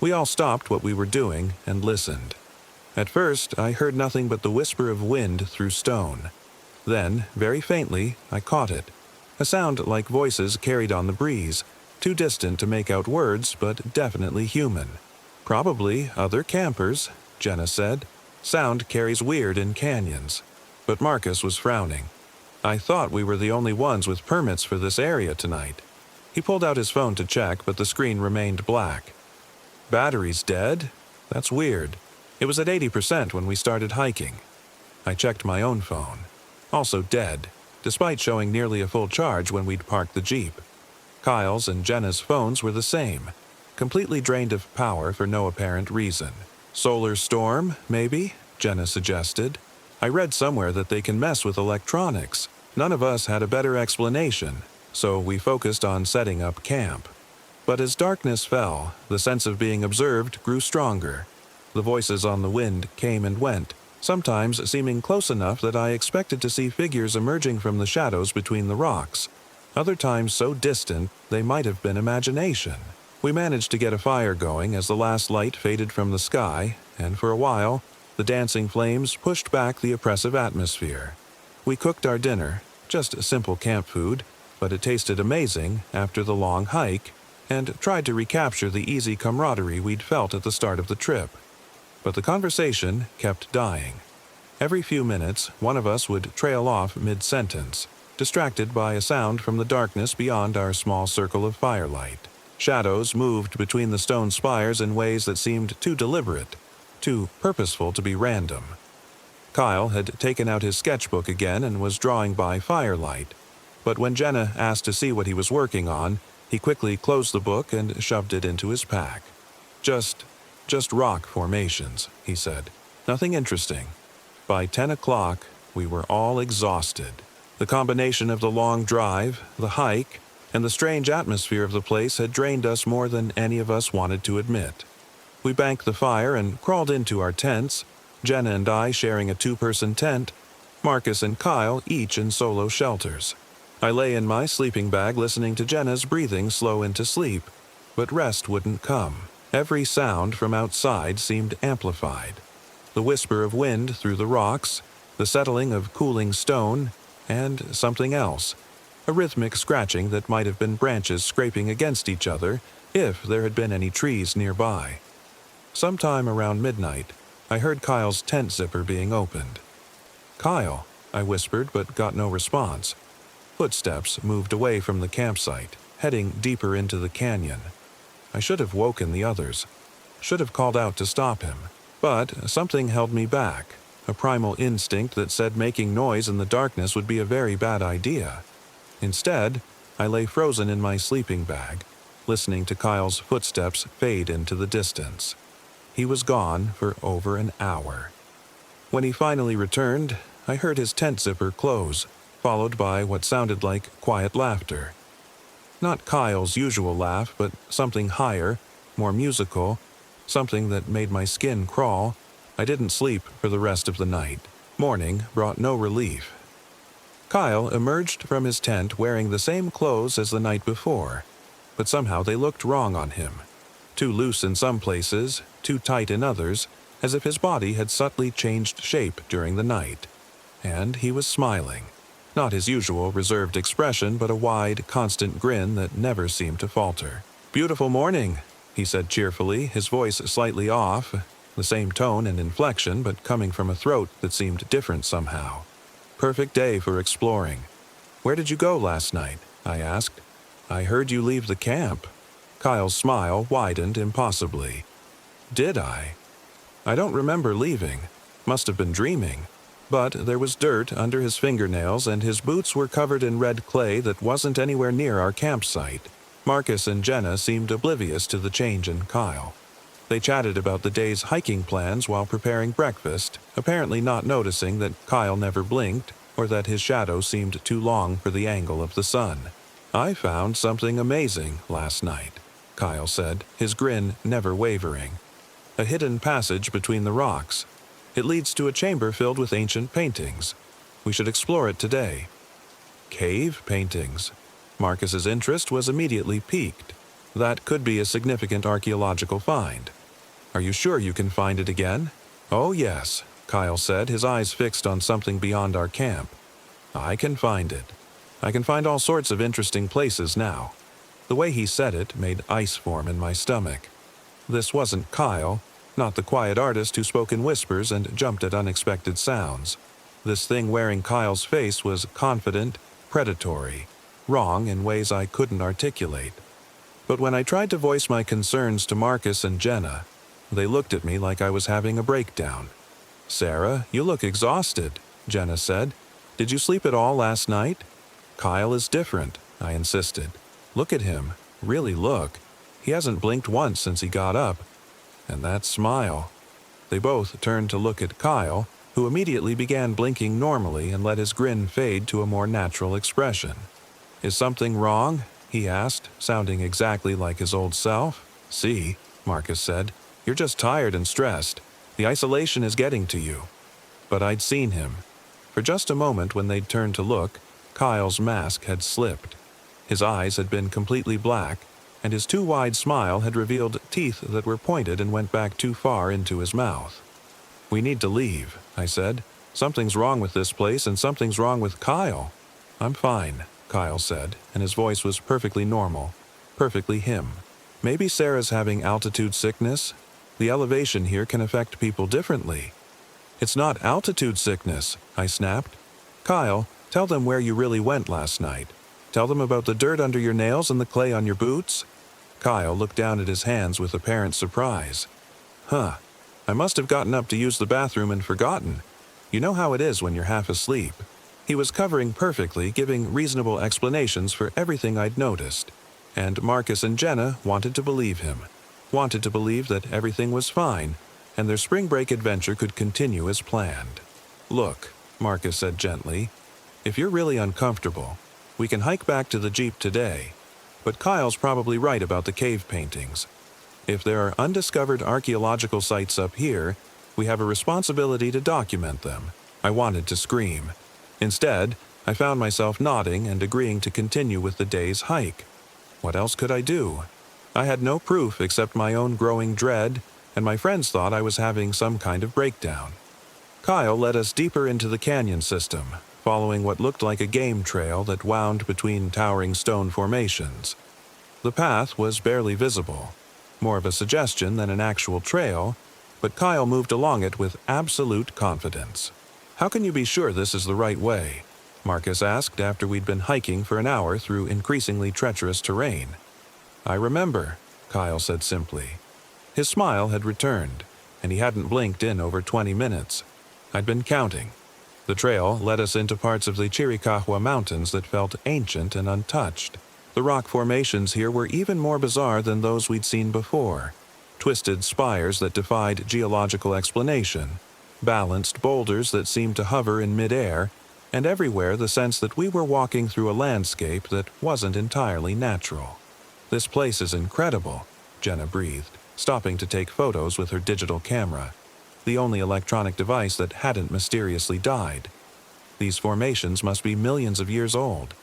We all stopped what we were doing and listened. At first, I heard nothing but the whisper of wind through stone. Then, very faintly, I caught it. A sound like voices carried on the breeze, too distant to make out words, but definitely human. Probably other campers, Jenna said. Sound carries weird in canyons. But Marcus was frowning. I thought we were the only ones with permits for this area tonight. He pulled out his phone to check, but the screen remained black. Battery's dead? That's weird. It was at 80% when we started hiking. I checked my own phone. Also dead, despite showing nearly a full charge when we'd parked the Jeep. Kyle's and Jenna's phones were the same, completely drained of power for no apparent reason. Solar storm, maybe? Jenna suggested. I read somewhere that they can mess with electronics. None of us had a better explanation, so we focused on setting up camp. But as darkness fell, the sense of being observed grew stronger. The voices on the wind came and went, sometimes seeming close enough that I expected to see figures emerging from the shadows between the rocks, other times so distant they might have been imagination. We managed to get a fire going as the last light faded from the sky, and for a while, the dancing flames pushed back the oppressive atmosphere. We cooked our dinner, just simple camp food, but it tasted amazing after the long hike, and tried to recapture the easy camaraderie we'd felt at the start of the trip. But the conversation kept dying. Every few minutes, one of us would trail off mid-sentence, distracted by a sound from the darkness beyond our small circle of firelight. Shadows moved between the stone spires in ways that seemed too deliberate, too purposeful to be random. Kyle had taken out his sketchbook again and was drawing by firelight, but when Jenna asked to see what he was working on, he quickly closed the book and shoved it into his pack. Just rock formations, he said. Nothing interesting. By 10 o'clock, we were all exhausted. The combination of the long drive, the hike, and the strange atmosphere of the place had drained us more than any of us wanted to admit. We banked the fire and crawled into our tents, Jenna and I sharing a 2-person tent, Marcus and Kyle each in solo shelters. I lay in my sleeping bag listening to Jenna's breathing slow into sleep, but rest wouldn't come. Every sound from outside seemed amplified. The whisper of wind through the rocks, the settling of cooling stone, and something else, a rhythmic scratching that might have been branches scraping against each other if there had been any trees nearby. Sometime around midnight, I heard Kyle's tent zipper being opened. "Kyle," I whispered but got no response. Footsteps moved away from the campsite, heading deeper into the canyon. I should have woken the others, should have called out to stop him, but something held me back, a primal instinct that said making noise in the darkness would be a very bad idea. Instead, I lay frozen in my sleeping bag, listening to Kyle's footsteps fade into the distance. He was gone for over an hour. When he finally returned, I heard his tent zipper close, followed by what sounded like quiet laughter. Not Kyle's usual laugh, but something higher, more musical, something that made my skin crawl. I didn't sleep for the rest of the night. Morning brought no relief. Kyle emerged from his tent wearing the same clothes as the night before, but somehow they looked wrong on him. Too loose in some places, too tight in others, as if his body had subtly changed shape during the night. And he was smiling. Not his usual reserved expression, but a wide, constant grin that never seemed to falter. "Beautiful morning," he said cheerfully, his voice slightly off, the same tone and inflection, but coming from a throat that seemed different somehow. "Perfect day for exploring. Where did you go last night?" I asked. "I heard you leave the camp." Kyle's smile widened impossibly. "Did I? I don't remember leaving. Must have been dreaming." But there was dirt under his fingernails and his boots were covered in red clay that wasn't anywhere near our campsite. Marcus and Jenna seemed oblivious to the change in Kyle. They chatted about the day's hiking plans while preparing breakfast, apparently not noticing that Kyle never blinked or that his shadow seemed too long for the angle of the sun. "I found something amazing last night," Kyle said, his grin never wavering. "A hidden passage between the rocks. It leads to a chamber filled with ancient paintings. We should explore it today." Cave paintings. Marcus's interest was immediately piqued. That could be a significant archaeological find. "Are you sure you can find it again?" "Oh yes," Kyle said, his eyes fixed on something beyond our camp. "I can find it. I can find all sorts of interesting places now." The way he said it made ice form in my stomach. This wasn't Kyle, not the quiet artist who spoke in whispers and jumped at unexpected sounds. This thing wearing Kyle's face was confident, predatory, wrong in ways I couldn't articulate. But when I tried to voice my concerns to Marcus and Jenna, they looked at me like I was having a breakdown. "Sarah, you look exhausted," Jenna said. "Did you sleep at all last night?" "Kyle is different," I insisted. "Look at him. Really look. He hasn't blinked once since he got up. And that smile." They both turned to look at Kyle, who immediately began blinking normally and let his grin fade to a more natural expression. "Is something wrong?" he asked, sounding exactly like his old self. "See," Marcus said, "you're just tired and stressed. The isolation is getting to you." But I'd seen him. For just a moment when they'd turned to look, Kyle's mask had slipped. His eyes had been completely black, and his too wide smile had revealed teeth that were pointed and went back too far into his mouth. "We need to leave," I said. "Something's wrong with this place, and something's wrong with Kyle." "I'm fine," Kyle said, and his voice was perfectly normal, perfectly him. "Maybe Sarah's having altitude sickness? The elevation here can affect people differently." "It's not altitude sickness," I snapped. "Kyle, tell them where you really went last night. Tell them about the dirt under your nails and the clay on your boots." Kyle looked down at his hands with apparent surprise. "Huh. I must have gotten up to use the bathroom and forgotten. You know how it is when you're half asleep." He was covering perfectly, giving reasonable explanations for everything I'd noticed. And Marcus and Jenna wanted to believe him. Wanted to believe that everything was fine, and their spring break adventure could continue as planned. "Look," Marcus said gently, "if you're really uncomfortable, we can hike back to the Jeep today. But Kyle's probably right about the cave paintings. If there are undiscovered archaeological sites up here, we have a responsibility to document them." I wanted to scream. Instead, I found myself nodding and agreeing to continue with the day's hike. What else could I do? I had no proof except my own growing dread, and my friends thought I was having some kind of breakdown. Kyle led us deeper into the canyon system, following what looked like a game trail that wound between towering stone formations. The path was barely visible, more of a suggestion than an actual trail, but Kyle moved along it with absolute confidence. "How can you be sure this is the right way?" Marcus asked after we'd been hiking for an hour through increasingly treacherous terrain. "I remember," Kyle said simply. His smile had returned, and he hadn't blinked in over 20 minutes. I'd been counting. The trail led us into parts of the Chirikahwa Mountains that felt ancient and untouched. The rock formations here were even more bizarre than those we'd seen before. Twisted spires that defied geological explanation, balanced boulders that seemed to hover in midair, and everywhere the sense that we were walking through a landscape that wasn't entirely natural. "This place is incredible," Jenna breathed, stopping to take photos with her digital camera, the only electronic device that hadn't mysteriously died. These formations must be millions of years old.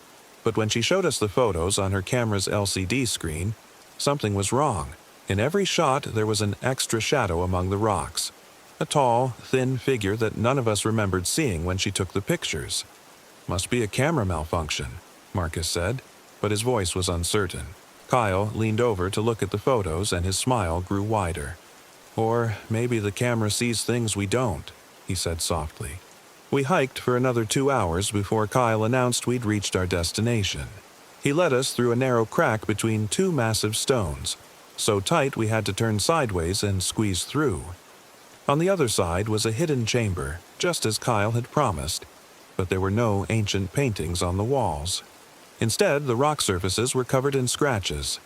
But when she showed us the photos on her camera's LCD screen, something was wrong. In every shot, there was an extra shadow among the rocks. A tall, thin figure that none of us remembered seeing when she took the pictures. "Must be a camera malfunction," Marcus said, but his voice was uncertain. Kyle leaned over to look at the photos, and his smile grew wider. "Or maybe the camera sees things we don't," he said softly. We hiked for another 2 hours before Kyle announced we'd reached our destination. He led us through a narrow crack between two massive stones, so tight we had to turn sideways and squeeze through. On the other side was a hidden chamber, just as Kyle had promised, but there were no ancient paintings on the walls. Instead, the rock surfaces were covered in scratches,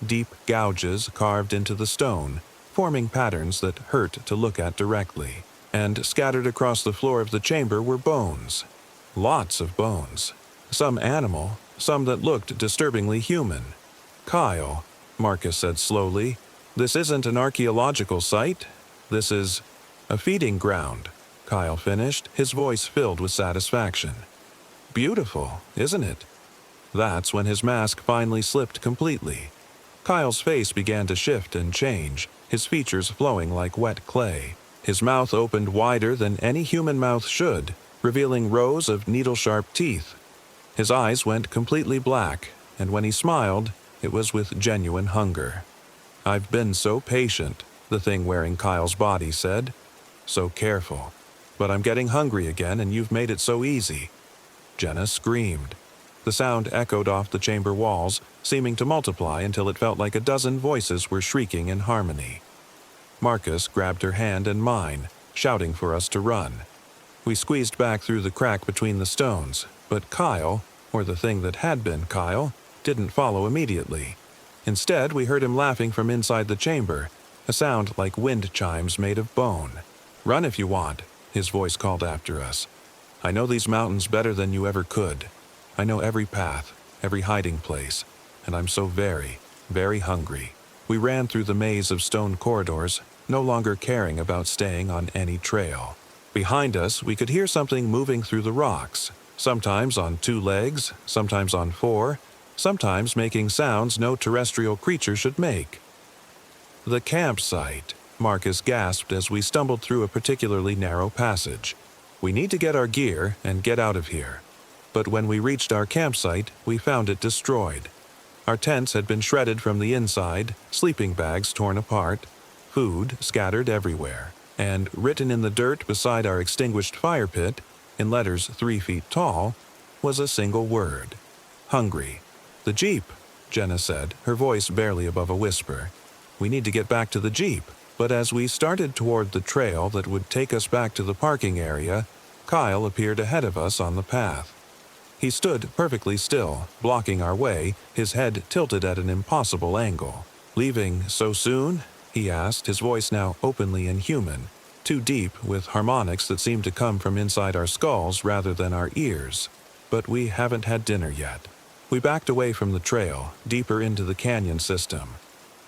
deep gouges carved into the stone, forming patterns that hurt to look at directly. And scattered across the floor of the chamber were bones. Lots of bones. Some animal, some that looked disturbingly human. "Kyle," Marcus said slowly, "this isn't an archaeological site. This is a feeding ground," Kyle finished, his voice filled with satisfaction. "Beautiful, isn't it?" That's when his mask finally slipped completely. Kyle's face began to shift and change, his features flowing like wet clay. His mouth opened wider than any human mouth should, revealing rows of needle-sharp teeth. His eyes went completely black, and when he smiled, it was with genuine hunger. "I've been so patient," the thing wearing Kyle's body said. "So careful. But I'm getting hungry again, and you've made it so easy." Jenna screamed. The sound echoed off the chamber walls, seeming to multiply until it felt like a dozen voices were shrieking in harmony. Marcus grabbed her hand and mine, shouting for us to run. We squeezed back through the crack between the stones, but Kyle, or the thing that had been Kyle, didn't follow immediately. Instead, we heard him laughing from inside the chamber, a sound like wind chimes made of bone. "Run if you want," his voice called after us. "I know these mountains better than you ever could. I know every path, every hiding place, and I'm so very, very hungry." We ran through the maze of stone corridors, no longer caring about staying on any trail. Behind us, we could hear something moving through the rocks, sometimes on 2 legs, sometimes on 4, sometimes making sounds no terrestrial creature should make. The campsite, Marcus gasped as we stumbled through a particularly narrow passage. We need to get our gear and get out of here. But when we reached our campsite, we found it destroyed. Our tents had been shredded from the inside, sleeping bags torn apart, food scattered everywhere, and written in the dirt beside our extinguished fire pit, in letters 3 feet tall, was a single word: hungry. The Jeep, Jenna said, her voice barely above a whisper. We need to get back to the Jeep. But as we started toward the trail that would take us back to the parking area, Kyle appeared ahead of us on the path. He stood perfectly still, blocking our way, his head tilted at an impossible angle. "Leaving so soon?" he asked, his voice now openly inhuman, too deep with harmonics that seemed to come from inside our skulls rather than our ears. But we haven't had dinner yet. We backed away from the trail, deeper into the canyon system.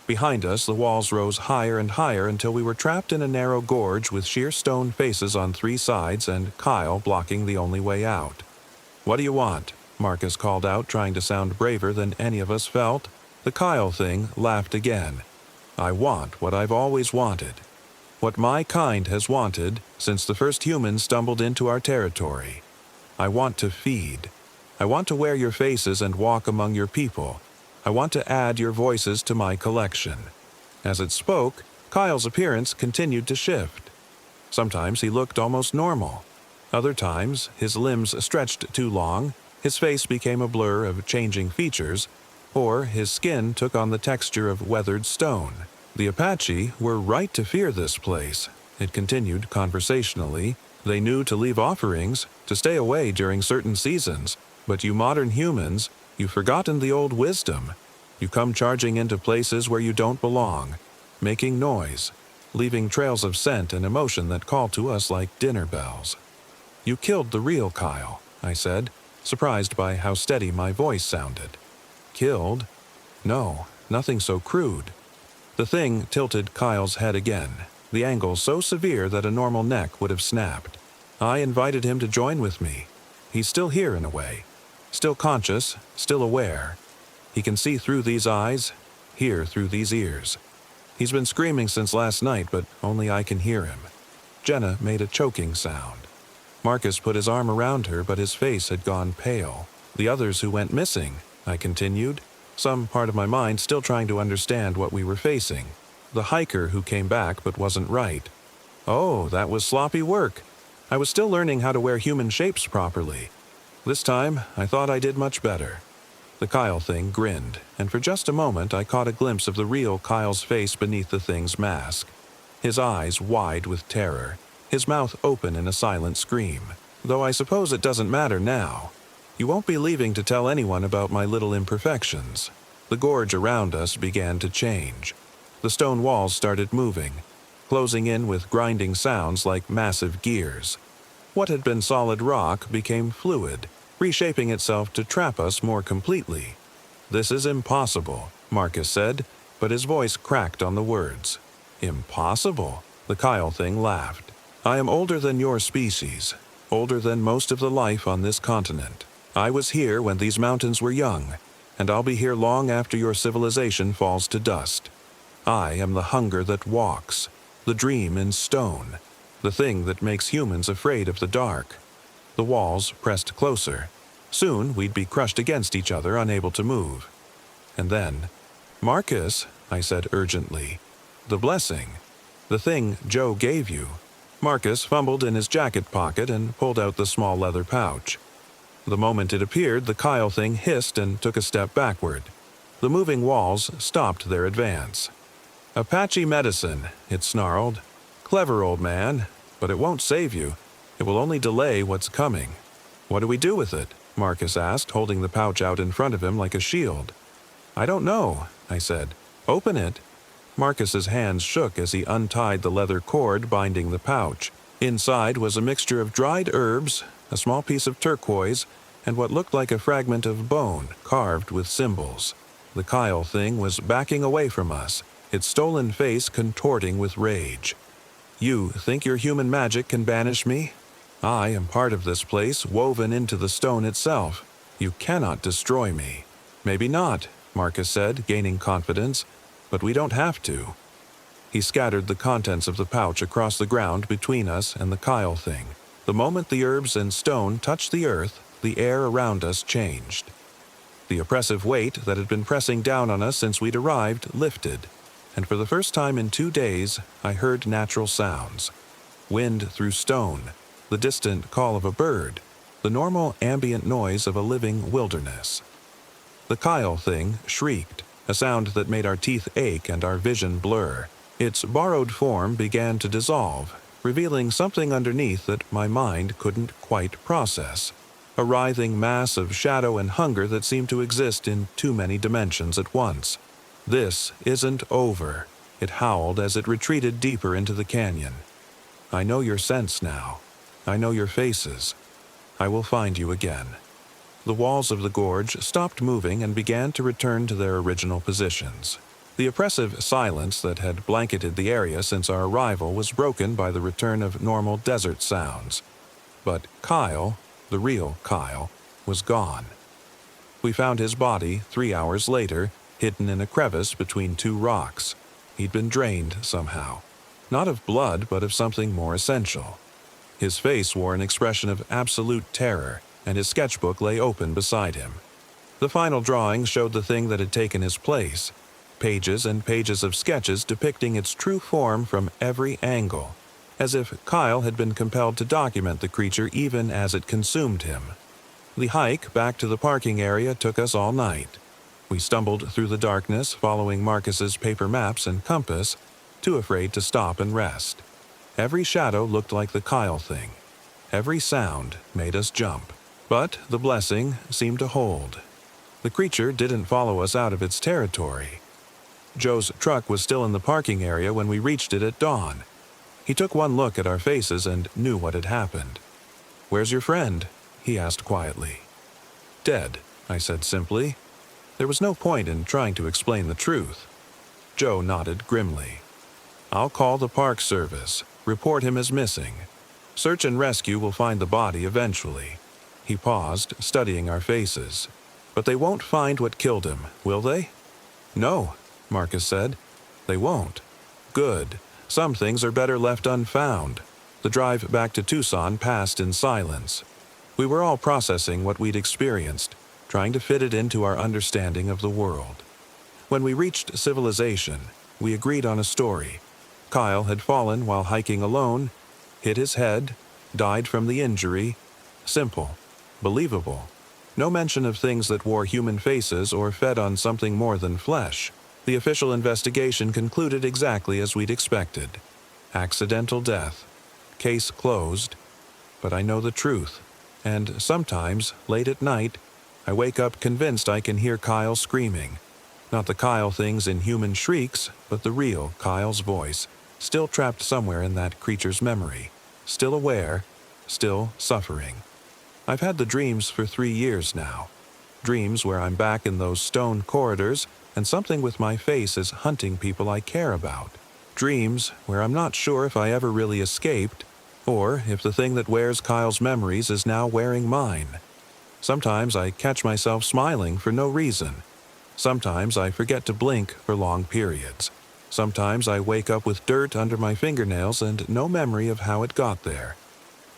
Behind us, the walls rose higher and higher until we were trapped in a narrow gorge with sheer stone faces on 3 sides and Kyle blocking the only way out. "What do you want?" Marcus called out, trying to sound braver than any of us felt. The Kyle thing laughed again. "I want what I've always wanted. What my kind has wanted since the first humans stumbled into our territory. I want to feed. I want to wear your faces and walk among your people. I want to add your voices to my collection." As it spoke, Kyle's appearance continued to shift. Sometimes he looked almost normal. Other times, his limbs stretched too long, his face became a blur of changing features, or his skin took on the texture of weathered stone. "The Apache were right to fear this place," it continued conversationally. "They knew to leave offerings, to stay away during certain seasons. But you modern humans, you've forgotten the old wisdom. You come charging into places where you don't belong, making noise, leaving trails of scent and emotion that call to us like dinner bells." "You killed the real Kyle," I said, surprised by how steady my voice sounded. "Killed? No, nothing so crude." The thing tilted Kyle's head again, the angle so severe that a normal neck would have snapped. "I invited him to join with me. He's still here in a way. Still conscious, still aware. He can see through these eyes, hear through these ears. He's been screaming since last night, but only I can hear him." Jenna made a choking sound. Marcus put his arm around her, but his face had gone pale. "The others who went missing," I continued, some part of my mind still trying to understand what we were facing. "The hiker who came back but wasn't right." "Oh, that was sloppy work. I was still learning how to wear human shapes properly. This time, I thought I did much better." The Kyle thing grinned, and for just a moment I caught a glimpse of the real Kyle's face beneath the thing's mask. His eyes wide with terror, his mouth open in a silent scream. "Though I suppose it doesn't matter now. You won't be leaving to tell anyone about my little imperfections." The gorge around us began to change. The stone walls started moving, closing in with grinding sounds like massive gears. What had been solid rock became fluid, reshaping itself to trap us more completely. "This is impossible," Marcus said, but his voice cracked on the words. "Impossible?" The Kyle thing laughed. "I am older than your species, older than most of the life on this continent. I was here when these mountains were young, and I'll be here long after your civilization falls to dust. I am the hunger that walks, the dream in stone, the thing that makes humans afraid of the dark." The walls pressed closer. Soon we'd be crushed against each other, unable to move. And then, "Marcus," I said urgently, "the blessing, the thing Joe gave you." Marcus fumbled in his jacket pocket and pulled out the small leather pouch. The moment it appeared, the Kyle thing hissed and took a step backward. The moving walls stopped their advance. "Apache medicine," it snarled. "Clever, old man, but it won't save you. It will only delay what's coming." "What do we do with it?" Marcus asked, holding the pouch out in front of him like a shield. "I don't know," I said. "Open it." Marcus's hands shook as he untied the leather cord binding the pouch. Inside was a mixture of dried herbs, a small piece of turquoise, and what looked like a fragment of bone carved with symbols. The Kyle thing was backing away from us, its stolen face contorting with rage. "You think your human magic can banish me? I am part of this place, woven into the stone itself. You cannot destroy me." Maybe not, Marcus said, gaining confidence, but we don't have to. He scattered the contents of the pouch across the ground between us and the Kyle thing. The moment the herbs and stone touched the earth, the air around us changed. The oppressive weight that had been pressing down on us since we'd arrived lifted, and for the first time in 2 days, I heard natural sounds. Wind through stone, the distant call of a bird, the normal ambient noise of a living wilderness. The Kyle thing shrieked, a sound that made our teeth ache and our vision blur. Its borrowed form began to dissolve, revealing something underneath that my mind couldn't quite process. A writhing mass of shadow and hunger that seemed to exist in too many dimensions at once. This isn't over, it howled as it retreated deeper into the canyon. I know your scents now. I know your faces. I will find you again. The walls of the gorge stopped moving and began to return to their original positions. The oppressive silence that had blanketed the area since our arrival was broken by the return of normal desert sounds. But Kyle, the real Kyle, was gone. We found his body 3 hours later, hidden in a crevice between 2 rocks. He'd been drained somehow. Not of blood, but of something more essential. His face wore an expression of absolute terror, and his sketchbook lay open beside him. The final drawing showed the thing that had taken his place. Pages and pages of sketches depicting its true form from every angle, as if Kyle had been compelled to document the creature even as it consumed him. The hike back to the parking area took us all night. We stumbled through the darkness following Marcus's paper maps and compass, too afraid to stop and rest. Every shadow looked like the Kyle thing. Every sound made us jump. But the blessing seemed to hold. The creature didn't follow us out of its territory. Joe's truck was still in the parking area when we reached it at dawn. He took one look at our faces and knew what had happened. "Where's your friend?" he asked quietly. "Dead," I said simply. There was no point in trying to explain the truth. Joe nodded grimly. "I'll call the park service, report him as missing. Search and rescue will find the body eventually." He paused, studying our faces. "But they won't find what killed him, will they?" "No," Marcus said. "They won't." "Good. Some things are better left unfound." The drive back to Tucson passed in silence. We were all processing what we'd experienced, trying to fit it into our understanding of the world. When we reached civilization, we agreed on a story. Kyle had fallen while hiking alone, hit his head, died from the injury. Simple. Believable. No mention of things that wore human faces or fed on something more than flesh. The official investigation concluded exactly as we'd expected. Accidental death. Case closed. But I know the truth. And sometimes, late at night, I wake up convinced I can hear Kyle screaming. Not the Kyle things in human shrieks, but the real Kyle's voice, still trapped somewhere in that creature's memory. Still aware, still suffering. I've had the dreams for 3 years now. Dreams where I'm back in those stone corridors and something with my face is hunting people I care about. Dreams where I'm not sure if I ever really escaped, or if the thing that wears Kyle's memories is now wearing mine. Sometimes I catch myself smiling for no reason. Sometimes I forget to blink for long periods. Sometimes I wake up with dirt under my fingernails and no memory of how it got there.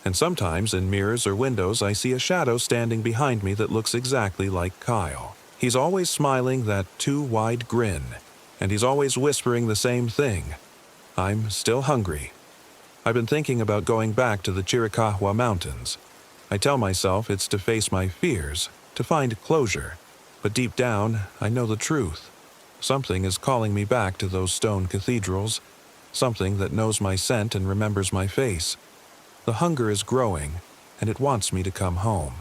And sometimes in mirrors or windows I see a shadow standing behind me that looks exactly like Kyle. He's always smiling that too wide grin, and he's always whispering the same thing. "I'm still hungry." I've been thinking about going back to the Chirikahwa Mountains. I tell myself it's to face my fears, to find closure. But deep down, I know the truth. Something is calling me back to those stone cathedrals. Something that knows my scent and remembers my face. The hunger is growing, and it wants me to come home.